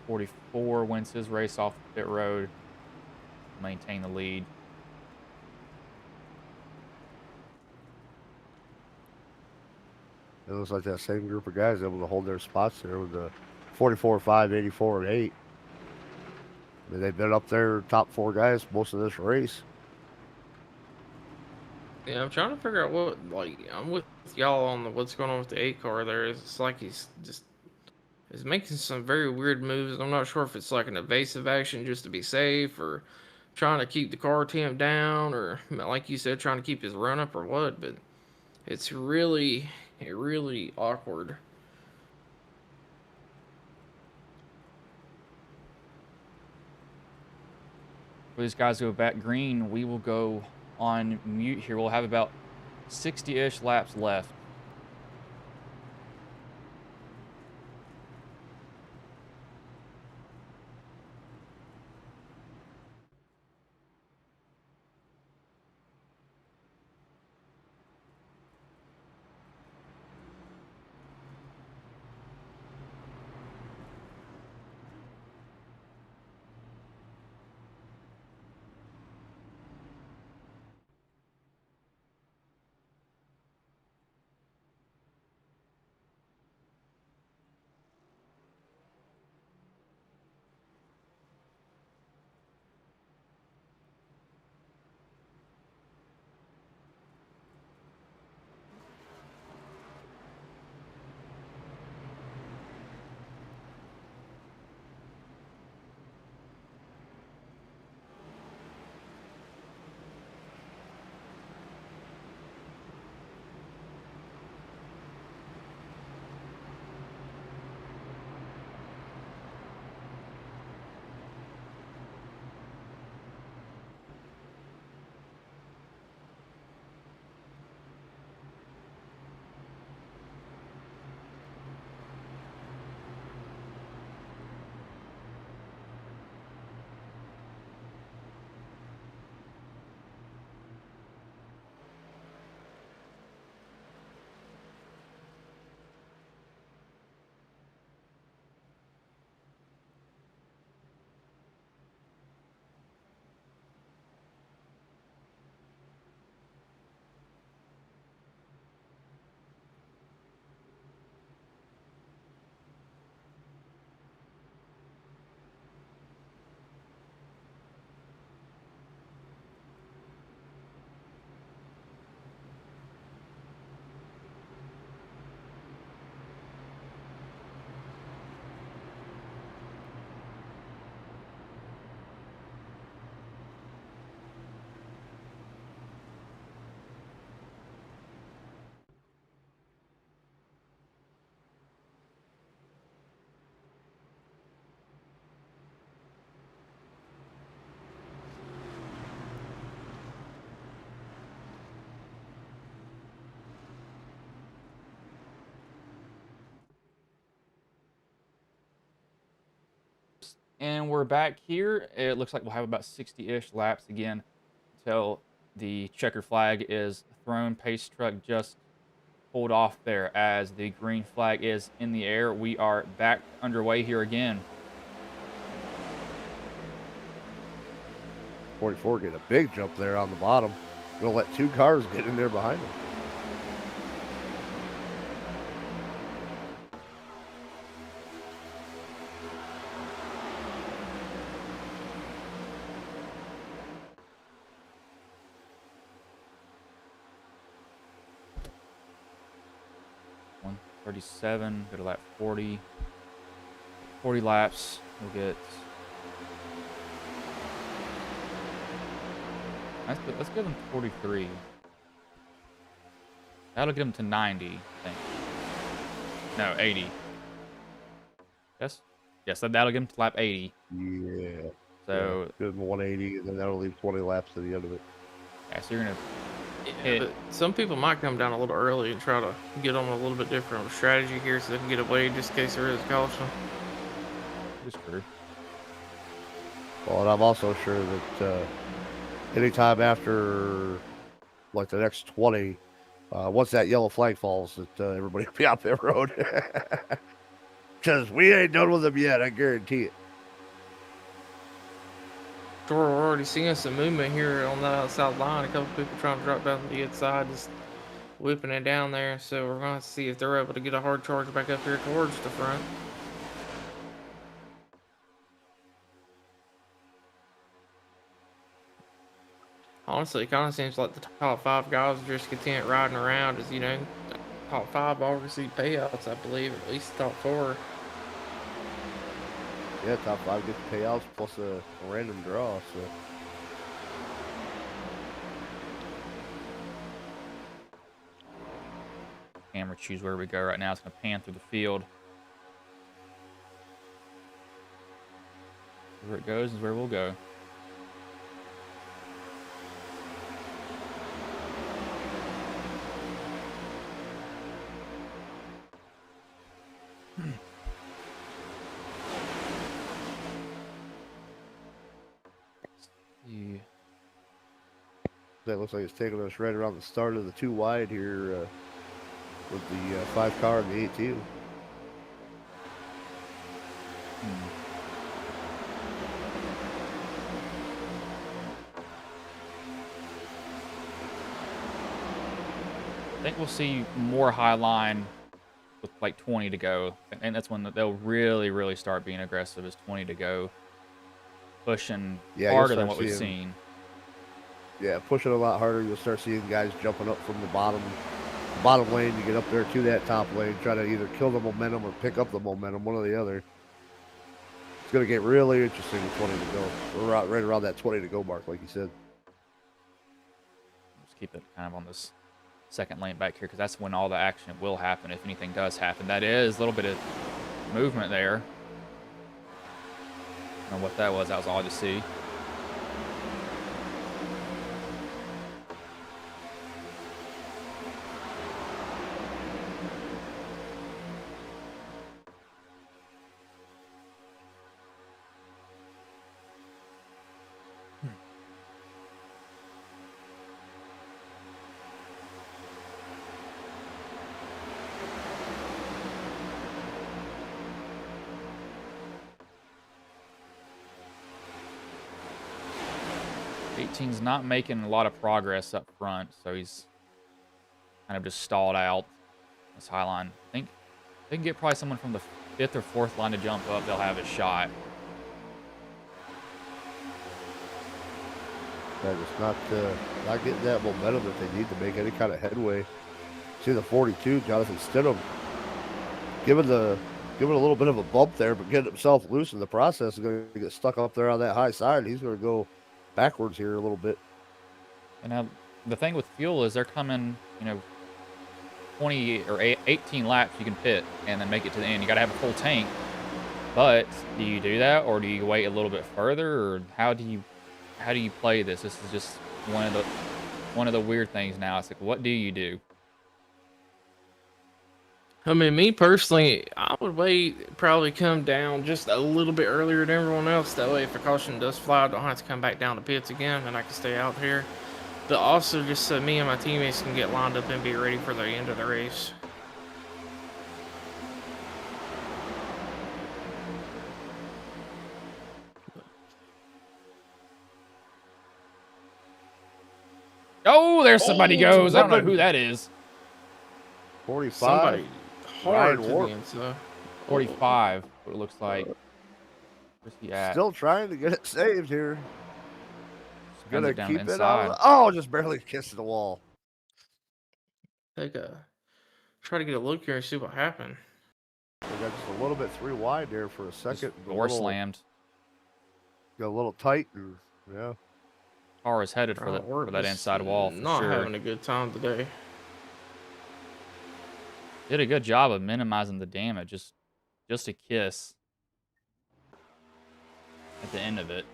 .44 wins his race off the pit road. Maintain the lead. It looks like that same group of guys able to hold their spots there with the 44, 5, 84, and 8. I mean, they've been up there top 4 guys most of this race. yeah. I'm trying to figure out what I'm with y'all on what's going on with the 8 car there. It's like he's making some very weird moves. I'm not sure if it's like an evasive action just to be safe or trying to keep the car temp down, or like you said, trying to keep his run up or what. But it's really awkward. For these guys go back green, we will go on mute here. We'll have about 60-ish laps left. And we're back here. It looks like we'll have about 60-ish laps again until the checker flag is thrown. Pace truck just pulled off there as the green flag is in the air. We are back underway here again. 44 getting a big jump there on the bottom. Gonna let two cars get in there behind him. One 37, go to lap 40. 40 laps. We'll get. Let's give him 43. That'll get him to 90, I think. No, 80. Yes? Yes, that'll get him to lap 80. Yeah. So, Give him 180, and then that'll leave 20 laps to the end of it. yeah, so you're going to Yeah, hit. but some people might come down a little early and try to get on a little bit different of a strategy here so they can get away just in case there is a caution. Just true. Well, and I'm also sure that anytime after, like, the next 20, once that yellow flag falls, that everybody will be out there road. Because we ain't done with them yet, I guarantee it. We're already seeing some movement here on the outside line. A couple people trying to drop down the inside, just whipping it down there. So we're going to see if they're able to get a hard charge back up here towards the front. Honestly, it kind of seems like the top 5 guys are just content riding around as, you know, top 5 all receive payouts, I believe, at least top 4. Yeah, top 5 gets payouts plus a random draw. So camera choose where we go right now. It's going to pan through the field. Where it goes is where we'll go. See. That looks like it's taking us right around the start of the 2 wide here with the 5 car and the 18. I think we'll see more high line with like 20 to go, and that's when they'll really start being aggressive. Is 20 to go, pushing harder than what we've seen. Yeah, pushing a lot harder. You'll start seeing guys jumping up from the bottom lane to get up there to that top lane, try to either kill the momentum or pick up the momentum, one or the other. It's going to get really interesting with 20 to go. We're right around that 20 to go mark, like you said. Just keep it kind of on this second lane back here, because that's when all the action will happen, if anything does happen. That is a little bit of movement there. I don't know what that was. That was all to see. Eighteen's not making a lot of progress up front, so he's kind of just stalled out this high line. I think they can get probably someone from the 5th or 4th line to jump up. They'll have a shot. They're just not getting that momentum that they need to make any kind of headway. See the 42, Jonathan Stidham, giving a little bit of a bump there, but getting himself loose in the process. Is going to get stuck up there on that high side. He's going to go backwards here a little bit. And now the thing with fuel is they're coming, 20 or 18 laps you can pit and then make it to the end. You got to have a full tank. But do you do that, or do you wait a little bit further, or how do you play this? This is just one of the weird things now. It's like, what do you do? I mean, me personally, I would wait, probably come down just a little bit earlier than everyone else. That way, if a caution does fly, I don't have to come back down to pits again, and I can stay out here. But also, just so me and my teammates can get lined up and be ready for the end of the race. Oh, there somebody goes. I don't know who that is. 45. Somebody hard Ryan to Warp. the inside. 45, what it looks like. Where's he at? Still trying to get it saved here. Guns Gonna it down keep the it on. inside. Oh, just barely kissed the wall. Try to get a look here and see what happened. We got just a little bit 3 wide there for a second. Door slammed. Got a little tight. And, yeah. Car is headed for that inside wall for not sure. having a good time today. Did a good job of minimizing the damage. Just a kiss at the end of it.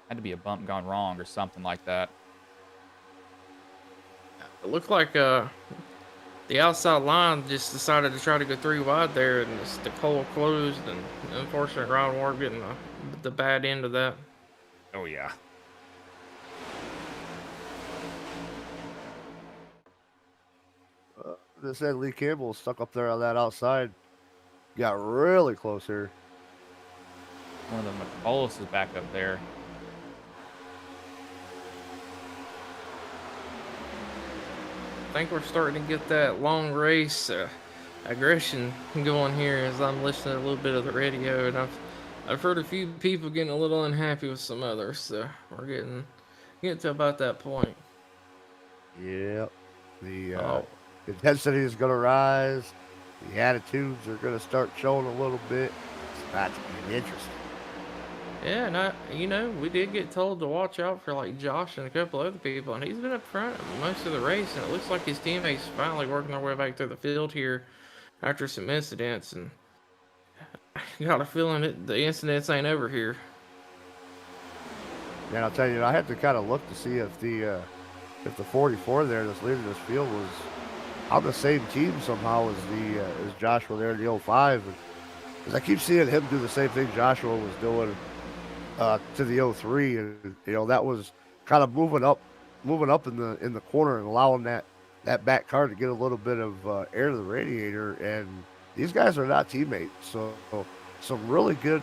Had to be a bump gone wrong or something like that. It looked like the outside line just decided to try to go 3 wide there, and the hole closed, and unfortunately Ryan Ward getting the bad end of that. Oh yeah. This said Lee Campbell was stuck up there on that outside. Got really close here. One of the McCullis is back up there. I think we're starting to get that long race aggression going here as I'm listening to a little bit of the radio, and I've heard a few people getting a little unhappy with some others, so we're getting to about that point. Yep. The intensity is going to rise. The attitudes are going to start showing a little bit. It's about to be interesting. Yeah, and we did get told to watch out for like Josh and a couple other people, and he's been up front most of the race, and it looks like his teammates finally working their way back through the field here after some incidents, and I got a feeling that the incidents ain't over here. And I'll tell you, I had to kind of look to see if the 44 there that's leading this field was on the same team somehow as Joshua there in the 05. Because I keep seeing him do the same thing Joshua was doing to the 03, and that was kind of moving up in the corner and allowing that back car to get a little bit of air to the radiator. And these guys are not teammates, so some really good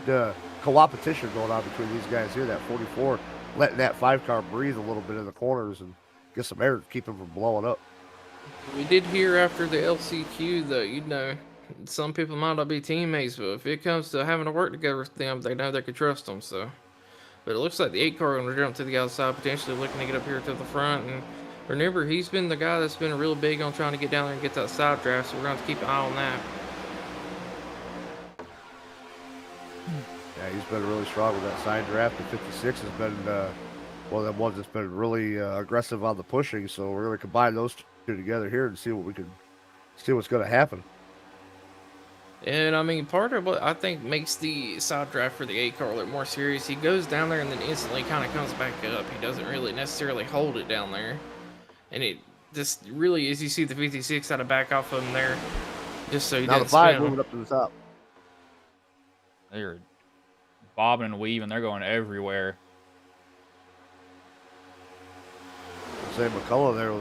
co-opetition going on between these guys here. That 44 letting that 5 car breathe a little bit in the corners and get some air to keep him from blowing up. We did hear after the LCQ that, some people might not be teammates, but if it comes to having to work together with them, they know they can trust them. So, but it looks like the 8 car going to jump to the outside, potentially looking to get up here to the front. And remember, he's been the guy that's been real big on trying to get down there and get that side draft, so we're going to have to keep an eye on that. Yeah, he's been really strong with that side draft. The 56 has been one of the ones that's been really aggressive on the pushing. So we're going to combine those two together here and see what's going to happen. And I mean, part of what I think makes the side draft for the 8 car look more serious, he goes down there and then instantly kind of comes back up. He doesn't really necessarily hold it down there. And it just really is, you see the 56 had to back off of him there just so he Now the didn't 5 spin him. moving up to the top. They're bobbing and weaving. They're going everywhere. Say McCullough there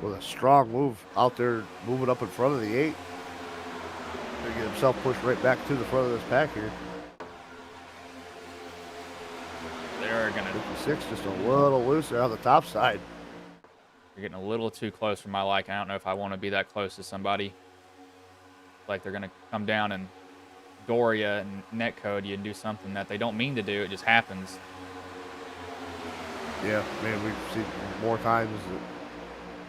with a strong move out there, moving up in front of the 8. To get himself pushed right back to the front of this pack here. They're gonna 56 just a little looser on the top side. You're getting a little too close for my liking. I don't know if I want to be that close to somebody. Like they're gonna come down and gore you and netcode you and do something that they don't mean to do. It just happens. Yeah, man, we've seen more times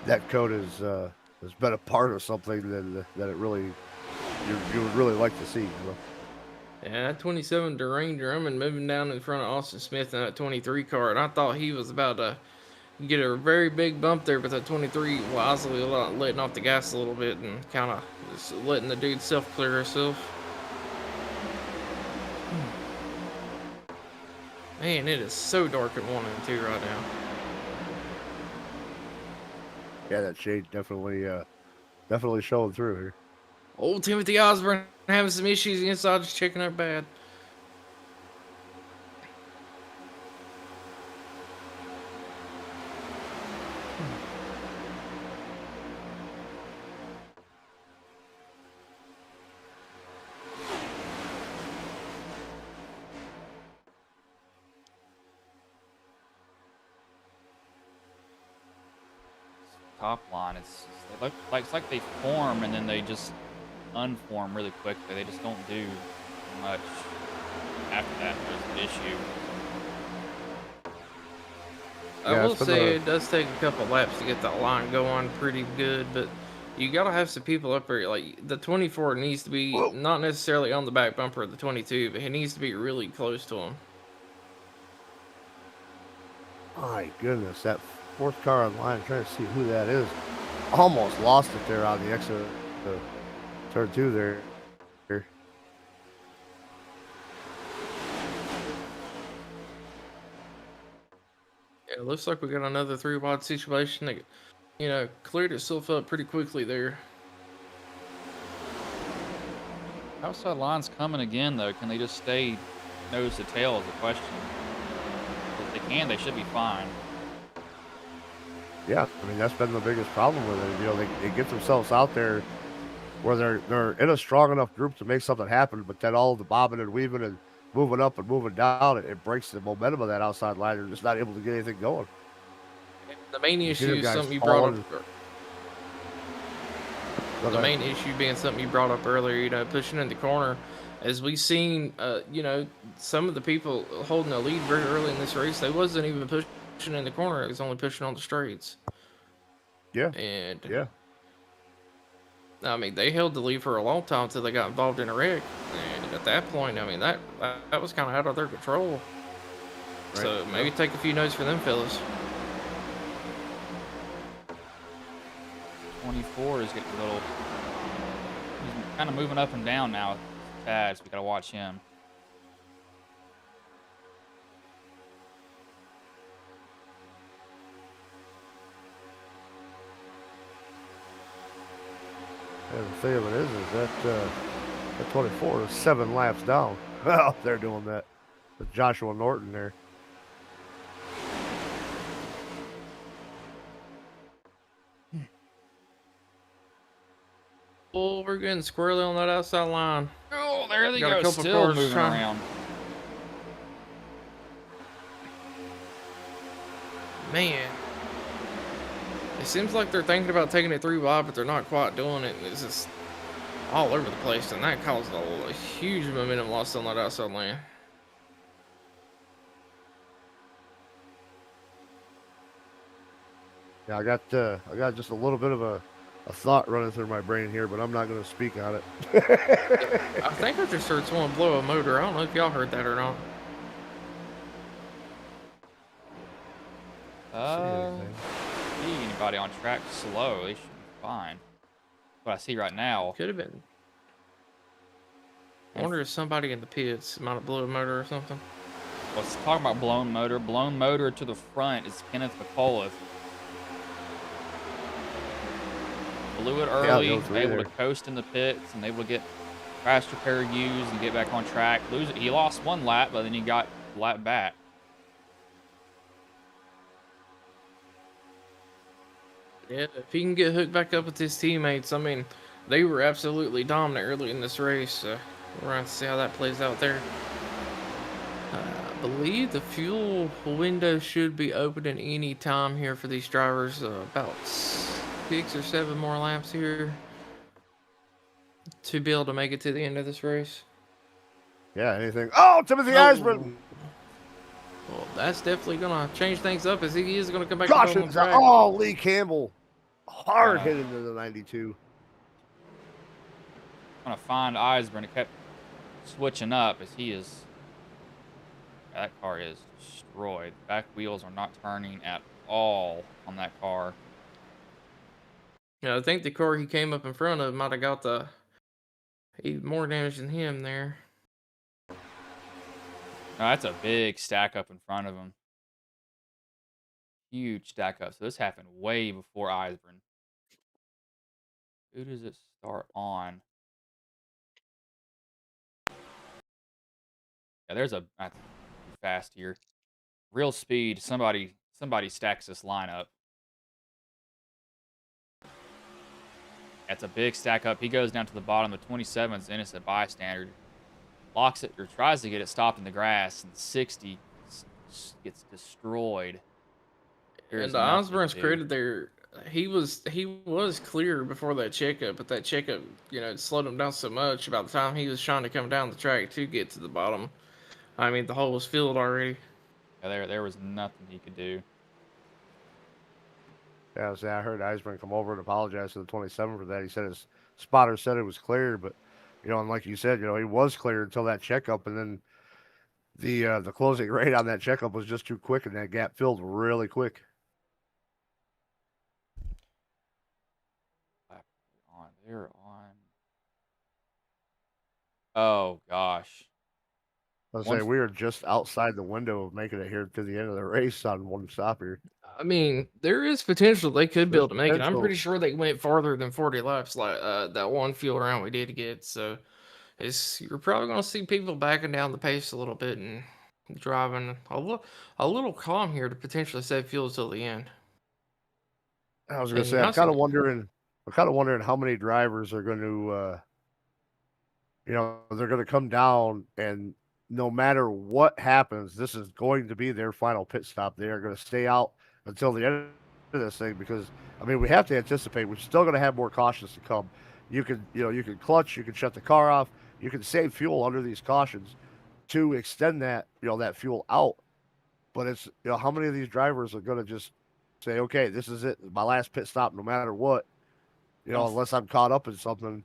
that code has been a part of something that it really you would really like to see. Yeah, that 27 Durain Drummond moving down in front of Austin Smith in that 23 car, and I thought he was about to get a very big bump there, but that 23 wisely letting off the gas a little bit and kind of just letting the dude self-clear herself. Man, it is so dark at 1 and 2 right now. Yeah, that shade definitely showing through here. Old Timothy Osborne having some issues inside, just checking out bad. Top line, it's like they form and then they just unform really quickly. They just don't do much after that. There's an issue. I will say it does take a couple laps to get that line going pretty good, but you gotta have some people up there. Like the 24 needs to be not necessarily on the back bumper of the 22, but he needs to be really close to him. My goodness, that 4th car on line, trying to see who that is. Almost lost it there on the exit of the turn 2 there. Yeah, it looks like we got another 3 wide situation that, cleared itself up pretty quickly there. Outside line's coming again, though. Can they just stay nose to tail is the question. If they can, they should be fine. Yeah, I mean, that's been the biggest problem with it. They get themselves out there where they're in a strong enough group to make something happen, but then all the bobbing and weaving and moving up and moving down, it breaks the momentum of that outside line. They're just not able to get anything going. The main issue is something you brought up. The main issue being something you brought up earlier, pushing in the corner. As we've seen, some of the people holding the lead very early in this race, they wasn't even pushing in the corner. It was only pushing on the straights. Yeah. And yeah. I mean, they held the lead for a long time until they got involved in a wreck. And at that point, I mean, that was kind of out of their control. So maybe take a few notes for them fellas. 24 is getting a little. He's kind of moving up and down now. Tad, so we gotta watch him. And the thing of it is that 24 is 7 laps down. Well, they're doing that with Joshua Norton there. Oh, we're getting squirrely on that outside line. Oh, there they Got a go. couple Still cars moving trying- around. Man. It seems like they're thinking about taking it 3 wide, but they're not quite doing it. It's just all over the place, and that caused a huge momentum loss on that outside lane. Yeah, I got just a little bit of a thought running through my brain here, but I'm not going to speak on it. I think I just heard someone blow a motor. I don't know if y'all heard that or not. See anybody on track slow? They should be fine. What I see right now. Could have been. I wonder if somebody in the pits might have blew a motor or something. Let's talk about blown motor. Blown motor to the front is Kenneth McAuliffe. Blew it early, able to coast in the pits, and able to get crash repair used and get back on track. He lost 1 lap, but then he got a lap back. Yeah, if he can get hooked back up with his teammates, I mean, they were absolutely dominant early in this race. So we're going to see how that plays out there. I believe the fuel window should be open at any time here for these drivers. About 6 or 7 more laps here to be able to make it to the end of this race. Yeah, anything. Oh, Timothy Eisman! Well, that's definitely going to change things up as he is going to come back. Cautions. Oh, Lee Campbell. Hard hit into the 92. I'm going to find Eisman. It kept switching up as he is. That car is destroyed. Back wheels are not turning at all on that car. Yeah, I think the car he came up in front of might have got even more damage than him there. No, that's a big stack up in front of him. Huge stack up. So this happened way before Eisman. Who does it start on? Yeah, there's a that's fast here. Real speed. Somebody stacks this lineup. That's a big stack up. He goes down to the bottom. The 27's innocent bystander. Locks it or tries to get it stopped in the grass, and 60 gets destroyed. And Osborne's credit there, he was clear before that checkup, but that checkup, it slowed him down so much. About the time he was trying to come down the track to get to the bottom, I mean, the hole was filled already. Yeah, there was nothing he could do. Yeah, I heard Eisman come over and apologize to the 27 for that. He said his spotter said it was clear, but and like you said, he was clear until that checkup, and then the closing rate on that checkup was just too quick, and that gap filled really quick. They're on. Oh gosh. I was saying we were just outside the window of making it here to the end of the race on one stop here. I mean, there is potential they could be able to make it. I'm pretty sure they went farther than 40 laps, like that one fuel round we did get. So you're probably going to see people backing down the pace a little bit and driving a little calm here to potentially save fuel till the end. I was going to say, I'm kind of wondering how many drivers are going to, they're going to come down, and no matter what happens, this is going to be their final pit stop. They are going to stay out until the end of this thing because, I mean, we have to anticipate we're still going to have more cautions to come. You can clutch, you can shut the car off, you can save fuel under these cautions to extend that, that fuel out. But it's, how many of these drivers are going to just say, okay, this is it, my last pit stop, no matter what, unless I'm caught up in something.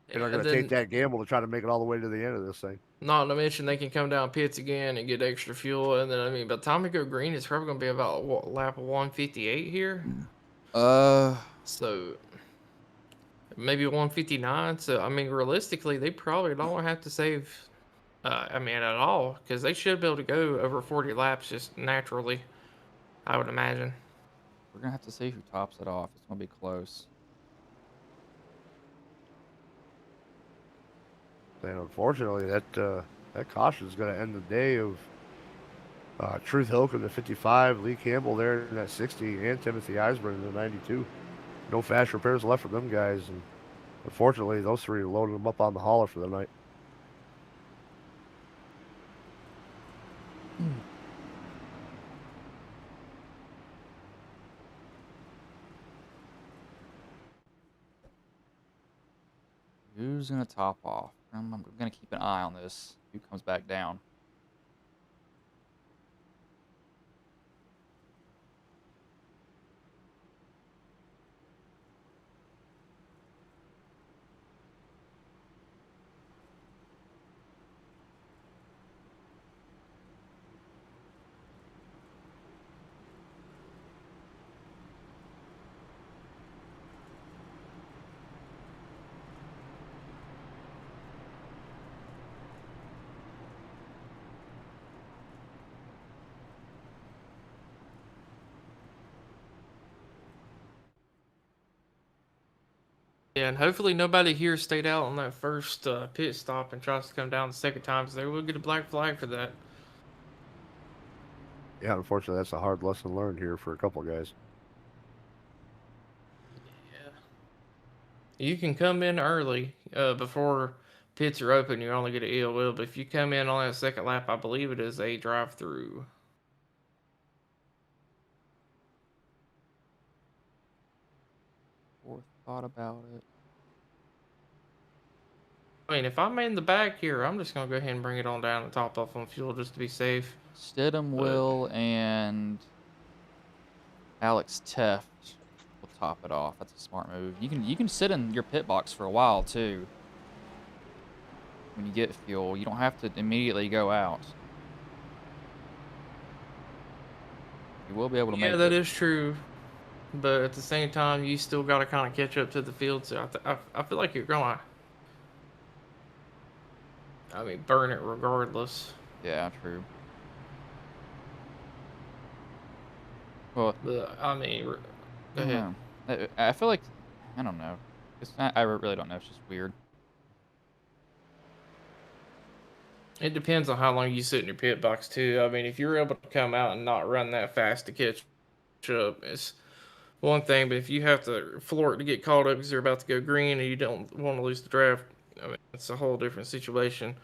They're not And going to take then, that gamble to try to make it all the way to the end of this thing. not to mention, they can come down pits again and get extra fuel. And then, I mean, by the time we go green, it's probably going to be about what, lap 158 here. So maybe 159. So, I mean, realistically, they probably don't have to save, I mean, at all, because they should be able to go over 40 laps just naturally, I would imagine. We're gonna have to see who tops it off. It's gonna be close. And unfortunately, that caution is going to end the day of Truth Hilk in the 55, Lee Campbell there in that 60, and Timothy Eisman in the 92. No fast repairs left for them guys, and unfortunately, those three loaded them up on the hauler for the night. Who's gonna top off? I'm gonna keep an eye on this. Who comes back down? Yeah, and hopefully nobody here stayed out on that first pit stop and tries to come down the second time, so they will get a black flag for that. Yeah, unfortunately, that's a hard lesson learned here for a couple guys. Yeah. You can come in early before pits are open. You only get an EOL, but if you come in on that second lap, I believe it is a drive-through. Or thought about it. I mean, if I'm in the back here, I'm just gonna go ahead and bring it on down and top off on fuel just to be safe. Stidham, Will, and Alex Teft will top it off. That's a smart move. You can sit in your pit box for a while too. When you get fuel, you don't have to immediately go out. You will be able to make Yeah, that it. is true. But at the same time, you still got to kind of catch up to the field. So I feel like you're going to, I mean, burn it regardless. Yeah, true. Well, But, I mean, go I don't ahead. know. I feel like, I don't know. I really don't know. It's just weird. It depends on how long you sit in your pit box, too. I mean, if you're able to come out and not run that fast to catch up, it's one thing. But if you have to floor it to get caught up because you're about to go green and you don't want to lose the draft, I mean, it's a whole different situation.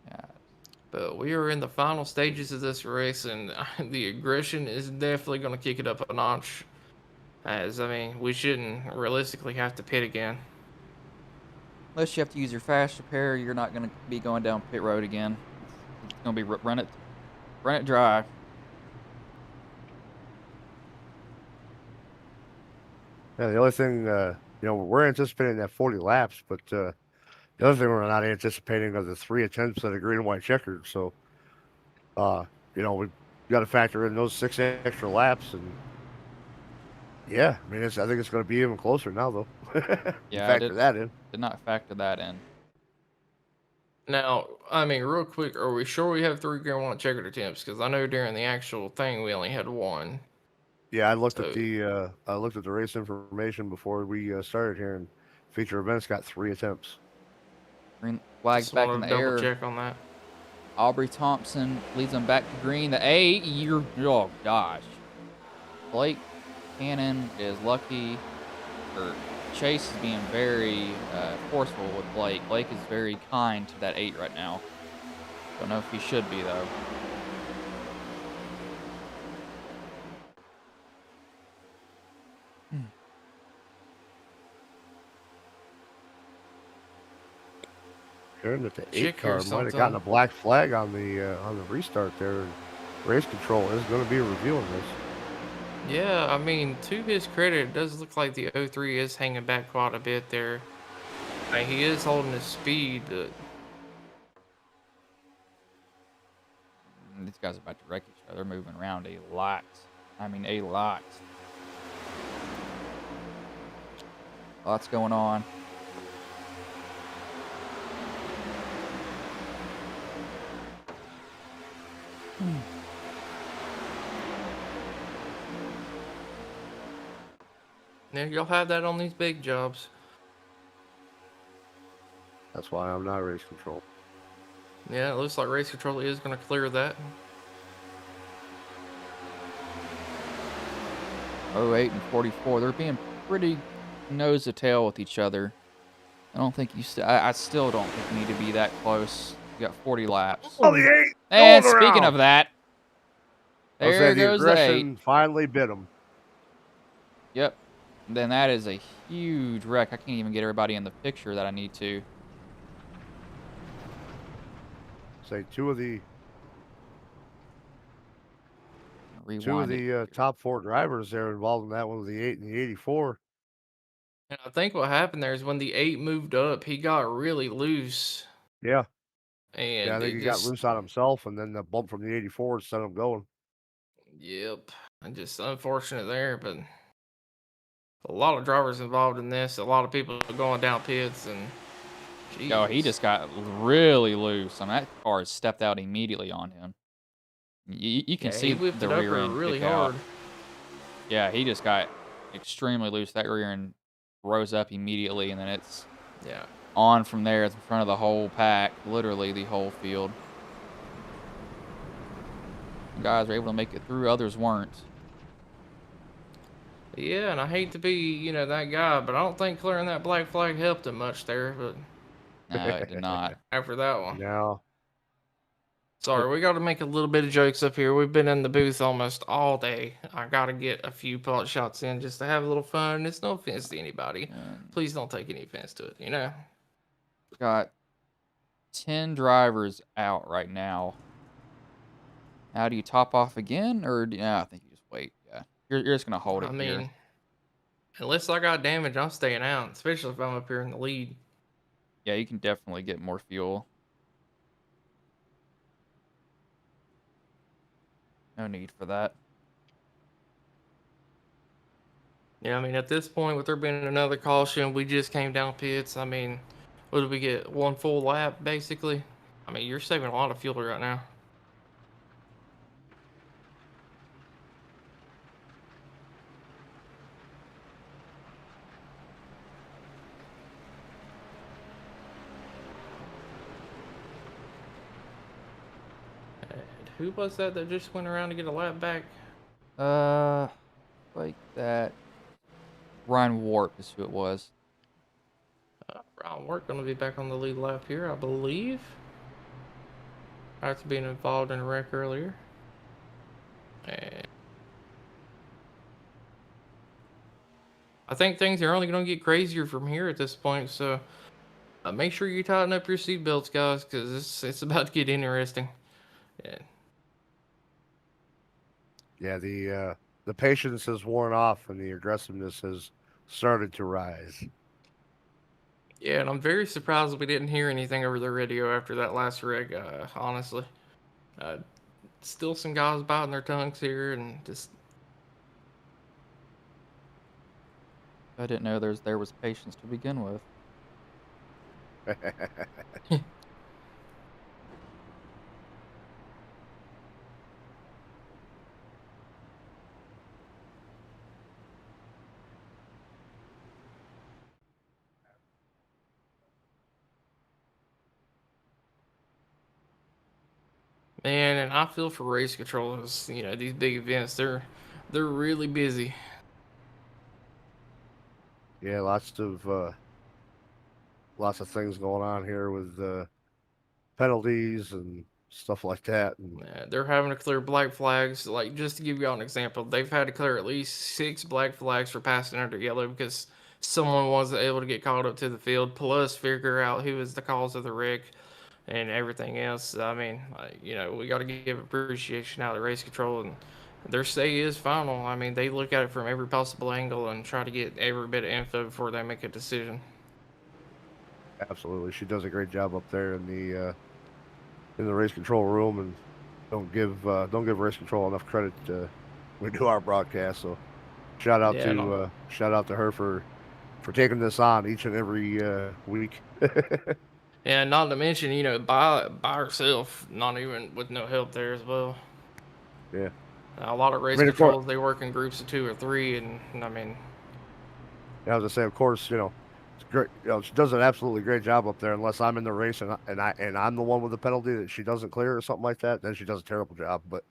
Yeah. But we are in the final stages of this race, and the aggression is definitely going to kick it up a notch. As, I mean, we shouldn't realistically have to pit again. Unless you have to use your fast repair, you're not going to be going down pit road again. It's going to be run it dry. Yeah, the only thing, we're anticipating that 40 laps, but the other thing we're not anticipating are the 3 attempts at a green and white checkered. So, we've got to factor in those 6 extra laps, and yeah, I mean, I think it's going to be even closer now, though. You Yeah, factor that in. Did not factor that in. Now, I mean, real quick, are we sure we have 3 Green-White-Checkered attempts? Because I know during the actual thing we only had 1. Yeah, I looked at So, the race information before we started here, and feature events got 3 attempts. Green flags just back in wanted the to double air. check on that. Aubrey Thompson leads them back to green. The 8, oh gosh. Blake Cannon is lucky. Chase is being very forceful with Blake. Blake is very kind to that 8 right now. Don't know if he should be, though. Hearing that the Check 8 car here might have gotten a sometime. black flag on the restart there. Race control is going to be reviewing this. Yeah, I mean, to his credit, it does look like the 03 is hanging back quite a bit there. I mean, he is holding his speed, but These guys are about to wreck each other. They're moving around a lot. I mean, a lot. Lots going on. yeah, you'll have that on these big jobs. That's why I'm not race control. Yeah, it looks like race control is going to clear that. 08 and 44. They're being pretty nose to tail with each other. I don't think I still don't think you need to be that close. You got 40 laps. Oh, the 8 And going speaking around. of that, I was there saying the goes the 8. aggression finally bit him. Yep. Then that is a huge wreck. I can't even get everybody in the picture that I need to. Say two of the Rewind it. top 4 drivers there involved in that one with the 8 and the 84. And I think what happened there is when the 8 moved up, he got really loose. Yeah. Yeah, I And think it he got just, loose on himself, and then the bump from the 84 sent him going. yep. And just unfortunate there, but a lot of drivers involved in this. A lot of people going down pits, and Oh, he Jesus. just got really loose. I mean, that car stepped out immediately on him. You can Yeah, see he whipped the it up rear end really kick out. hard. Yeah, he just got extremely loose. That rear end rose up immediately, and then it's Yeah. on from there. It's in front of the whole pack, literally the whole field. Guys were able to make it through, others weren't. Yeah, and I hate to be, that guy, but I don't think clearing that black flag helped him much there. But No, it did not. after that one, No. sorry, we got to make a little bit of jokes up here. We've been in the booth almost all day. I got to get a few pot shots in just to have a little fun. It's no offense to anybody. And Please don't take any offense to it. got 10 drivers out right now. How do you top off again? Or I think you just wait. Yeah. You're just going to hold I it mean, here. unless I got damage, I'm staying out, especially if I'm up here in the lead. Yeah, you can definitely get more fuel. No need for that. Yeah, I mean, at this point, with there being another caution, we just came down pits. I mean, what did we get? One full lap, basically. I mean, you're saving a lot of fuel right now. And who was that just went around to get a lap back? Like that. Ryan Warp is who it was. Ryan Work going to be back on the lead lap here, I believe. After being involved in a wreck earlier. And I think things are only going to get crazier from here at this point, so make sure you tighten up your seatbelts, guys, because it's about to get interesting. Yeah. Yeah, the patience has worn off and the aggressiveness has started to rise. Yeah, and I'm very surprised we didn't hear anything over the radio after that last wreck, honestly. Uh, Still some guys biting their tongues here and just... I didn't know there was patience to begin with. Man, and I feel for race controllers, these big events, they're really busy. Yeah, lots of things going on here with penalties and stuff like that. And They're having to clear black flags. Like, just to give you all an example, they've had to clear at least 6 black flags for passing under yellow because someone wasn't able to get caught up to the field, plus figure out who was the cause of the wreck and everything else. I mean, we got to give appreciation out to race control and Their say is final. I mean, they look at it from every possible angle and try to get every bit of info before they make a decision. Absolutely, she does a great job up there in the race control room, and don't give race control enough credit when we do our broadcast. So Yeah, no. shout out to her for taking this on each and every week. Yeah, not to mention, you know, by herself, not even with no help there as well. Yeah, A lot of I race mean, of course, controls, they work in groups of 2 or 3, and I mean, as I say, of course, it's great. She does an absolutely great job up there. Unless I'm in the race and I'm the one with the penalty that she doesn't clear or something like that, then she does a terrible job. But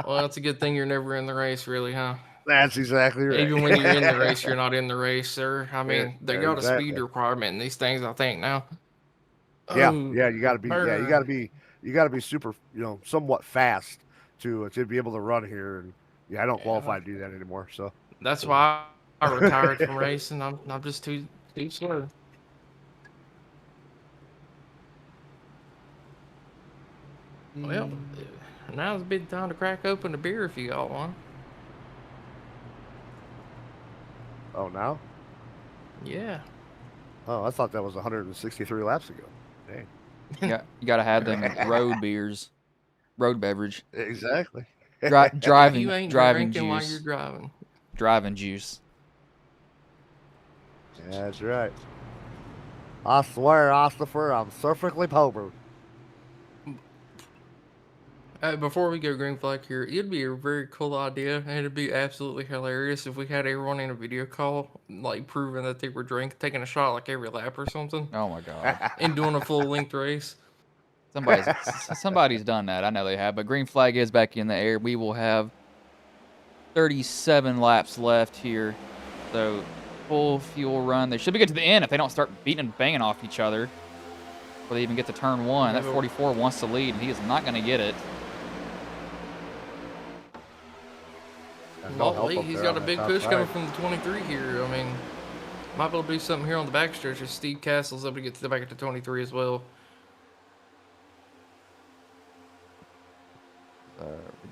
well, it's a good thing you're never in the race, really, huh? that's exactly right. Even when you're in the race, you're not in the race, sir. I Yeah, mean, they yeah, got a speed exactly. requirement in these things, I think now. Yeah, Oh, yeah, burn. you got to be super, somewhat fast to be able to run here. And yeah, I don't Yeah, qualify to do that anymore. So, that's why I retired from racing. I'm just too slow. Well, now's a big time to crack open a beer if you got one. oh, now? Yeah. Oh, I thought that was 163 laps ago. Dang. You gotta have them road beers, road beverage, Exactly. You ain't driving drinking while you're juice, driving. driving juice. That's right. I swear, Ostifer, I'm perfectly sober. Before we go green flag here, it'd be a very cool idea, and it'd be absolutely hilarious if we had everyone in a video call, like proving that they were taking a shot like every lap or something, Oh my god. and doing a full length race. Somebody's done that. I know they have. But green flag is back in the air. We will have 37 laps left here. So full fuel run. They should be good to the end if they don't start beating and banging off each other before they even get to turn 1. That 44 wants to lead, and he is not going to get it. Well, he's got a big push coming from the 23 here. I mean, might be able to do something here on the backstretch if Steve Castle's able to get to the back at the 23 as well.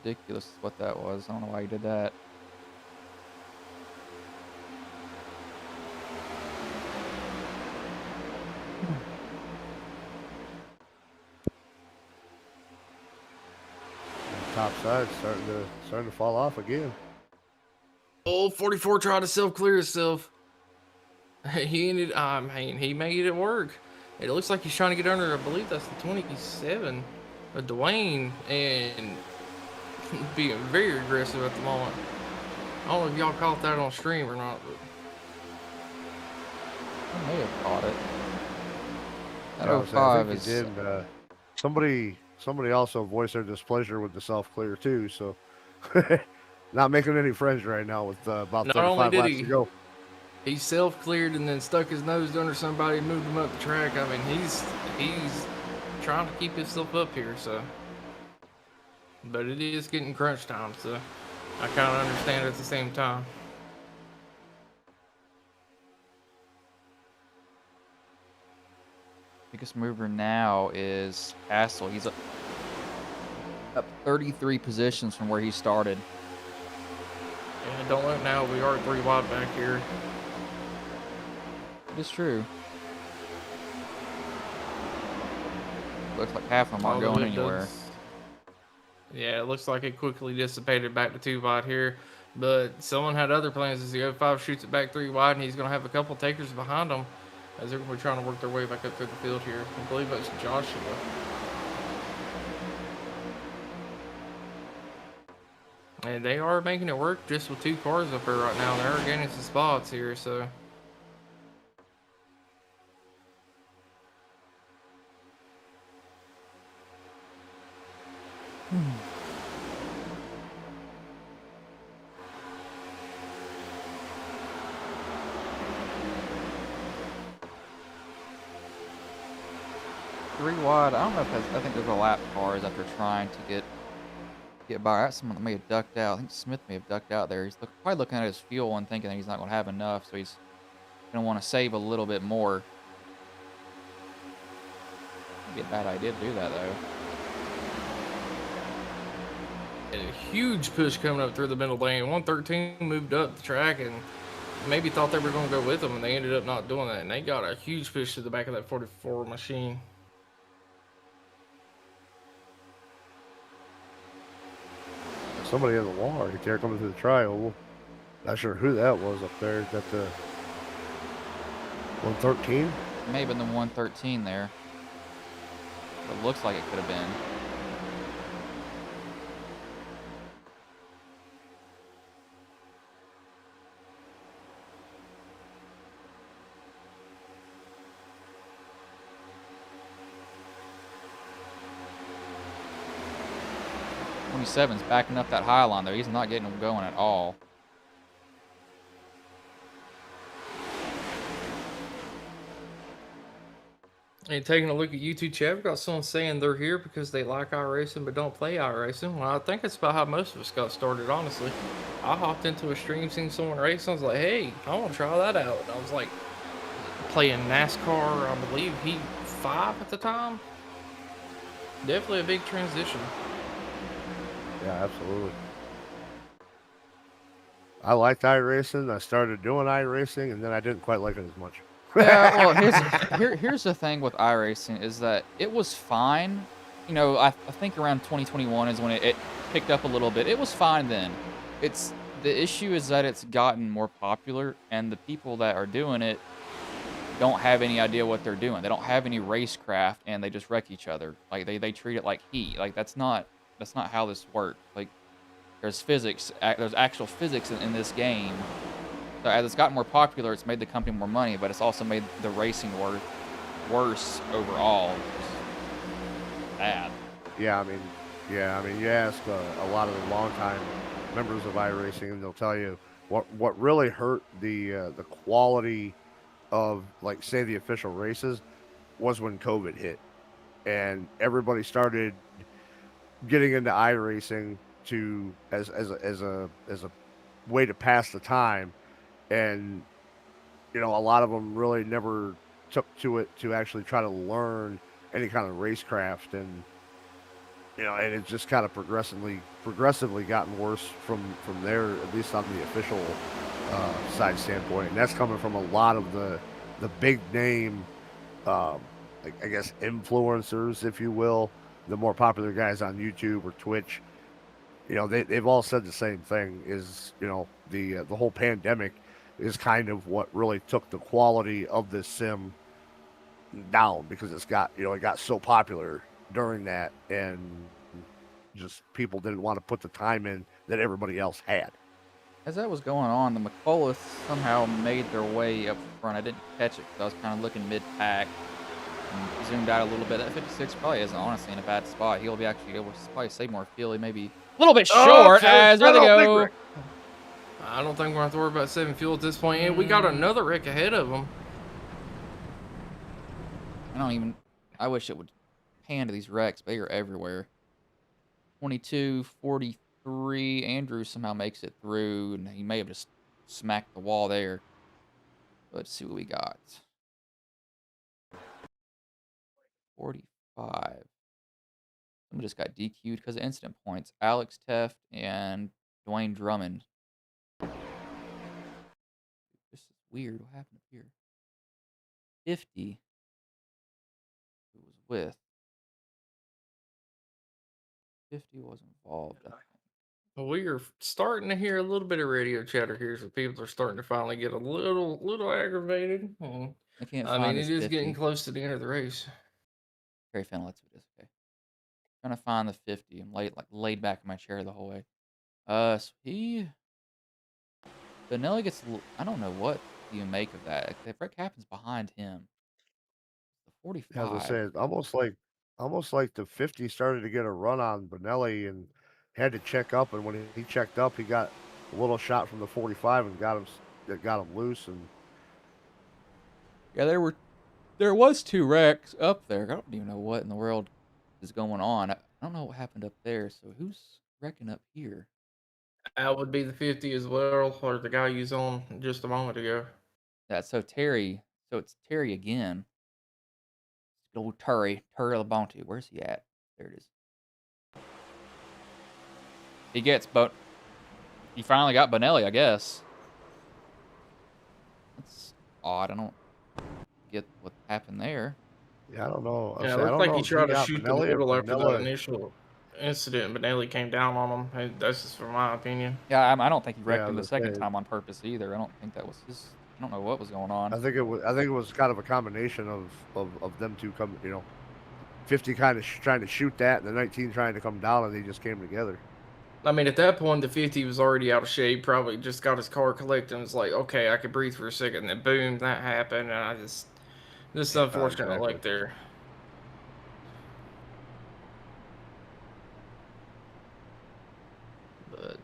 Ridiculous what that was. I don't know why he did that. Top side starting to fall off again. Oh, 44 tried to self-clear himself. He made it work. It looks like he's trying to get under, I believe that's the 27 of Dwayne, and being very aggressive at the moment. I don't know if y'all caught that on stream or not, but I may have caught it. That I 05 think is... he did. Somebody also voiced their displeasure with the self-clear too, so not making any friends right now with about not only 35 did laps to go. he self-cleared and then stuck his nose under somebody and moved him up the track. I mean, he's trying to keep himself up here, so. But it is getting crunch time, so I kind of understand at the same time. Biggest mover now is Castle. He's up 33 positions from where he started. And don't look now, we are 3 wide back here. It is true. Looks like half of them aren't Although going it anywhere. does- Yeah, it looks like it quickly dissipated back to 2 wide here. But someone had other plans as the 05 shoots it back 3 wide, and he's going to have a couple takers behind him as they're going to be trying to work their way back up through the field here. I believe that's Joshua. And they are making it work just with 2 cars up there right now. They are gaining some spots here, so. Three wide. I don't know if that's, I think those are lap cars that they're trying to get by. That's someone that may have ducked out. I think Smith may have ducked out there. He's probably looking at his fuel and thinking that he's not going to have enough, so he's going to want to save a little bit more. It'd be a bad idea to do that, though. and a huge push coming up through the middle lane. 113 moved up the track and maybe thought they were going to go with them, and they ended up not doing that. And they got a huge push to the back of that 44 machine. Somebody in the wall right there coming through the triangle. Not sure who that was up there. Is that the 113? Maybe in the 113 there. It looks like it could have been. '27's backing up that high line there. He's not getting them going at all. And taking a look at YouTube chat, we've got someone saying they're here because they like iRacing but don't play iRacing. Well, I think that's about how most of us got started, honestly. I hopped into a stream, seen someone racing. I was like, hey, I want to try that out. And I was like, playing NASCAR, I believe, Heat 5 at the time. Definitely a big transition. Yeah, absolutely. I liked iRacing. I started doing iRacing, and then I didn't quite like it as much. Yeah, well, here's the thing with iRacing is that it was fine. You know, I think around 2021 is when it picked up a little bit. It was fine then. The issue is that it's gotten more popular, and the people that are doing it don't have any idea what they're doing. They don't have any racecraft, and they just wreck each other. Like they treat it like heat. Like that's not how this works. Like there's physics, there's actual physics in this game. So as it's gotten more popular, it's made the company more money, but it's also made the racing worse overall. It's bad. Yeah, I mean, you ask a lot of the longtime members of iRacing, and they'll tell you what really hurt the quality of, like, say, the official races was when COVID hit, and everybody started getting into iRacing as a way to pass the time, and a lot of them really never took to it to actually try to learn any kind of racecraft, and and it's just kind of progressively gotten worse from there, at least on the official side standpoint, and that's coming from a lot of the big name, um, I guess influencers, if you will, the more popular guys on YouTube or Twitch. They've all said the same thing. Is the whole pandemic is kind of what really took the quality of this sim down, because it got so popular during that, and just people didn't want to put the time in that everybody else had. As that was going on, the McCulloughs somehow made their way up front. I didn't catch it because I was kind of looking mid-pack and zoomed out a little bit. That 56 probably isn't honestly in a bad spot. He'll be actually able to probably save more fuel. He may be a little bit short as there they go. I don't think we're going to have to worry about saving fuel at this point. And we got another wreck ahead of them. I wish it would pan to these wrecks, but they are everywhere. 22, 43. Andrew somehow makes it through, and he may have just smacked the wall there. Let's see what we got. 45. Somebody just got DQ'd because of incident points. Alex Teft and Dwayne Drummond. This is weird. What happened here? 50. Who was with? 50 was involved, I think. Well, we are starting to hear a little bit of radio chatter here, so people are starting to finally get a little aggravated. I can't I find mean, it this is 50. getting close to the end of the race. Very Finn, let's do this. Okay. Trying to find the 50. I'm laid back in my chair the whole way. So Benelli gets. I don't know what you make of that. If Rick happens behind him, the 45. As I said, almost like the 50 started to get a run on Benelli and had to check up, and when he checked up, he got a little shot from the 45 and got him loose. And Yeah, there was 2 wrecks up there. I don't even know what in the world is going on. I don't know what happened up there. So who's wrecking up here? That would be the 50 as well, or the guy you was on just a moment ago. Yeah, so Terry. So it's Terry again. Old Terry Labonte. Where's he at? There it is. He gets, but he finally got Bonelli, I guess. That's odd. I don't get what happened there. Yeah, I don't know. Yeah, it I looked don't like know he if he tried to got shoot the Benelli or middle after that Benella. initial incident, but Nelly came down on him. That's just from my opinion. Yeah, I don't think he Yeah, wrecked I him the was gonna second say. time on purpose either. I don't think that was his. I don't know what was going on. I think it was kind of a combination of them two come. 50 kind of trying to shoot that, and the 19 trying to come down, and they just came together. I mean, at that point, the 50 was already out of shape. Probably just got his car collected and was like, okay, I could breathe for a second. And then boom, that happened. And I just unfortunate Exactly. like there. But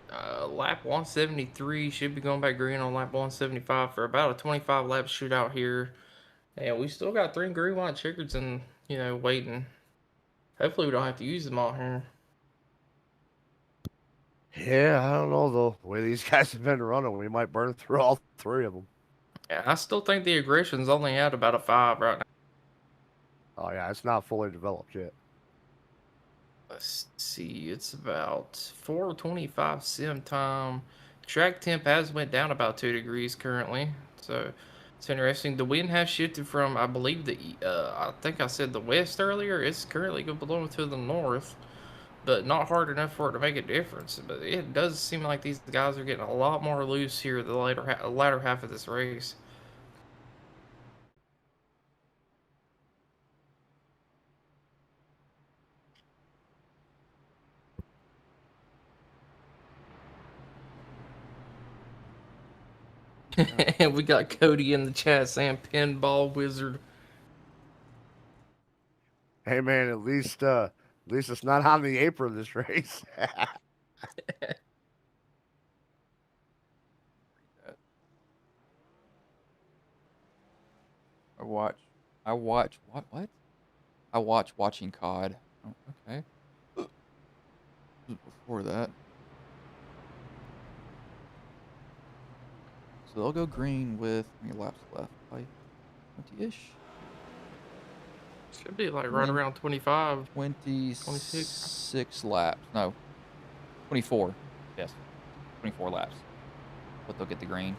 lap 173 should be going back green on lap 175 for about a 25 lap shootout here. And we still got 3 Green-White-Checkers and, waiting. Hopefully we don't have to use them all here. Yeah, I don't know though. The way these guys have been running, we might burn through all 3 of them. Yeah, I still think the aggression's only at about a 5 right now. Oh yeah, it's not fully developed yet. Let's see, it's about 4:25 sim time. Track temp has went down about 2 degrees currently, so it's interesting. The wind has shifted from, I believe, I think I said the west earlier. It's currently blowing to the north, but not hard enough for it to make a difference. But it does seem like these guys are getting a lot more loose here the latter half of this race. And we got Cody in the chat saying pinball wizard. Hey man, at least it's not on the apron this race. I watch what? I watch watching COD. Oh, okay. Before that. So they'll go green with how many laps left? Like 20-ish? Should be like right around 25. 26 laps. No. 24. Yes. 24 laps. But they'll get the green.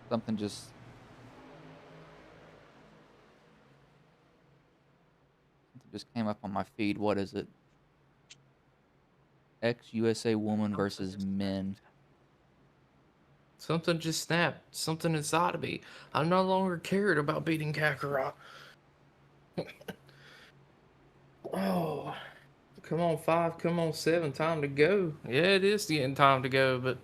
Something just came up on my feed. What is it? Ex-USA woman versus men. Something just snapped. Something inside of me. I no longer cared about beating Kakarot. Oh, come on 5, come on 7, time to go. Yeah, it is getting time to go, but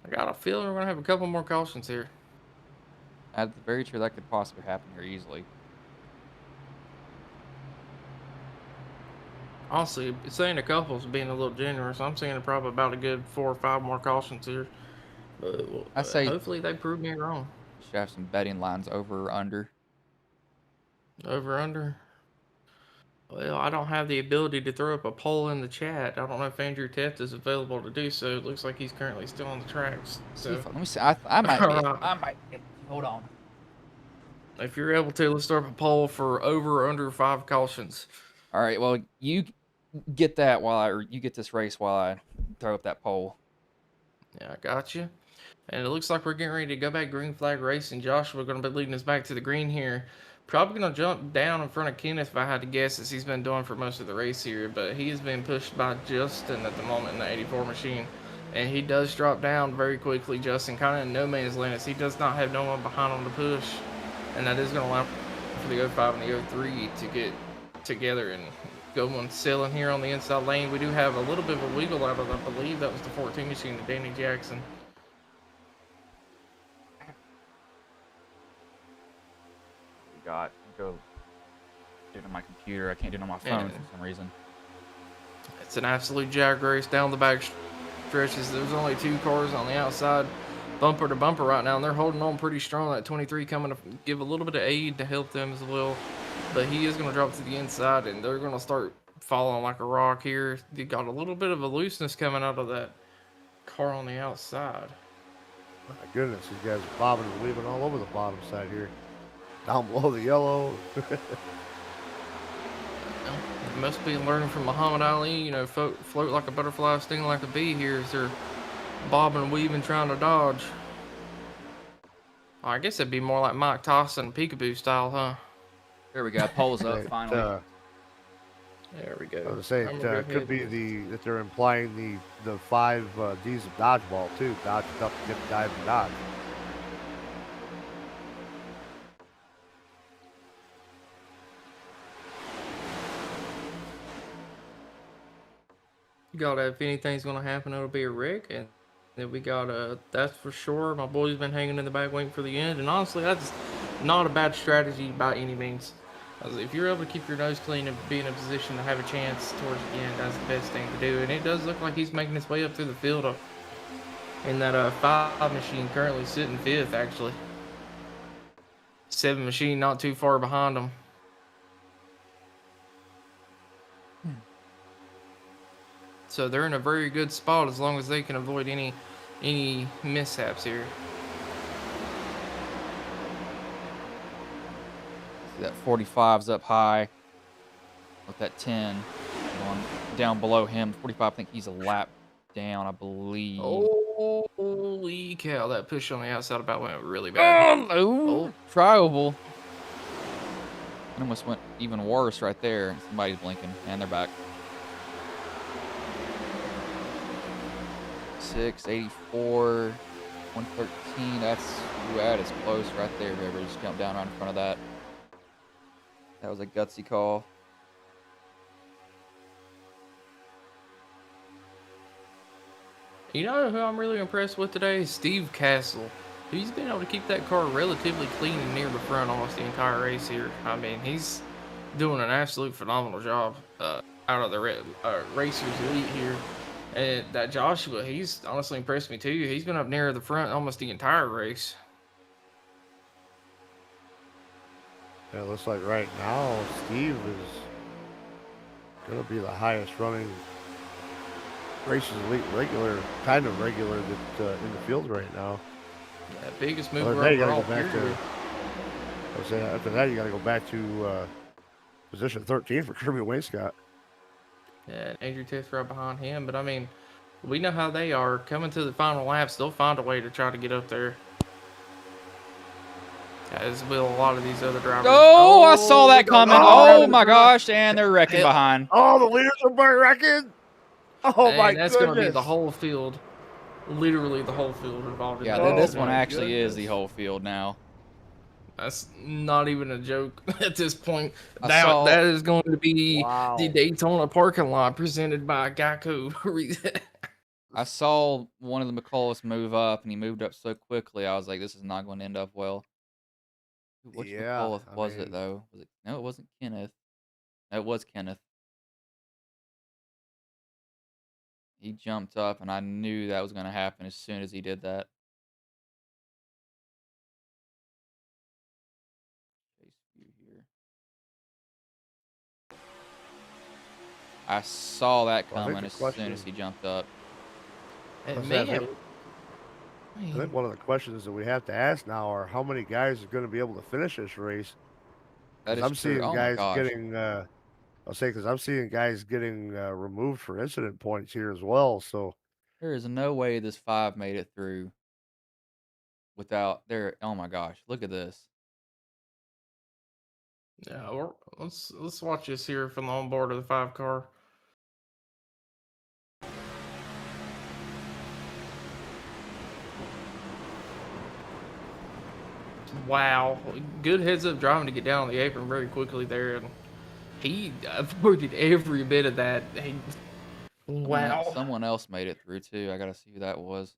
I got a feeling we're gonna have a couple more cautions here. That's very true. That could possibly happen here easily. Honestly, saying a couple is being a little generous. I'm saying probably about a good 4 or 5 more cautions here. But I say hopefully they prove me wrong. should have some betting lines over or under. Over under. Well, I don't have the ability to throw up a poll in the chat. I don't know if Andrew Teft is available to do so. It looks like he's currently still on the tracks. So Let me see. I might be. I might be. Hold on. if you're able to, let's throw up a poll for over or under 5 cautions. All right. Well, you get that you get this race while I throw up that poll. Yeah, I got you. And it looks like we're getting ready to go back green flag racing. Joshua going to be leading us back to the green here. Probably going to jump down in front of Kenneth if I had to guess, as he's been doing for most of the race here. But he has been pushed by Justin at the moment in the 84 machine. And he does drop down very quickly, Justin, kind of in no man's land, as he does not have no one behind him to push. And that is going to allow for the 05 and the 03 to get together and go on selling here on the inside lane. We do have a little bit of a wiggle out of, I believe that was the 14 machine to Danny Jackson. Go do it on my computer. I can't do it on my phone for some reason. It's an absolute jag race down the back stretches. There's only 2 cars on the outside bumper to bumper right now, and they're holding on pretty strong. That 23 coming to give a little bit of aid to help them as well. But he is going to drop to the inside, and they're going to start falling like a rock here. They got a little bit of a looseness coming out of that car on the outside. My goodness, these guys are bobbing and weaving all over the bottom side here. Down below the yellow. It must be learning from Muhammad Ali, you know, float like a butterfly, sting like a bee here as they're bobbing and weaving trying to dodge. I guess it'd be more like Mike Tyson peekaboo style, huh? There we go. Poles up Right, finally. There we go. I was saying it could be that they're implying the 5 D's of dodgeball too: dodge, duck, dip, dive, and dodge. You got if anything's gonna happen, it'll be a wreck, and then we got that's for sure. My boy's been hanging in the back waiting for the end, and honestly, that's not a bad strategy by any means. If you're able to keep your nose clean and be in a position to have a chance towards the end, that's the best thing to do. And it does look like he's making his way up through the field in that 5 machine, currently sitting 5th, actually. 7 machine not too far behind him. So they're in a very good spot as long as they can avoid any mishaps here. See that 45's up high with that 10 going down below him. 45, I think he's a lap down, I believe. Holy cow, that push on the outside about went really bad. Oh, triable. It almost went even worse right there. Somebody's blinking, and they're back. 684, 113. That is close right there. Whoever just jumped down right in front of that. That was a gutsy call. You know who I'm really impressed with today? Steve Castle. He's been able to keep that car relatively clean and near the front almost the entire race here. I mean, he's doing an absolute phenomenal job out of the Racers Elite here. And that Joshua, he's honestly impressed me too. He's been up near the front almost the entire race. Yeah, it looks like right now Steve is going to be the highest running Racers Elite kind of regular that in the field right now. Yeah, biggest mover overall. After that, you got to go back to position 13 for Kirby Wainscott. Yeah, Andrew Tiff right behind him. But I mean, we know how they are. Coming to the final laps, they'll find a way to try to get up there. As will a lot of these other drivers. Oh, I saw that coming. Oh my gosh, and they're wrecking behind. Oh, the leaders are wrecking. Oh my goodness. That's going to be the whole field. Literally the whole field involved in that. Yeah, this one actually is the whole field now. That's not even a joke at this point. That is going to be the Daytona parking lot presented by Geico. I saw one of the McCulloughs move up, and he moved up so quickly. I was like, this is not going to end up well. Which McCullough was it, though? Was it? No, it wasn't Kenneth. No, it was Kenneth. He jumped up, and I knew that was going to happen as soon as he did that. I saw that coming as soon as he jumped up. I think one of the questions that we have to ask now are how many guys are going to be able to finish this race. I'm seeing guys getting. Because I'm seeing guys getting removed for incident points here as well. So there is no way this 5 made it through without their. Oh my gosh! Look at this. Yeah, let's watch this here from the onboard of the 5 car. Wow, good heads up driving to get down on the apron very quickly there, and he avoided every bit of that. Wow. Someone else made it through too. I gotta see who that was.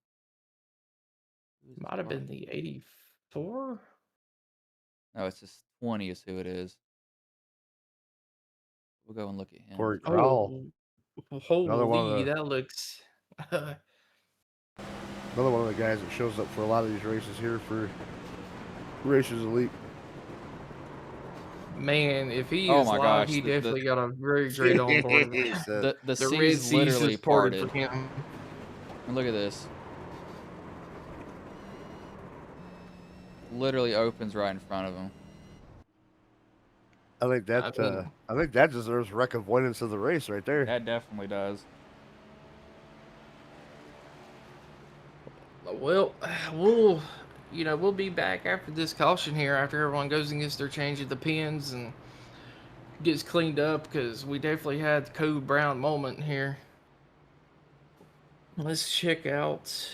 Might have been the 84. No, it's just 20 is who it is. We'll go and look at him. Corey Crowell. Holy, that looks. Another one of the guys that shows up for a lot of these races here for Racers Elite. Man, if he Oh is my live, gosh, he definitely got a very great onboard. Jeez, the The Red seas Seas literally just parted for parted. him. And look at this. Literally opens right in front of him. I think I mean, that deserves wreck avoidance of the race right there. That definitely does. well, we'll be back after this caution here after everyone goes and gets their change of the pins and gets cleaned up because we definitely had the Code Brown moment here. Let's check out.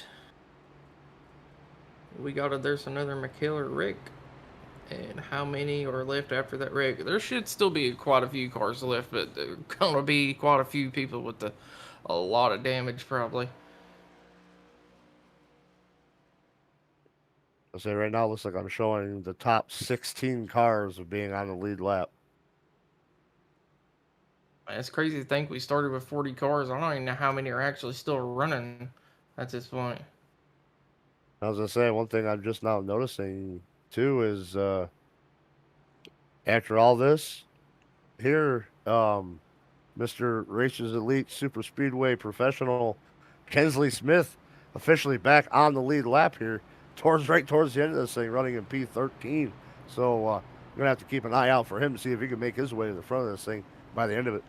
There's another McKellar wreck. And how many are left after that wreck? There should still be quite a few cars left, but there are gonna be quite a few people with a lot of damage probably. I'll say right now, it looks like I'm showing the top 16 cars of being on the lead lap. Man, it's crazy to think we started with 40 cars. I don't even know how many are actually still running at this point. I was gonna say one thing I'm just now noticing too is after all this here, Mr. Racers Elite Super Speedway Professional Kensley Smith officially back on the lead lap here, right towards the end of this thing, running in P13. So we're gonna have to keep an eye out for him to see if he can make his way to the front of this thing by the end of it.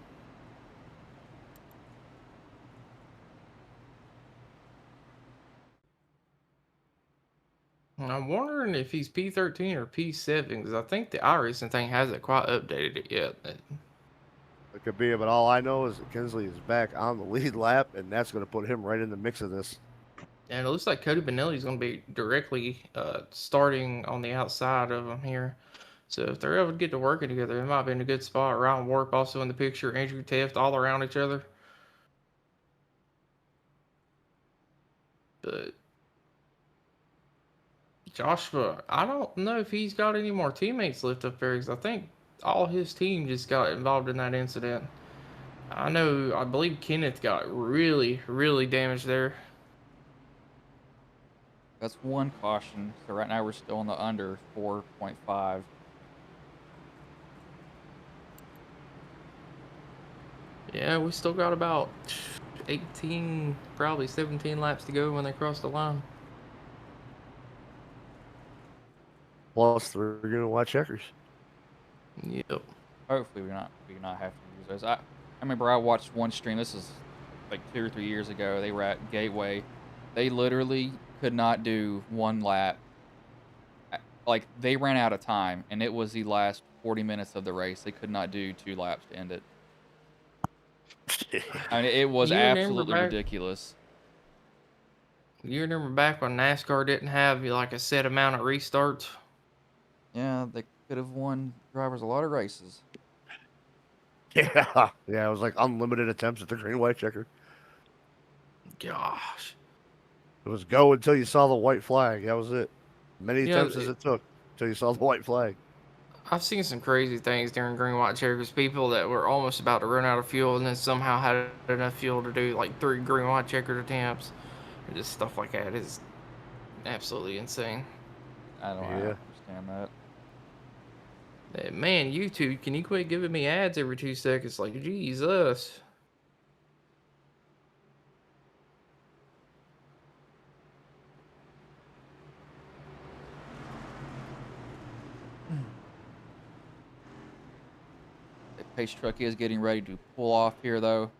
And I'm wondering if he's P13 or P7 because I think the iRacing thing hasn't quite updated it yet. It could be, but all I know is that Kinsley is back on the lead lap, and that's going to put him right in the mix of this. And it looks like Cody Benelli is going to be directly starting on the outside of him here. So if they're able to get to working together, it might be in a good spot. Ryan Warp also in the picture, Andrew Teft all around each other. But Joshua, I don't know if he's got any more teammates left up there because I think all his team just got involved in that incident. I believe Kenneth got really, really damaged there. That's one caution. So right now we're still in the under 4.5. Yeah, we still got about 18, probably 17 laps to go when they cross the line. Plus, they're going to watch checkers. Yep. Hopefully we not have to use those. I remember I watched one stream. This is like 2 or 3 years ago. They were at Gateway. They literally could not do one lap. Like they ran out of time, and it was the last 40 minutes of the race. They could not do 2 laps to end it. I mean, it was absolutely ridiculous. You remember back when NASCAR didn't have like a set amount of restarts? Yeah, they could have won drivers a lot of races. Yeah, it was like unlimited attempts at the Green-White-Checkered. Gosh. It was go until you saw the white flag. That was it. Many attempts as it took until you saw the white flag. I've seen some crazy things during Green-White-Checkers. People that were almost about to run out of fuel and then somehow had enough fuel to do like 3 Green-White-Checkered attempts. And just stuff like that is absolutely insane. I don't understand that. Man, YouTube, can you quit giving me ads every 2 seconds? Like, Jesus. The pace truck is getting ready to pull off here, though.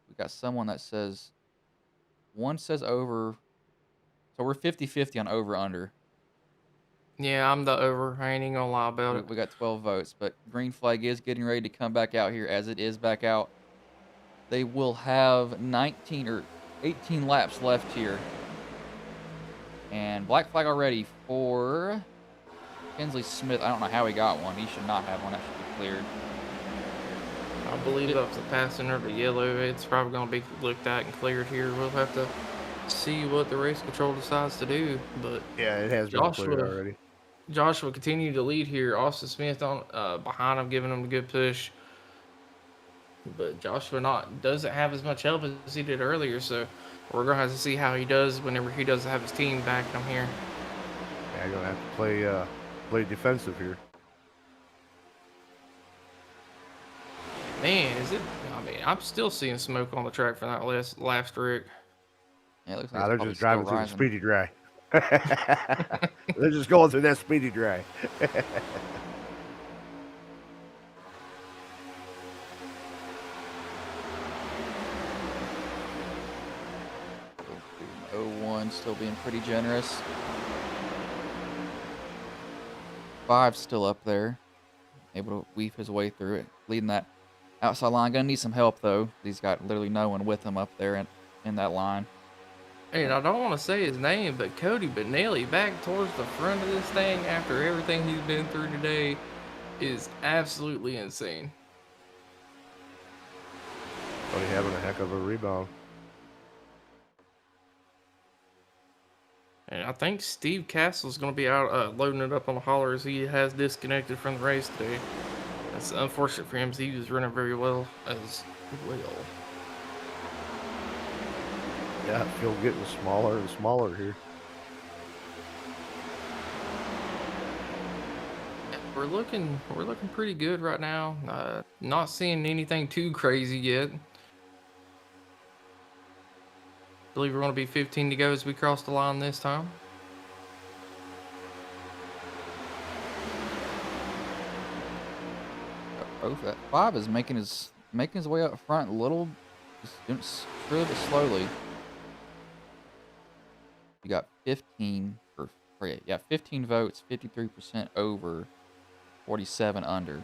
We got someone that says, one says over, so we're 50-50 on over-under. Yeah, I'm the over. I ain't even gonna lie about it. We got 12 votes, but green flag is getting ready to come back out here as it is back out. They will have 19 or 18 laps left here. And black flag already for Kinsley Smith. I don't know how he got one. He should not have one. That should be cleared. I believe up the passing or the yellow, it's probably going to be looked at and cleared here. We'll have to see what the race control decides to do. But yeah, it has been cleared already. Joshua continued to lead here. Austin Smith on behind him, giving him a good push. But Joshua doesn't have as much help as he did earlier, so We're gonna have to see how he does whenever he does have his team backing him here. Yeah, I'm gonna have to play defensive here. Man, is it? I mean, I'm still seeing smoke on the track from that last wreck. Yeah, it looks like Nah, it's they're probably just still driving through the rising. speedy dry. They're just going through that speedy dry. Oh, 01 still being pretty generous. 5's still up there, able to weave his way through it, leading that outside line. Gonna need some help though. He's got literally no one with him up there in that line. And I don't want to say his name, but Cody Benelli back towards the front of this thing after everything he's been through today is absolutely insane. But he's having a heck of a rebound. And I think Steve Castle's going to be out loading it up on the hauler as he has disconnected from the race today. That's unfortunate for him as he was running very well as well. Yeah, field getting smaller and smaller here. We're looking pretty good right now. Not seeing anything too crazy yet. Believe we're going to be 15 to go as we cross the line this time. Oh, that 5 is making his way up front a little, just really bit slowly. You got 15 yeah, 15 votes, 53% over, 47 under.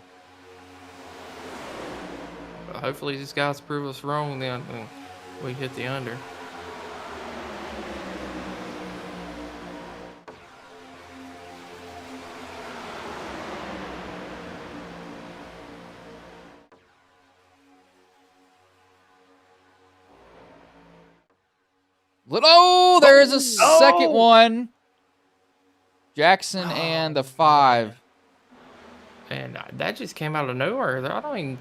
Hopefully these guys prove us wrong then and we hit the under. Oh, there's a second Oh! one. Jackson and the 5. And that just came out of nowhere. I don't even.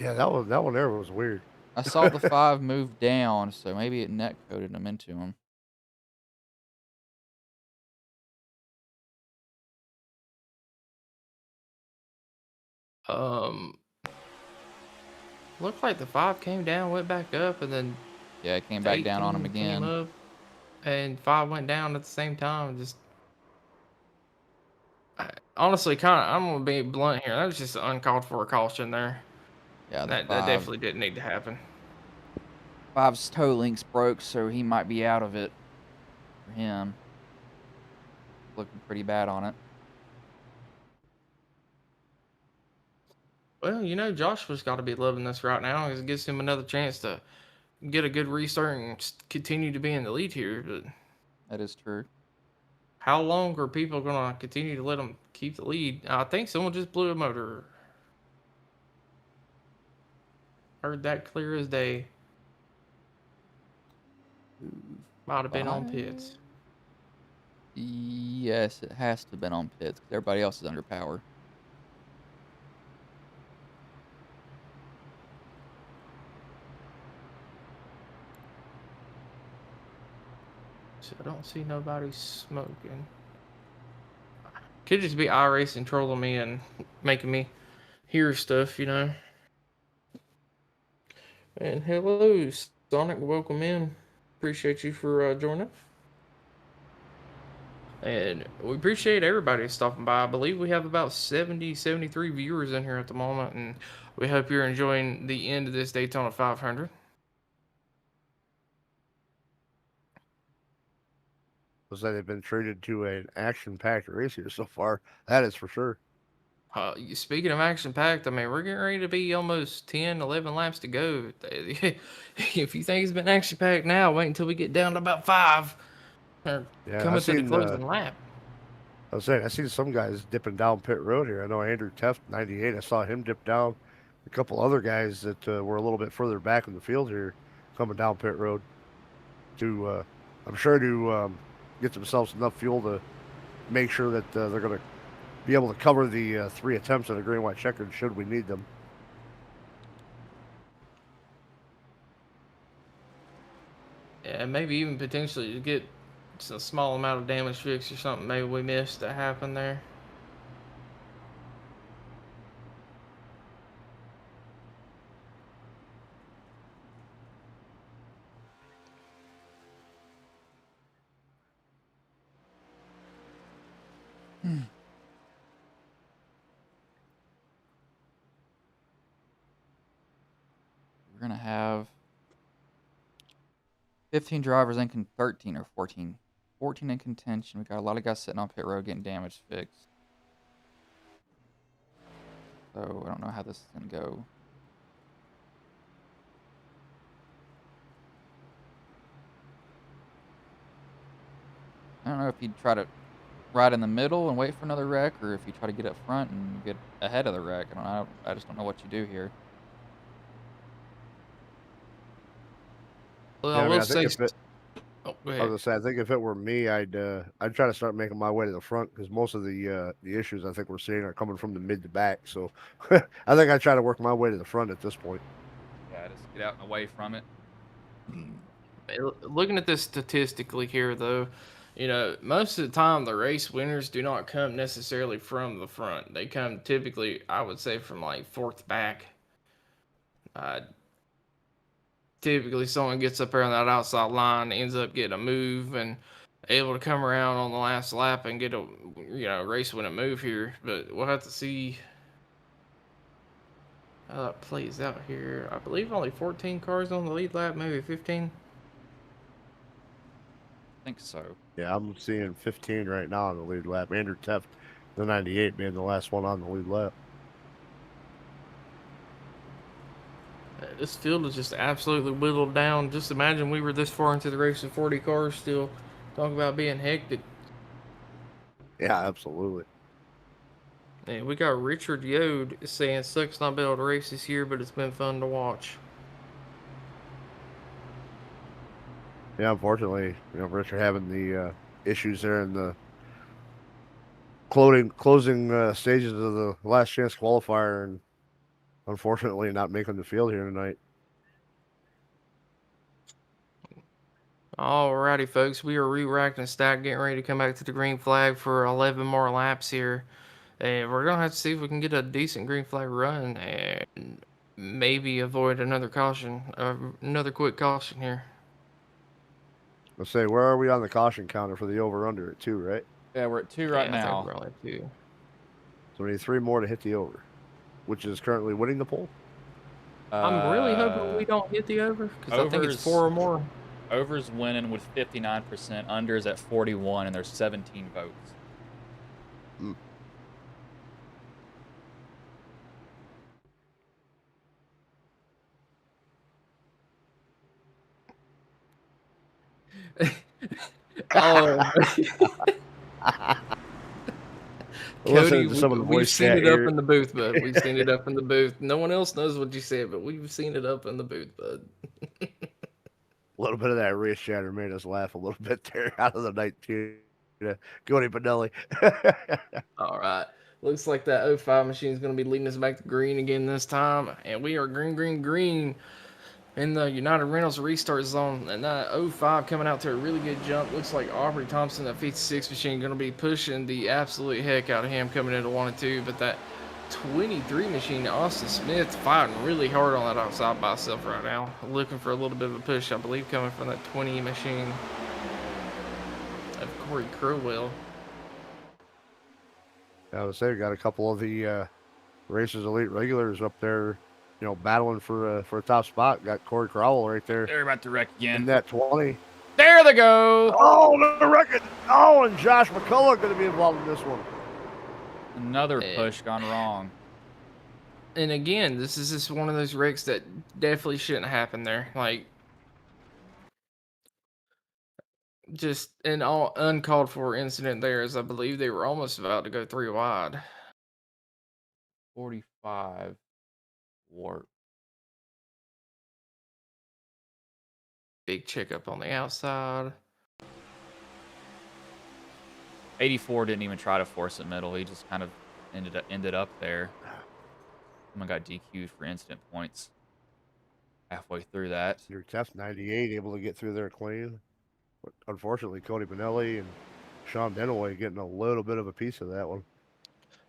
Yeah, that one there was weird. I saw the 5 move down, so maybe it net coded him into him. Looked like the 5 came down, went back up, and then Yeah, it came back down on him came again. up, and 5 went down at the same time. Just honestly, I'm gonna be blunt here. That was just an uncalled for caution there. Yeah, the That 5. definitely didn't need to happen. 5's toe links broke, so he might be out of it for him. Looking pretty bad on it. Well, you know, Joshua's got to be loving this right now. It gives him another chance to get a good restart and continue to be in the lead here. But That is true. how long are people gonna continue to let him keep the lead? I think someone just blew a motor. Heard that clear as day. Might have been on pits. Yes, it has to have been on pits because everybody else is under power. So I don't see nobody smoking. Could just be iRacing trolling me and making me hear stuff, you know. And hello, Sonic. Welcome in. Appreciate you for joining. And we appreciate everybody stopping by. I believe we have about 70, 73 viewers in here at the moment. And we hope you're enjoying the end of this Daytona 500. Looks like they've been treated to an action-packed race here so far. That is for sure. Speaking of action packed, I mean, we're getting ready to be almost 10, 11 laps to go. If you think it's been action packed now, wait until we get down to about 5. Or Yeah, coming to the closing lap. I was saying, I seen some guys dipping down pit road here. I know Andrew Teft, 98. I saw him dip down. A couple other guys that were a little bit further back in the field here, coming down pit road to, I'm sure, to get themselves enough fuel to make sure that they're going to be able to cover the 3 attempts at a Green-White-Checkered should we need them. and maybe even potentially to get a small amount of damage fixed or something maybe we missed that happened there. We're gonna have 15 drivers in 13 or 14. 14 in contention. We got a lot of guys sitting on pit road getting damage fixed. So I don't know how this is gonna go. I don't know if you'd try to ride in the middle and wait for another wreck, or if you try to get up front and get ahead of the wreck. I don't know. I just don't know what you do here. Well, Yeah, I I mean, will I think say. if it, Oh, go I was ahead. gonna say, I think if it were me, I'd try to start making my way to the front because most of the issues I think we're seeing are coming from the mid to back. So I think I'd try to work my way to the front at this point. Yeah, just get out and away from it. Looking at this statistically here, though, you know, most of the time the race winners do not come necessarily from the front. They come typically, I would say, from like fourth back. Uh, Typically, someone gets up there on that outside line, ends up getting a move, and able to come around on the last lap and get a race winning move here. But we'll have to see how that plays out here. I believe only 14 cars on the lead lap, maybe 15. I think so. Yeah, I'm seeing 15 right now on the lead lap. Andrew Teft, the 98, being the last one on the lead lap. This field is just absolutely whittled down. Just imagine we were this far into the race with 40 cars still. Talk about being hectic. Yeah, absolutely. And we got Richard Yode saying sucks not being able to race this year, but it's been fun to watch. Yeah, unfortunately, Richard having the issues there in the closing stages of the last chance qualifier, and unfortunately not making the field here tonight. Alrighty, folks, we are re-racked and stacked, getting ready to come back to the green flag for 11 more laps here. And we're going to have to see if we can get a decent green flag run and maybe avoid another caution, another quick caution here. Let's say, where are we on the caution counter for the over-under at 2, right? Yeah, we're at 2 right Yeah, I think now. we're only at 2. So we need 3 more to hit the over, which is currently winning the poll. I'm really hoping we don't hit the over, because I think it's 4 or more. Over's winning with 59%. Under's at 41, and there's 17 votes. Mm. Oh, Cody, Listening to some of the we've voice seen chat it up here. in the booth, bud. We've seen it up in the booth. No one else knows what you said, but we've seen it up in the booth, bud. A little bit of that race chatter made us laugh a little bit there out of the night too. Cody Pinelli. All right. Looks like that 05 machine is going to be leading us back to green again this time. And we are green, green, green in the United Reynolds restart zone. And that 05 coming out to a really good jump. Looks like Aubrey Thompson, that 56 machine, going to be pushing the absolute heck out of him coming into 1 and 2. But that 23 machine, Austin Smith, fighting really hard on that outside by himself right now. Looking for a little bit of a push, I believe, coming from that 20 machine of Corey Crowell. I would say we got a couple of the Racers Elite regulars up there, battling for a top spot. Got Corey Crowell right there They're about to wreck in again. that 20. There they go! Oh, the record! Oh, and Josh McCullough going to be involved in this one. Another push gone wrong. And again, this is just one of those wrecks that definitely shouldn't happen there. Like, just an all uncalled for incident there, as I believe they were almost about to go 3 wide. 45 warp. Big checkup on the outside. 84 didn't even try to force it middle. He just kind of ended up there. Someone got DQ'd for incident points. halfway through that. Your Tef 98 able to get through there clean. But unfortunately, Cody Benelli and Sean Denaway getting a little bit of a piece of that one.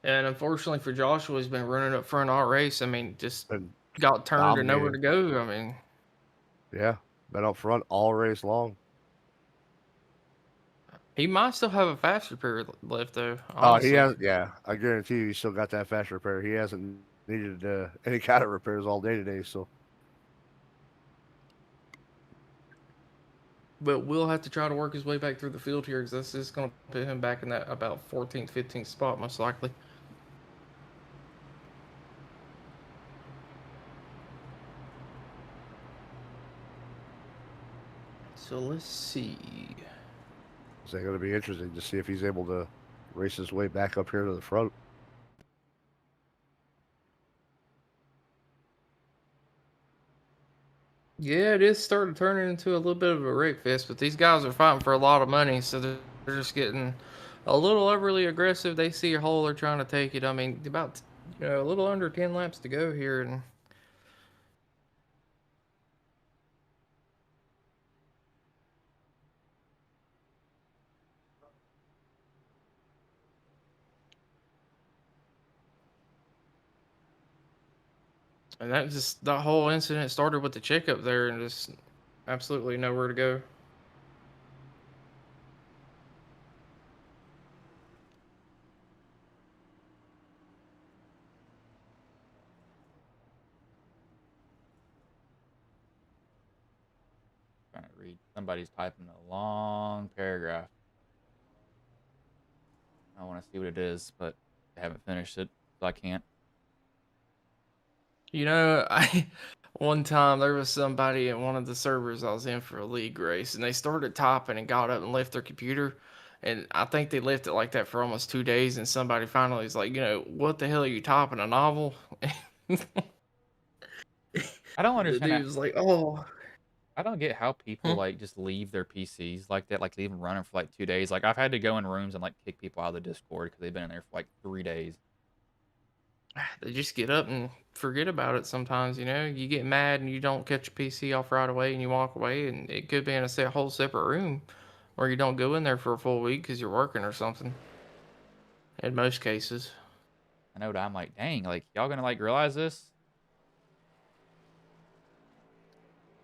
And unfortunately for Joshua, he's been running up front all race. I mean, just And got turned and nowhere to dominating. go. I mean, Yeah, been up front all race long. he might still have a fast repair left, though, Oh, he honestly. has. Yeah, I guarantee you, he still got that fast repair. He hasn't needed any kind of repairs all day today. So But we'll have to try to work his way back through the field here because that's just going to put him back in that about 14th, 15th spot, most likely. So let's see. it's going to be interesting to see if he's able to race his way back up here to the front. Yeah, it is starting to turn into a little bit of a wreck fest, but these guys are fighting for a lot of money, so they're just getting a little overly aggressive. They see a hole, they're trying to take it. I mean, about a little under 10 laps to go here, and that whole incident started with the checkup there, and just absolutely nowhere to go. Trying to read. Somebody's typing a long paragraph. I want to see what it is, but I haven't finished it, so I can't. I one time there was somebody in one of the servers I was in for a league race, and they started typing and got up and left their computer. And I think they left it like that for almost 2 days. And somebody finally was like, what the hell are you typing, a novel? I don't The understand. dude was like, oh. I don't get how people like just leave their PCs like that, like leave them running for like 2 days. Like I've had to go in rooms and like kick people out of the Discord because they've been in there for like 3 days. They just get up and forget about it sometimes, You get mad and you don't catch your PC off right away and you walk away, and it could be in a whole separate room, or you don't go in there for a full week because you're working or something. In most cases. I know that I'm like, dang, like y'all gonna like realize this?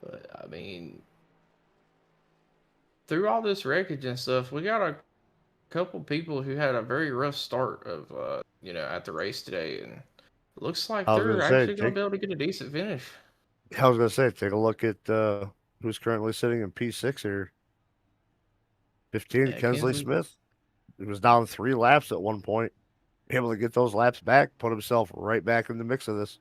But I mean, through all this wreckage and stuff, we got a couple people who had a very rough start of at the race today, and it looks like I was they're going to say, actually going to be able to get a decent finish. take a look at who's currently sitting in P6 here. 15, Yeah, Kensley Kinsley. Smith. He was down 3 laps at one point. Able to get those laps back, put himself right back in the mix of this.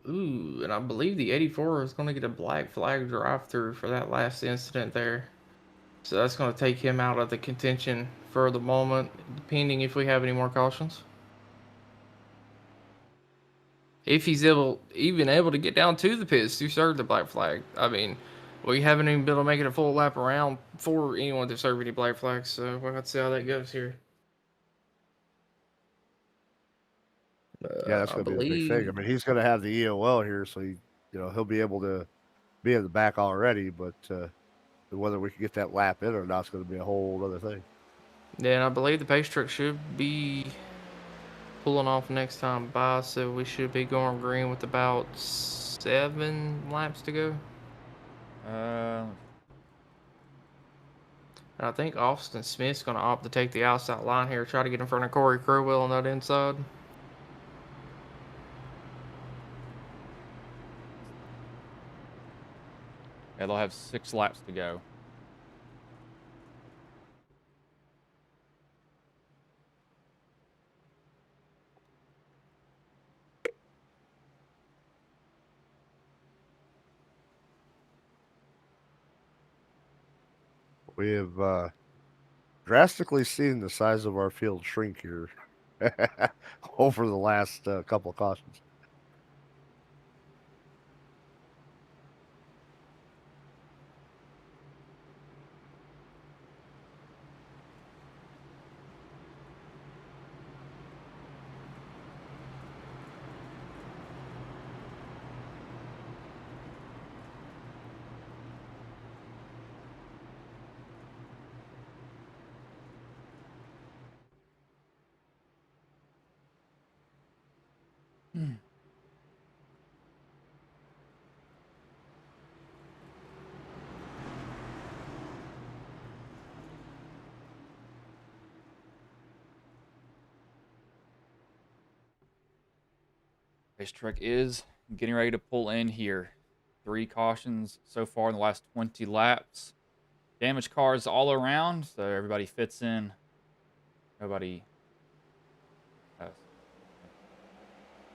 Ooh, and I believe the 84 is going to get a black flag drive through for that last incident there. So that's going to take him out of the contention for the moment, depending if we have any more cautions. If he's even able to get down to the pits to serve the black flag. I mean, we haven't even been able to make it a full lap around for anyone to serve any black flags, so we'll have to see how that goes here. Yeah, that's I going to be the big thing. I believe. mean, he's going to have the EOL here, so he'll be able to be in the back already. But whether we can get that lap in or not is going to be a whole other thing. Yeah, and I believe the pace truck should be pulling off next time by, so we should be going green with about 7 laps to go. And I think Austin Smith's going to opt to take the outside line here, try to get in front of Corey Crowell on that inside. Yeah, they'll have 6 laps to go. We have drastically seen the size of our field shrink here over the last couple of cautions. Race truck is getting ready to pull in here. 3 cautions so far in the last 20 laps. Damaged cars all around, so everybody fits in. Nobody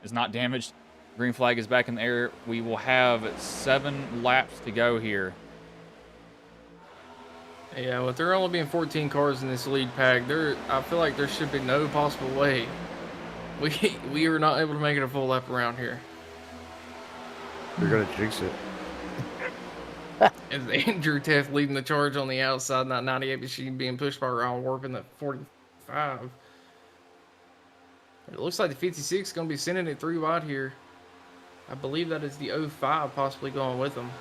is not damaged. Green flag is back in the air. We will have 7 laps to go here. Yeah, with there only being 14 cars in this lead pack, I feel like there should be no possible way we are not able to make it a full lap around here. You're gonna jinx it. As Andrew Teff leading the charge on the outside, and that 98 machine being pushed by Ryan Warp in the 45. It looks like the 56 is going to be sending it 3 wide here. I believe that is the 05 possibly going with them.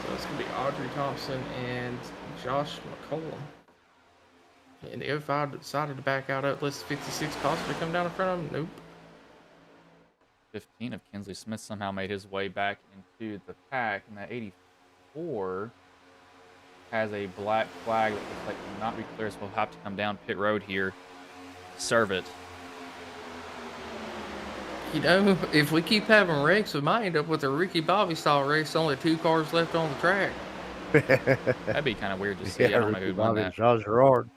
So it's going to be Audrey Thompson and Josh McCollum. And the 05 decided to back out up. Let's 56 possibly come down in front of him. Nope. 15 of Kinsley Smith somehow made his way back into the pack, and that 84 has a black flag that looks like will not be clear, so we'll have to come down pit road here, serve it. You know, if we keep having wrecks, we might end up with a Ricky Bobby style race. Only 2 cars left on the track. That'd be kind of weird to see. Yeah, I don't know Ricky who'd win Bobby that. and Charles Gerard.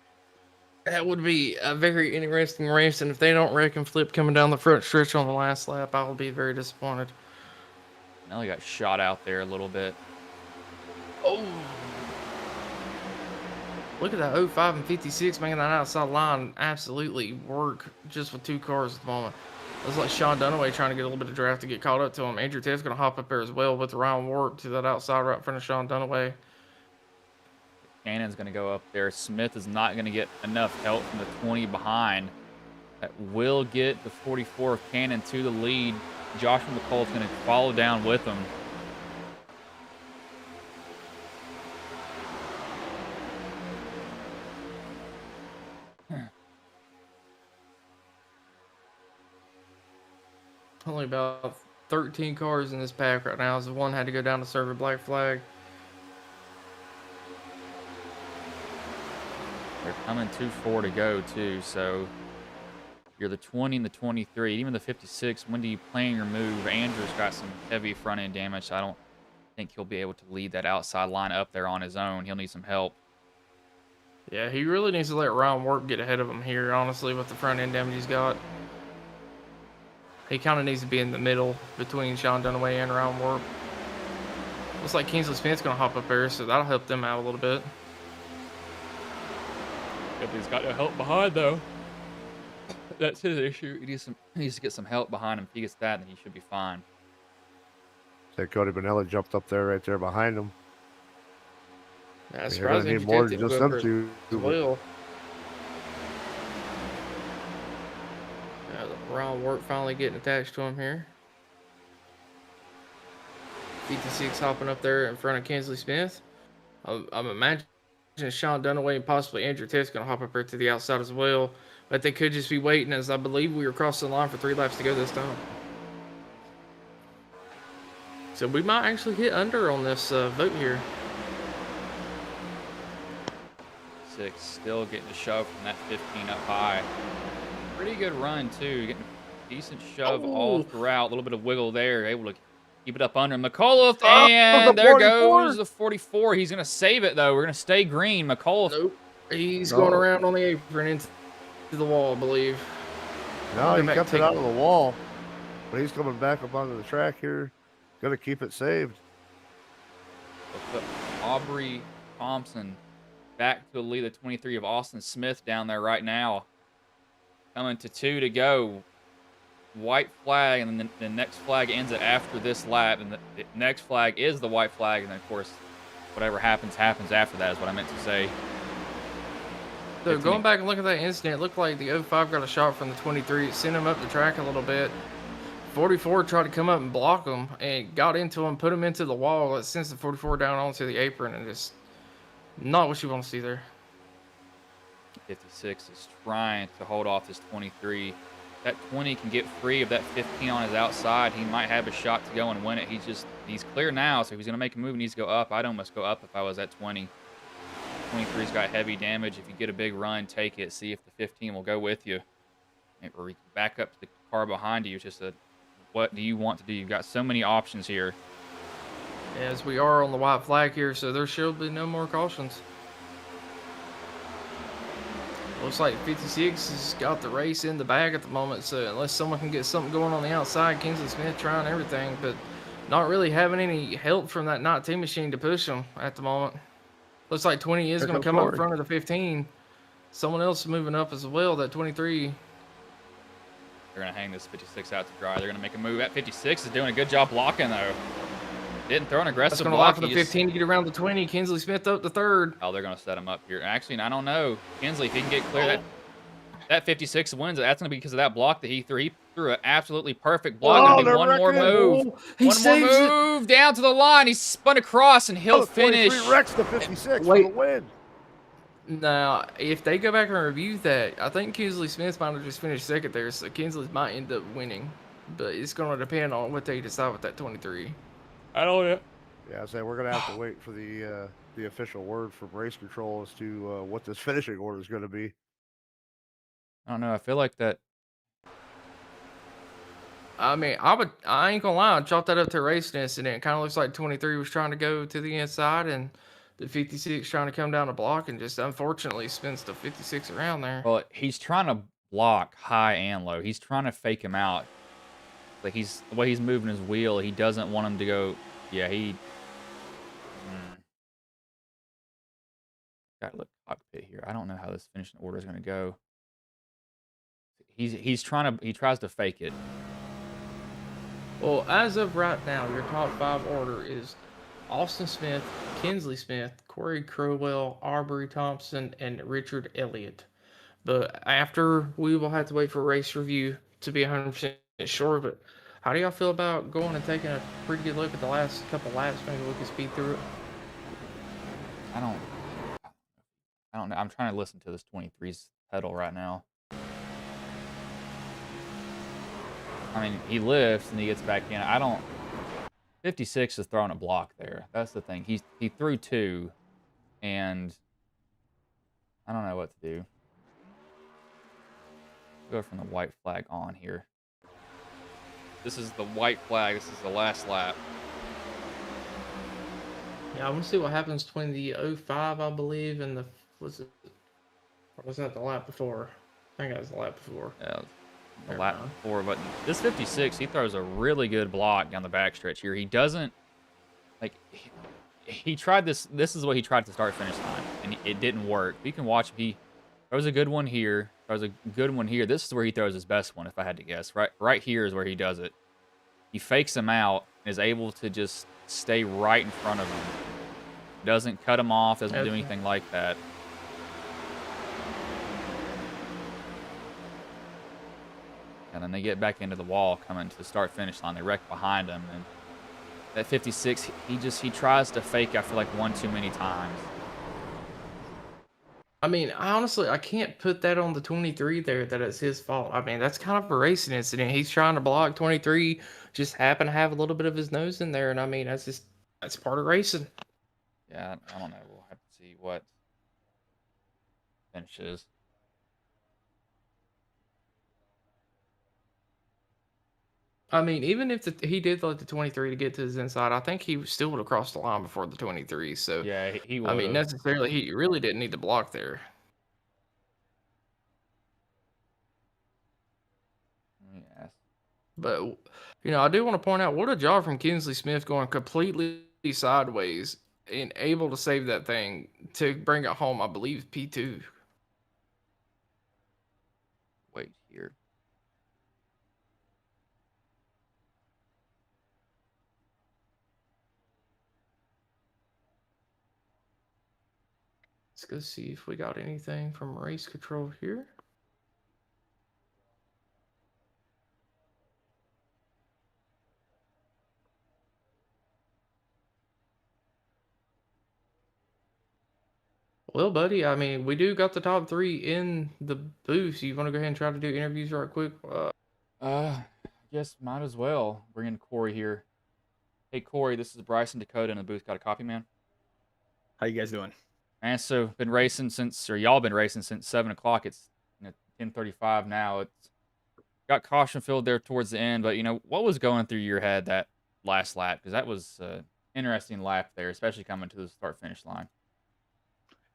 That would be a very interesting race, and if they don't wreck and flip coming down the front stretch on the last lap, I will be very disappointed. Nelly got shot out there a little bit. Oh! Look at that 05 and 56 making that outside line absolutely work just with 2 cars at the moment. Looks like Sean Dunaway trying to get a little bit of draft to get caught up to him. Andrew Teff's going to hop up there as well with Ryan Warp to that outside right in front of Sean Dunaway. Cannon's going to go up there. Smith is not going to get enough help from the 20 behind. That will get the 44 of Cannon to the lead. Joshua McCall is going to follow down with him. Only about 13 cars in this pack right now, as the one had to go down to serve a black flag. They're coming 2-4 to go, too, so you're the 20 and the 23. Even the 56, when do you plan your move? Andrew's got some heavy front-end damage. I don't think he'll be able to lead that outside line up there on his own. He'll need some help. Yeah, he really needs to let Ryan Warp get ahead of him here, honestly, with the front-end damage he's got. He kind of needs to be in the middle between Sean Dunaway and Ryan Warp. Looks like Kingsley Smith's going to hop up there, so that'll help them out a little bit. Yep, he's got no help behind, though. That's his issue. He needs to get some help behind him. If he gets that, then he should be fine. That Cody Bonella jumped up there right there behind him. Yeah, You're gonna need more than just them two. Well. Ryan Warp finally getting attached to him here. 56 hopping up there in front of Kinsley Smith. I'm imagining Sean Dunaway and possibly Andrew Tett's going to hop up there to the outside as well. But they could just be waiting, as I believe we were crossing the line for 3 laps to go this time. So we might actually hit under on this vote here. 6 still getting a shove from that 15 up high. Pretty good run, too. Getting a decent shove all throughout. A little bit of wiggle there. Able to keep it up under McAuliffe. And the there 44. goes the 44. He's going to save it, though. We're going to stay green. McAuliffe. Nope. He's going around on the apron into the wall, I believe. No, he kept it out of the wall. But he's coming back up onto the track here. Gonna keep it saved. We'll put Aubrey Thompson back to the lead of 23 of Austin Smith down there right now. Coming to 2 to go. White flag, and then the next flag ends it after this lap, and the next flag is the white flag, and then, of course, whatever happens after that is what I meant to say. So going back and looking at that incident, it looked like the 05 got a shot from the 23. It sent him up the track a little bit. 44 tried to come up and block him, and got into him, put him into the wall. It sends the 44 down onto the apron, and just not what you want to see there. 56 is trying to hold off this 23. that 20 can get free of that 15 on his outside, he might have a shot to go and win it. He's clear now, so if he's going to make a move, he needs to go up. I'd almost go up if I was at 20. 23's got heavy damage. If you get a big run, take it. See if the 15 will go with you. Or you can back up to the car behind you. It's just what do you want to do? You've got so many options here. As we are on the white flag here, so there should be no more cautions. Looks like 56 has got the race in the bag at the moment, so unless someone can get something going on the outside, Kingsley Smith trying everything, but not really having any help from that 19 machine to push him at the moment. Looks like 20 is There going to comes come up in Corey. front of the 15. Someone else is moving up as well, that 23. They're going to hang this 56 out to dry. They're going to make a move. That 56 is doing a good job blocking, though. Didn't throw an That's aggressive going to allow block. for the 15 to get around the 20. Kingsley Smith up to third. Oh, they're going to set him up here. Actually, I don't know. Kinsley, if he can get clear, that 56 wins it. That's going to be because of that block that he threw. He threw an absolutely perfect block. Oh, Gonna be they're one more wrecking. move. He One more saves it. move down to the line. He spun across, and he'll Oh, 23 finish. wrecks the 56 Wait. for the win. Now, if they go back and review that, I think Kingsley Smith might have just finished second there, so Kingsley might end up winning. But it's going to depend on what they decide with that 23. I don't know. Yeah, so we're gonna have to wait for the official word from race control as to what this finishing order is going to be. I don't know. I feel like that. I mean, I ain't gonna lie, I chalked that up to a racing incident. It kind of looks like 23 was trying to go to the inside and the 56 trying to come down the block and just unfortunately spins the 56 around there. Well, he's trying to block high and low. He's trying to fake him out. Like the way he's moving his wheel, he doesn't want him to go. Yeah, he. Got to look cockpit here. I don't know how this finishing order is going to go. He tries to fake it. Well, as of right now, your top 5 order is Austin Smith, Kingsley Smith, Corey Crowell, Arbery Thompson, and Richard Elliott. But after, we will have to wait for race review to be 100% sure. But how do y'all feel about going and taking a pretty good look at the last couple laps, maybe look at speed through it? I don't know. I'm trying to listen to this 23's pedal right now. I mean, he lifts and he gets back in. 56 is throwing a block there. That's the thing. He threw 2, and I don't know what to do. Go from the white flag on here. This is the white flag. This is the last lap. Yeah, I want to see what happens between the 05, I believe, and the, or was that the lap before? I think that was the lap before. Yeah, the Never lap mind. before, but this 56, he throws a really good block down the backstretch here. He doesn't, like, he tried this. This is what he tried to start finish line, and it didn't work. You can watch him. He throws a good one here. Throws a good one here. This is where he throws his best one, if I had to guess. Right here is where he does it. He fakes him out and is able to just stay right in front of him. Doesn't cut him off. Doesn't do anything like that. And then they get back into the wall coming to the start-finish line. They wreck behind him. And that 56, he tries to fake, I feel like, one too many times. I mean, honestly, I can't put that on the 23 there that it's his fault. I mean, that's kind of a racing incident. He's trying to block 23, just happened to have a little bit of his nose in there. And I mean, that's part of racing. Yeah, I don't know. We'll have to see what finishes. I mean, even if he did let the 23 to get to his inside, I think he still would have crossed the line before the 23. So, Yeah, he would. I mean, necessarily, he really didn't need to block there. Yes. But, you know, I do want to point out what a job from Kingsley Smith going completely sideways and able to save that thing to bring it home, I believe, P2. Wait here. Let's go see if we got anything from race control here. Well, buddy, I mean, we do got the top three in the booth. You want to go ahead and try to do interviews right quick? I guess might as well bring in Corey here. Hey, Corey, this is Bryson Dakota in the booth. Got a copy, man? How you guys doing? And so been racing since, or y'all been racing since 7 o'clock. It's 10:35 now. It's got caution filled there towards the end, but what was going through your head that last lap? Because that was interesting lap there, especially coming to the start finish line.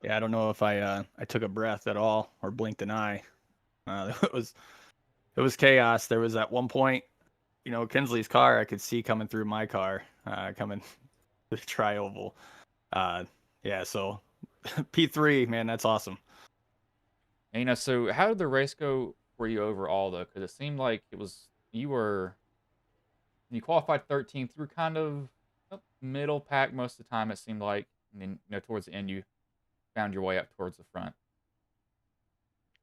Yeah, I don't know if I took a breath at all or blinked an eye. It was chaos. There was at one point, Kinsley's car I could see coming through my car, coming the tri-oval. Yeah, so P3, man, that's awesome. And, so how did the race go for you overall, though? Because it seemed like you qualified 13th. You were kind of middle pack most of the time, it seemed like. And then, towards the end, you found your way up towards the front.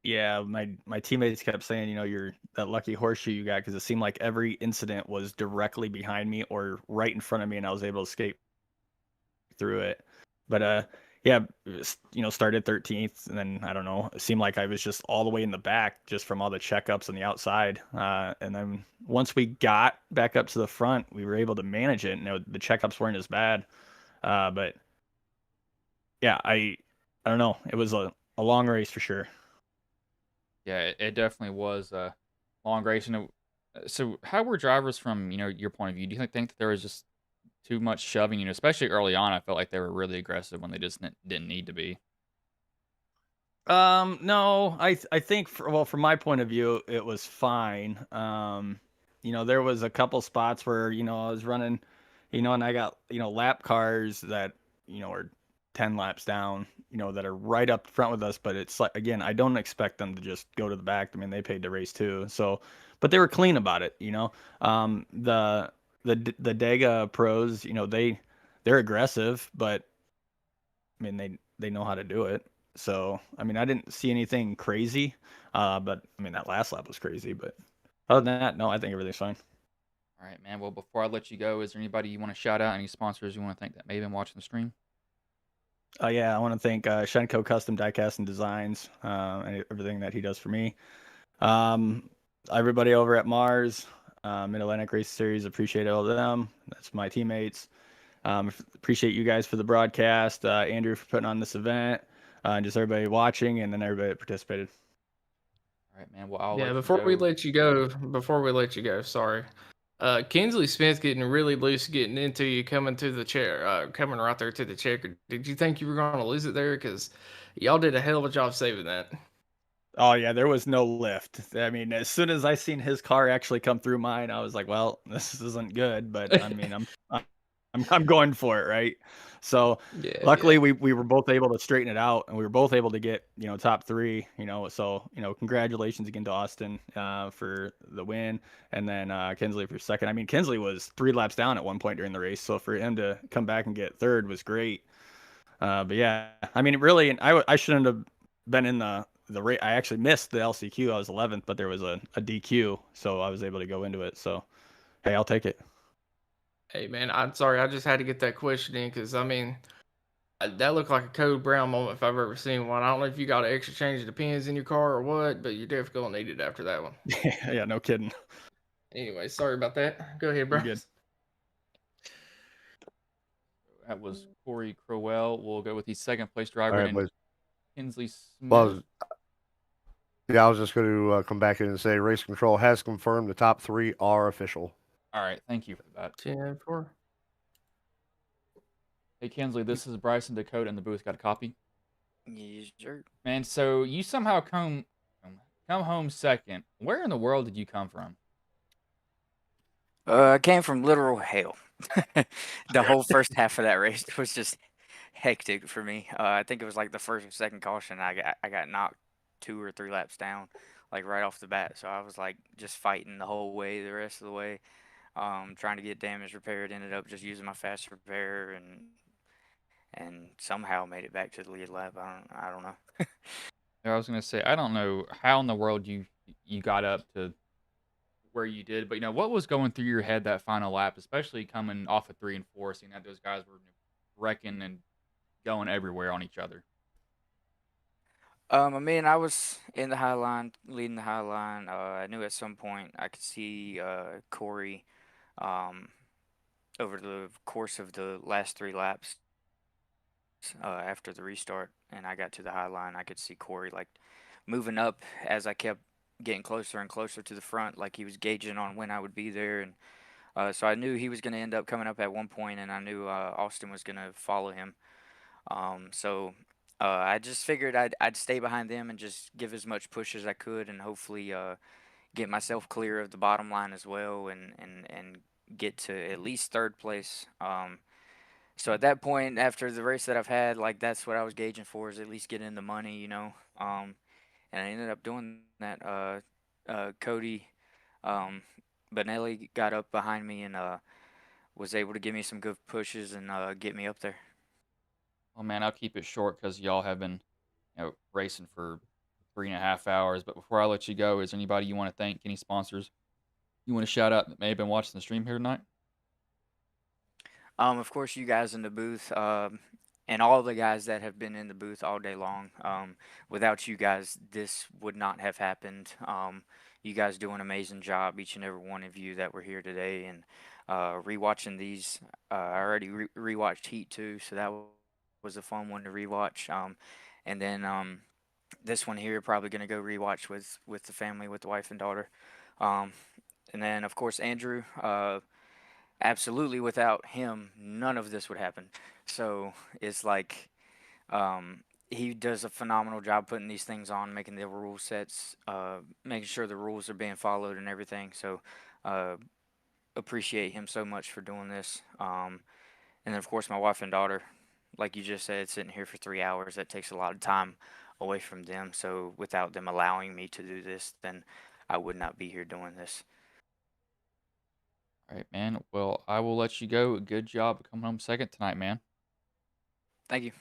Yeah, my teammates kept saying, you're that lucky horseshoe you got, because it seemed like every incident was directly behind me or right in front of me, and I was able to escape through it. But yeah, started 13th, and then I don't know, it seemed like I was just all the way in the back just from all the checkups on the outside. And then once we got back up to the front, we were able to manage it. The checkups weren't as bad. But yeah, I don't know. It was a long race for sure. Yeah, it definitely was a long race. So how were drivers from, your point of view? Do you think that there was just too much shoving? Especially early on, I felt like they were really aggressive when they just didn't need to be. No, I think from my point of view, it was fine. There was a couple spots where, I was running, and I got, lap cars that, are 10 laps down, that are right up front with us. But it's like, again, I don't expect them to just go to the back. I mean, they paid to race too. So, but they were clean about it, the Dega pros, they're aggressive, but I mean, they know how to do it. So, I mean, I didn't see anything crazy, but I mean, that last lap was crazy. But other than that, no, I think everything's fine. All right, man. Well, before I let you go, is there anybody you want to shout out? Any sponsors you want to thank that may have been watching the stream? Yeah, I want to thank Shenko Custom Diecast and Designs and everything that he does for me. Everybody over at Mars, Mid-Atlantic Race Series, appreciate all of them. That's my teammates. Appreciate you guys for the broadcast, Andrew for putting on this event, and just everybody watching, and then everybody that participated. All right, man. Well, I'll Yeah, let before you we go. let you go, sorry. Kinsley Smith getting really loose, getting into you, coming to the chair, coming right there to the checker. Did you think you were going to lose it there? Because y'all did a hell of a job saving that. Oh yeah, there was no lift. I mean, as soon as I seen his car actually come through mine, I was like, "Well, this isn't good." But I mean, I'm going for it, right? So, Yeah, luckily we were both able to straighten it out, and we were both able to get top three. So congratulations again to Austin for the win, and then Kinsley for second. I mean, Kinsley was 3 laps down at one point during the race, so for him to come back and get third was great. But yeah, I mean, really, I shouldn't have been in the race. I actually missed the LCQ. I was 11th, but there was a DQ, so I was able to go into it. So, hey, I'll take it. Hey man, I'm sorry. I just had to get that question in because I mean, that looked like a Code Brown moment if I've ever seen one. I don't know if you got an extra change of the pins in your car or what, but you definitely gonna need it after that one. Yeah, no kidding. Anyway, sorry about that. Go ahead, You're bro. good. That was Corey Crowell. We'll go with the second place All driver right, and boys. Kinsley Smith. Well, yeah, I was just going to come back in and say Race Control has confirmed the top 3 are official. All right, thank you for that. 10-4. Hey, Kinsley, this is Bryson Dakota in the booth. Got a copy? Yes, sir. Man, so you somehow come home second. Where in the world did you come from? I came from literal hell. The whole first half of that race was just hectic for me. I think it was like the first or second caution. I got knocked 2 or 3 laps down, like right off the bat. So I was like just fighting the whole way, the rest of the way, trying to get damage repaired. Ended up just using my fast repair and somehow made it back to the lead lap. I don't know. I was gonna say I don't know how in the world you got up to where you did, but what was going through your head that final lap, especially coming off of 3 and 4, seeing that those guys were wrecking and going everywhere on each other. I mean, I was in the high line, leading the high line. I knew at some point I could see Corey um, over the course of the last 3 laps after the restart, and I got to the high line. I could see Corey like moving up as I kept getting closer and closer to the front, like he was gauging on when I would be there, and so I knew he was going to end up coming up at one point, and I knew Austin was going to follow him. So I just figured I'd stay behind them and just give as much push as I could, and hopefully get myself clear of the bottom line as well, and get to at least third place. So at that point, after the race that I've had, like that's what I was gauging for, is at least get in the money, you know. And I ended up doing that. Cody Benelli got up behind me and was able to give me some good pushes and get me up there. Well, man, I'll keep it short because y'all have been, racing for 3.5 hours. But before I let you go, is there anybody you want to thank? Any sponsors you want to shout out that may have been watching the stream here tonight? Of course, you guys in the booth, and all the guys that have been in the booth all day long. Without you guys, this would not have happened. You guys do an amazing job, each and every one of you that were here today, and rewatching these. I already rewatched Heat 2, so that was a fun one to rewatch. And then this one here, probably gonna go rewatch with the family, with the wife and daughter. Um, and then of course Andrew. Absolutely, without him, none of this would happen. So it's like he does a phenomenal job putting these things on, making the rule sets, making sure the rules are being followed and everything. So uh, appreciate him so much for doing this. And then of course my wife and daughter, like you just said, sitting here for 3 hours. That takes a lot of time away from them. So without them allowing me to do this, then I would not be here doing this. All right, man. Well, I will let you go. Good job coming home second tonight, man. Thank you.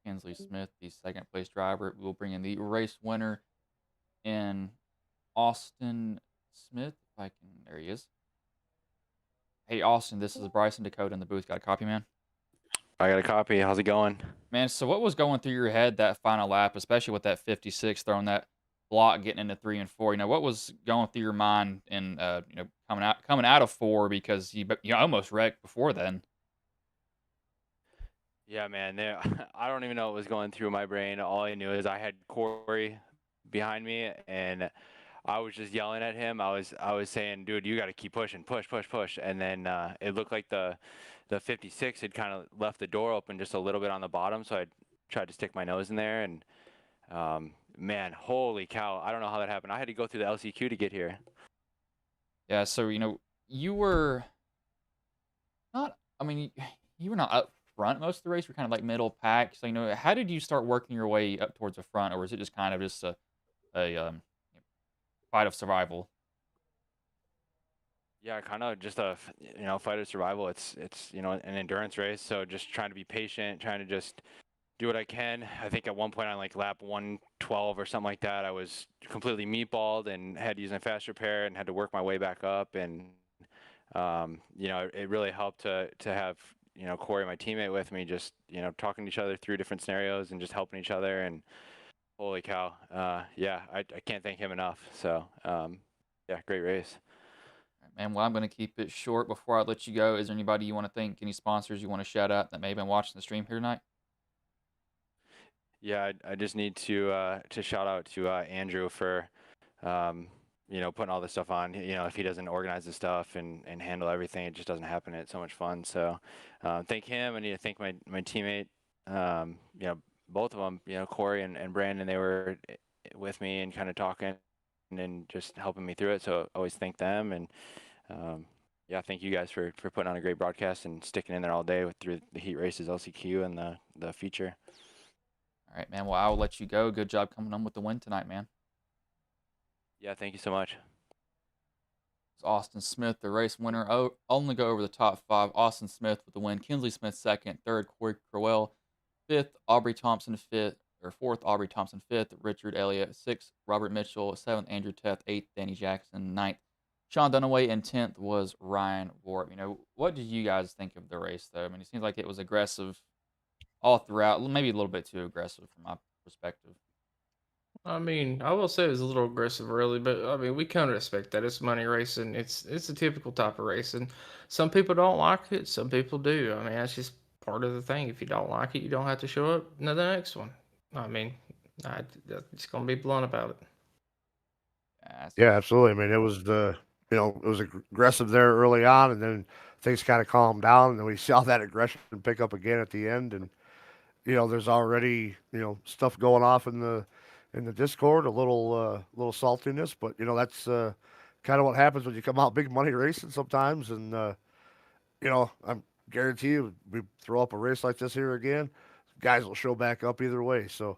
Kinsley Smith, the second place driver. We'll bring in the race winner in Austin Smith. If I can, there he is. Hey, Austin, this is Bryson Dakota in the booth. Got a copy, man? I got a copy. How's it going? Man, so what was going through your head that final lap, especially with that 56 throwing that block, getting into 3 and 4? What was going through your mind in coming out of 4, because you almost wrecked before then? Yeah, man. I don't even know what was going through my brain. All I knew is I had Corey behind me, and I was just yelling at him. I was saying, "Dude, you got to keep pushing, push, push, push." And then it looked like the 56 had kind of left the door open just a little bit on the bottom, so I tried to stick my nose in there, and man, holy cow! I don't know how that happened. I had to go through the LCQ to get here. Yeah, so you were not. I mean, you were not up front most of the race. You're kind of like middle pack. So how did you start working your way up towards the front, or was it just kind of just a fight of survival? Yeah, kind of just a fight of survival. It's an endurance race, so just trying to be patient, trying to just do what I can. I think at one point on like lap 112 or something like that, I was completely meatballed and had to use my fast repair and had to work my way back up. And it really helped to have Corey, my teammate, with me, just talking to each other through different scenarios and just helping each other. And holy cow, yeah, I can't thank him enough. So yeah, great race. Man, well, I'm going to keep it short before I let you go. Is there anybody you want to thank, any sponsors you want to shout out that may have been watching the stream here tonight? Yeah, I just need to shout out to Andrew for putting all this stuff on. If he doesn't organize the stuff and handle everything, it just doesn't happen. It's so much fun. So thank him. I need to thank my teammate. Both of them. Corey and Brandon. They were with me and kind of talking and just helping me through it. So always thank them. And yeah, thank you guys for putting on a great broadcast and sticking in there all day through the heat races, LCQ, and the feature. All right, man. Well, I will let you go. Good job coming home with the win tonight, man. Yeah, thank you so much. It's Austin Smith, the race winner. Oh, only go over the top 5. Austin Smith with the win. Kinsley Smith second. Third, Corey Crowell. Fifth, Aubrey Thompson fifth. Or fourth, Aubrey Thompson fifth. Richard Elliott sixth. Robert Mitchell seventh. Andrew Teth eighth. Danny Jackson ninth. Sean Dunaway, and 10th was Ryan Warp. What did you guys think of the race, though? I mean, it seems like it was aggressive all throughout. Maybe a little bit too aggressive from my perspective. I mean, I will say it was a little aggressive early, but I mean, we kind of respect that. It's money racing. It's a typical type of racing. Some people don't like it. Some people do. I mean, that's just part of the thing. If you don't like it, you don't have to show up to the next one. I mean, just gonna be blunt about it. Yeah, absolutely. I mean, it was it was aggressive there early on, and then things kind of calmed down, and then we saw that aggression pick up again at the end, and there's already stuff going off in the Discord, a little saltiness, but that's kind of what happens when you come out big money racing sometimes, and I'm guarantee you, we throw up a race like this here again, guys will show back up either way. So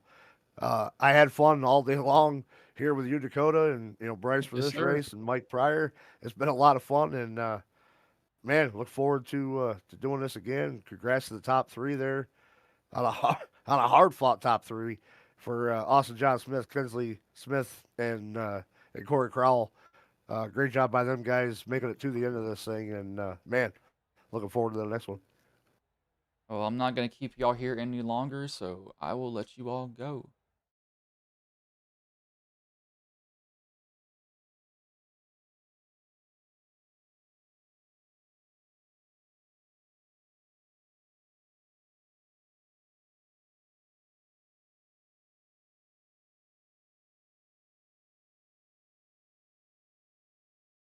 I had fun all day long here with you, Dakota, and Bryce for Yes, this sir. race, and Mike Pryor. It's been a lot of fun, and man, look forward to doing this again. Congrats to the top three there on a hard fought top three for Austin John Smith, Kinsley Smith, and Corey Crowell. Great job by them guys making it to the end of this thing, and man, looking forward to the next one. Well, I'm not going to keep y'all here any longer, so I will let you all go.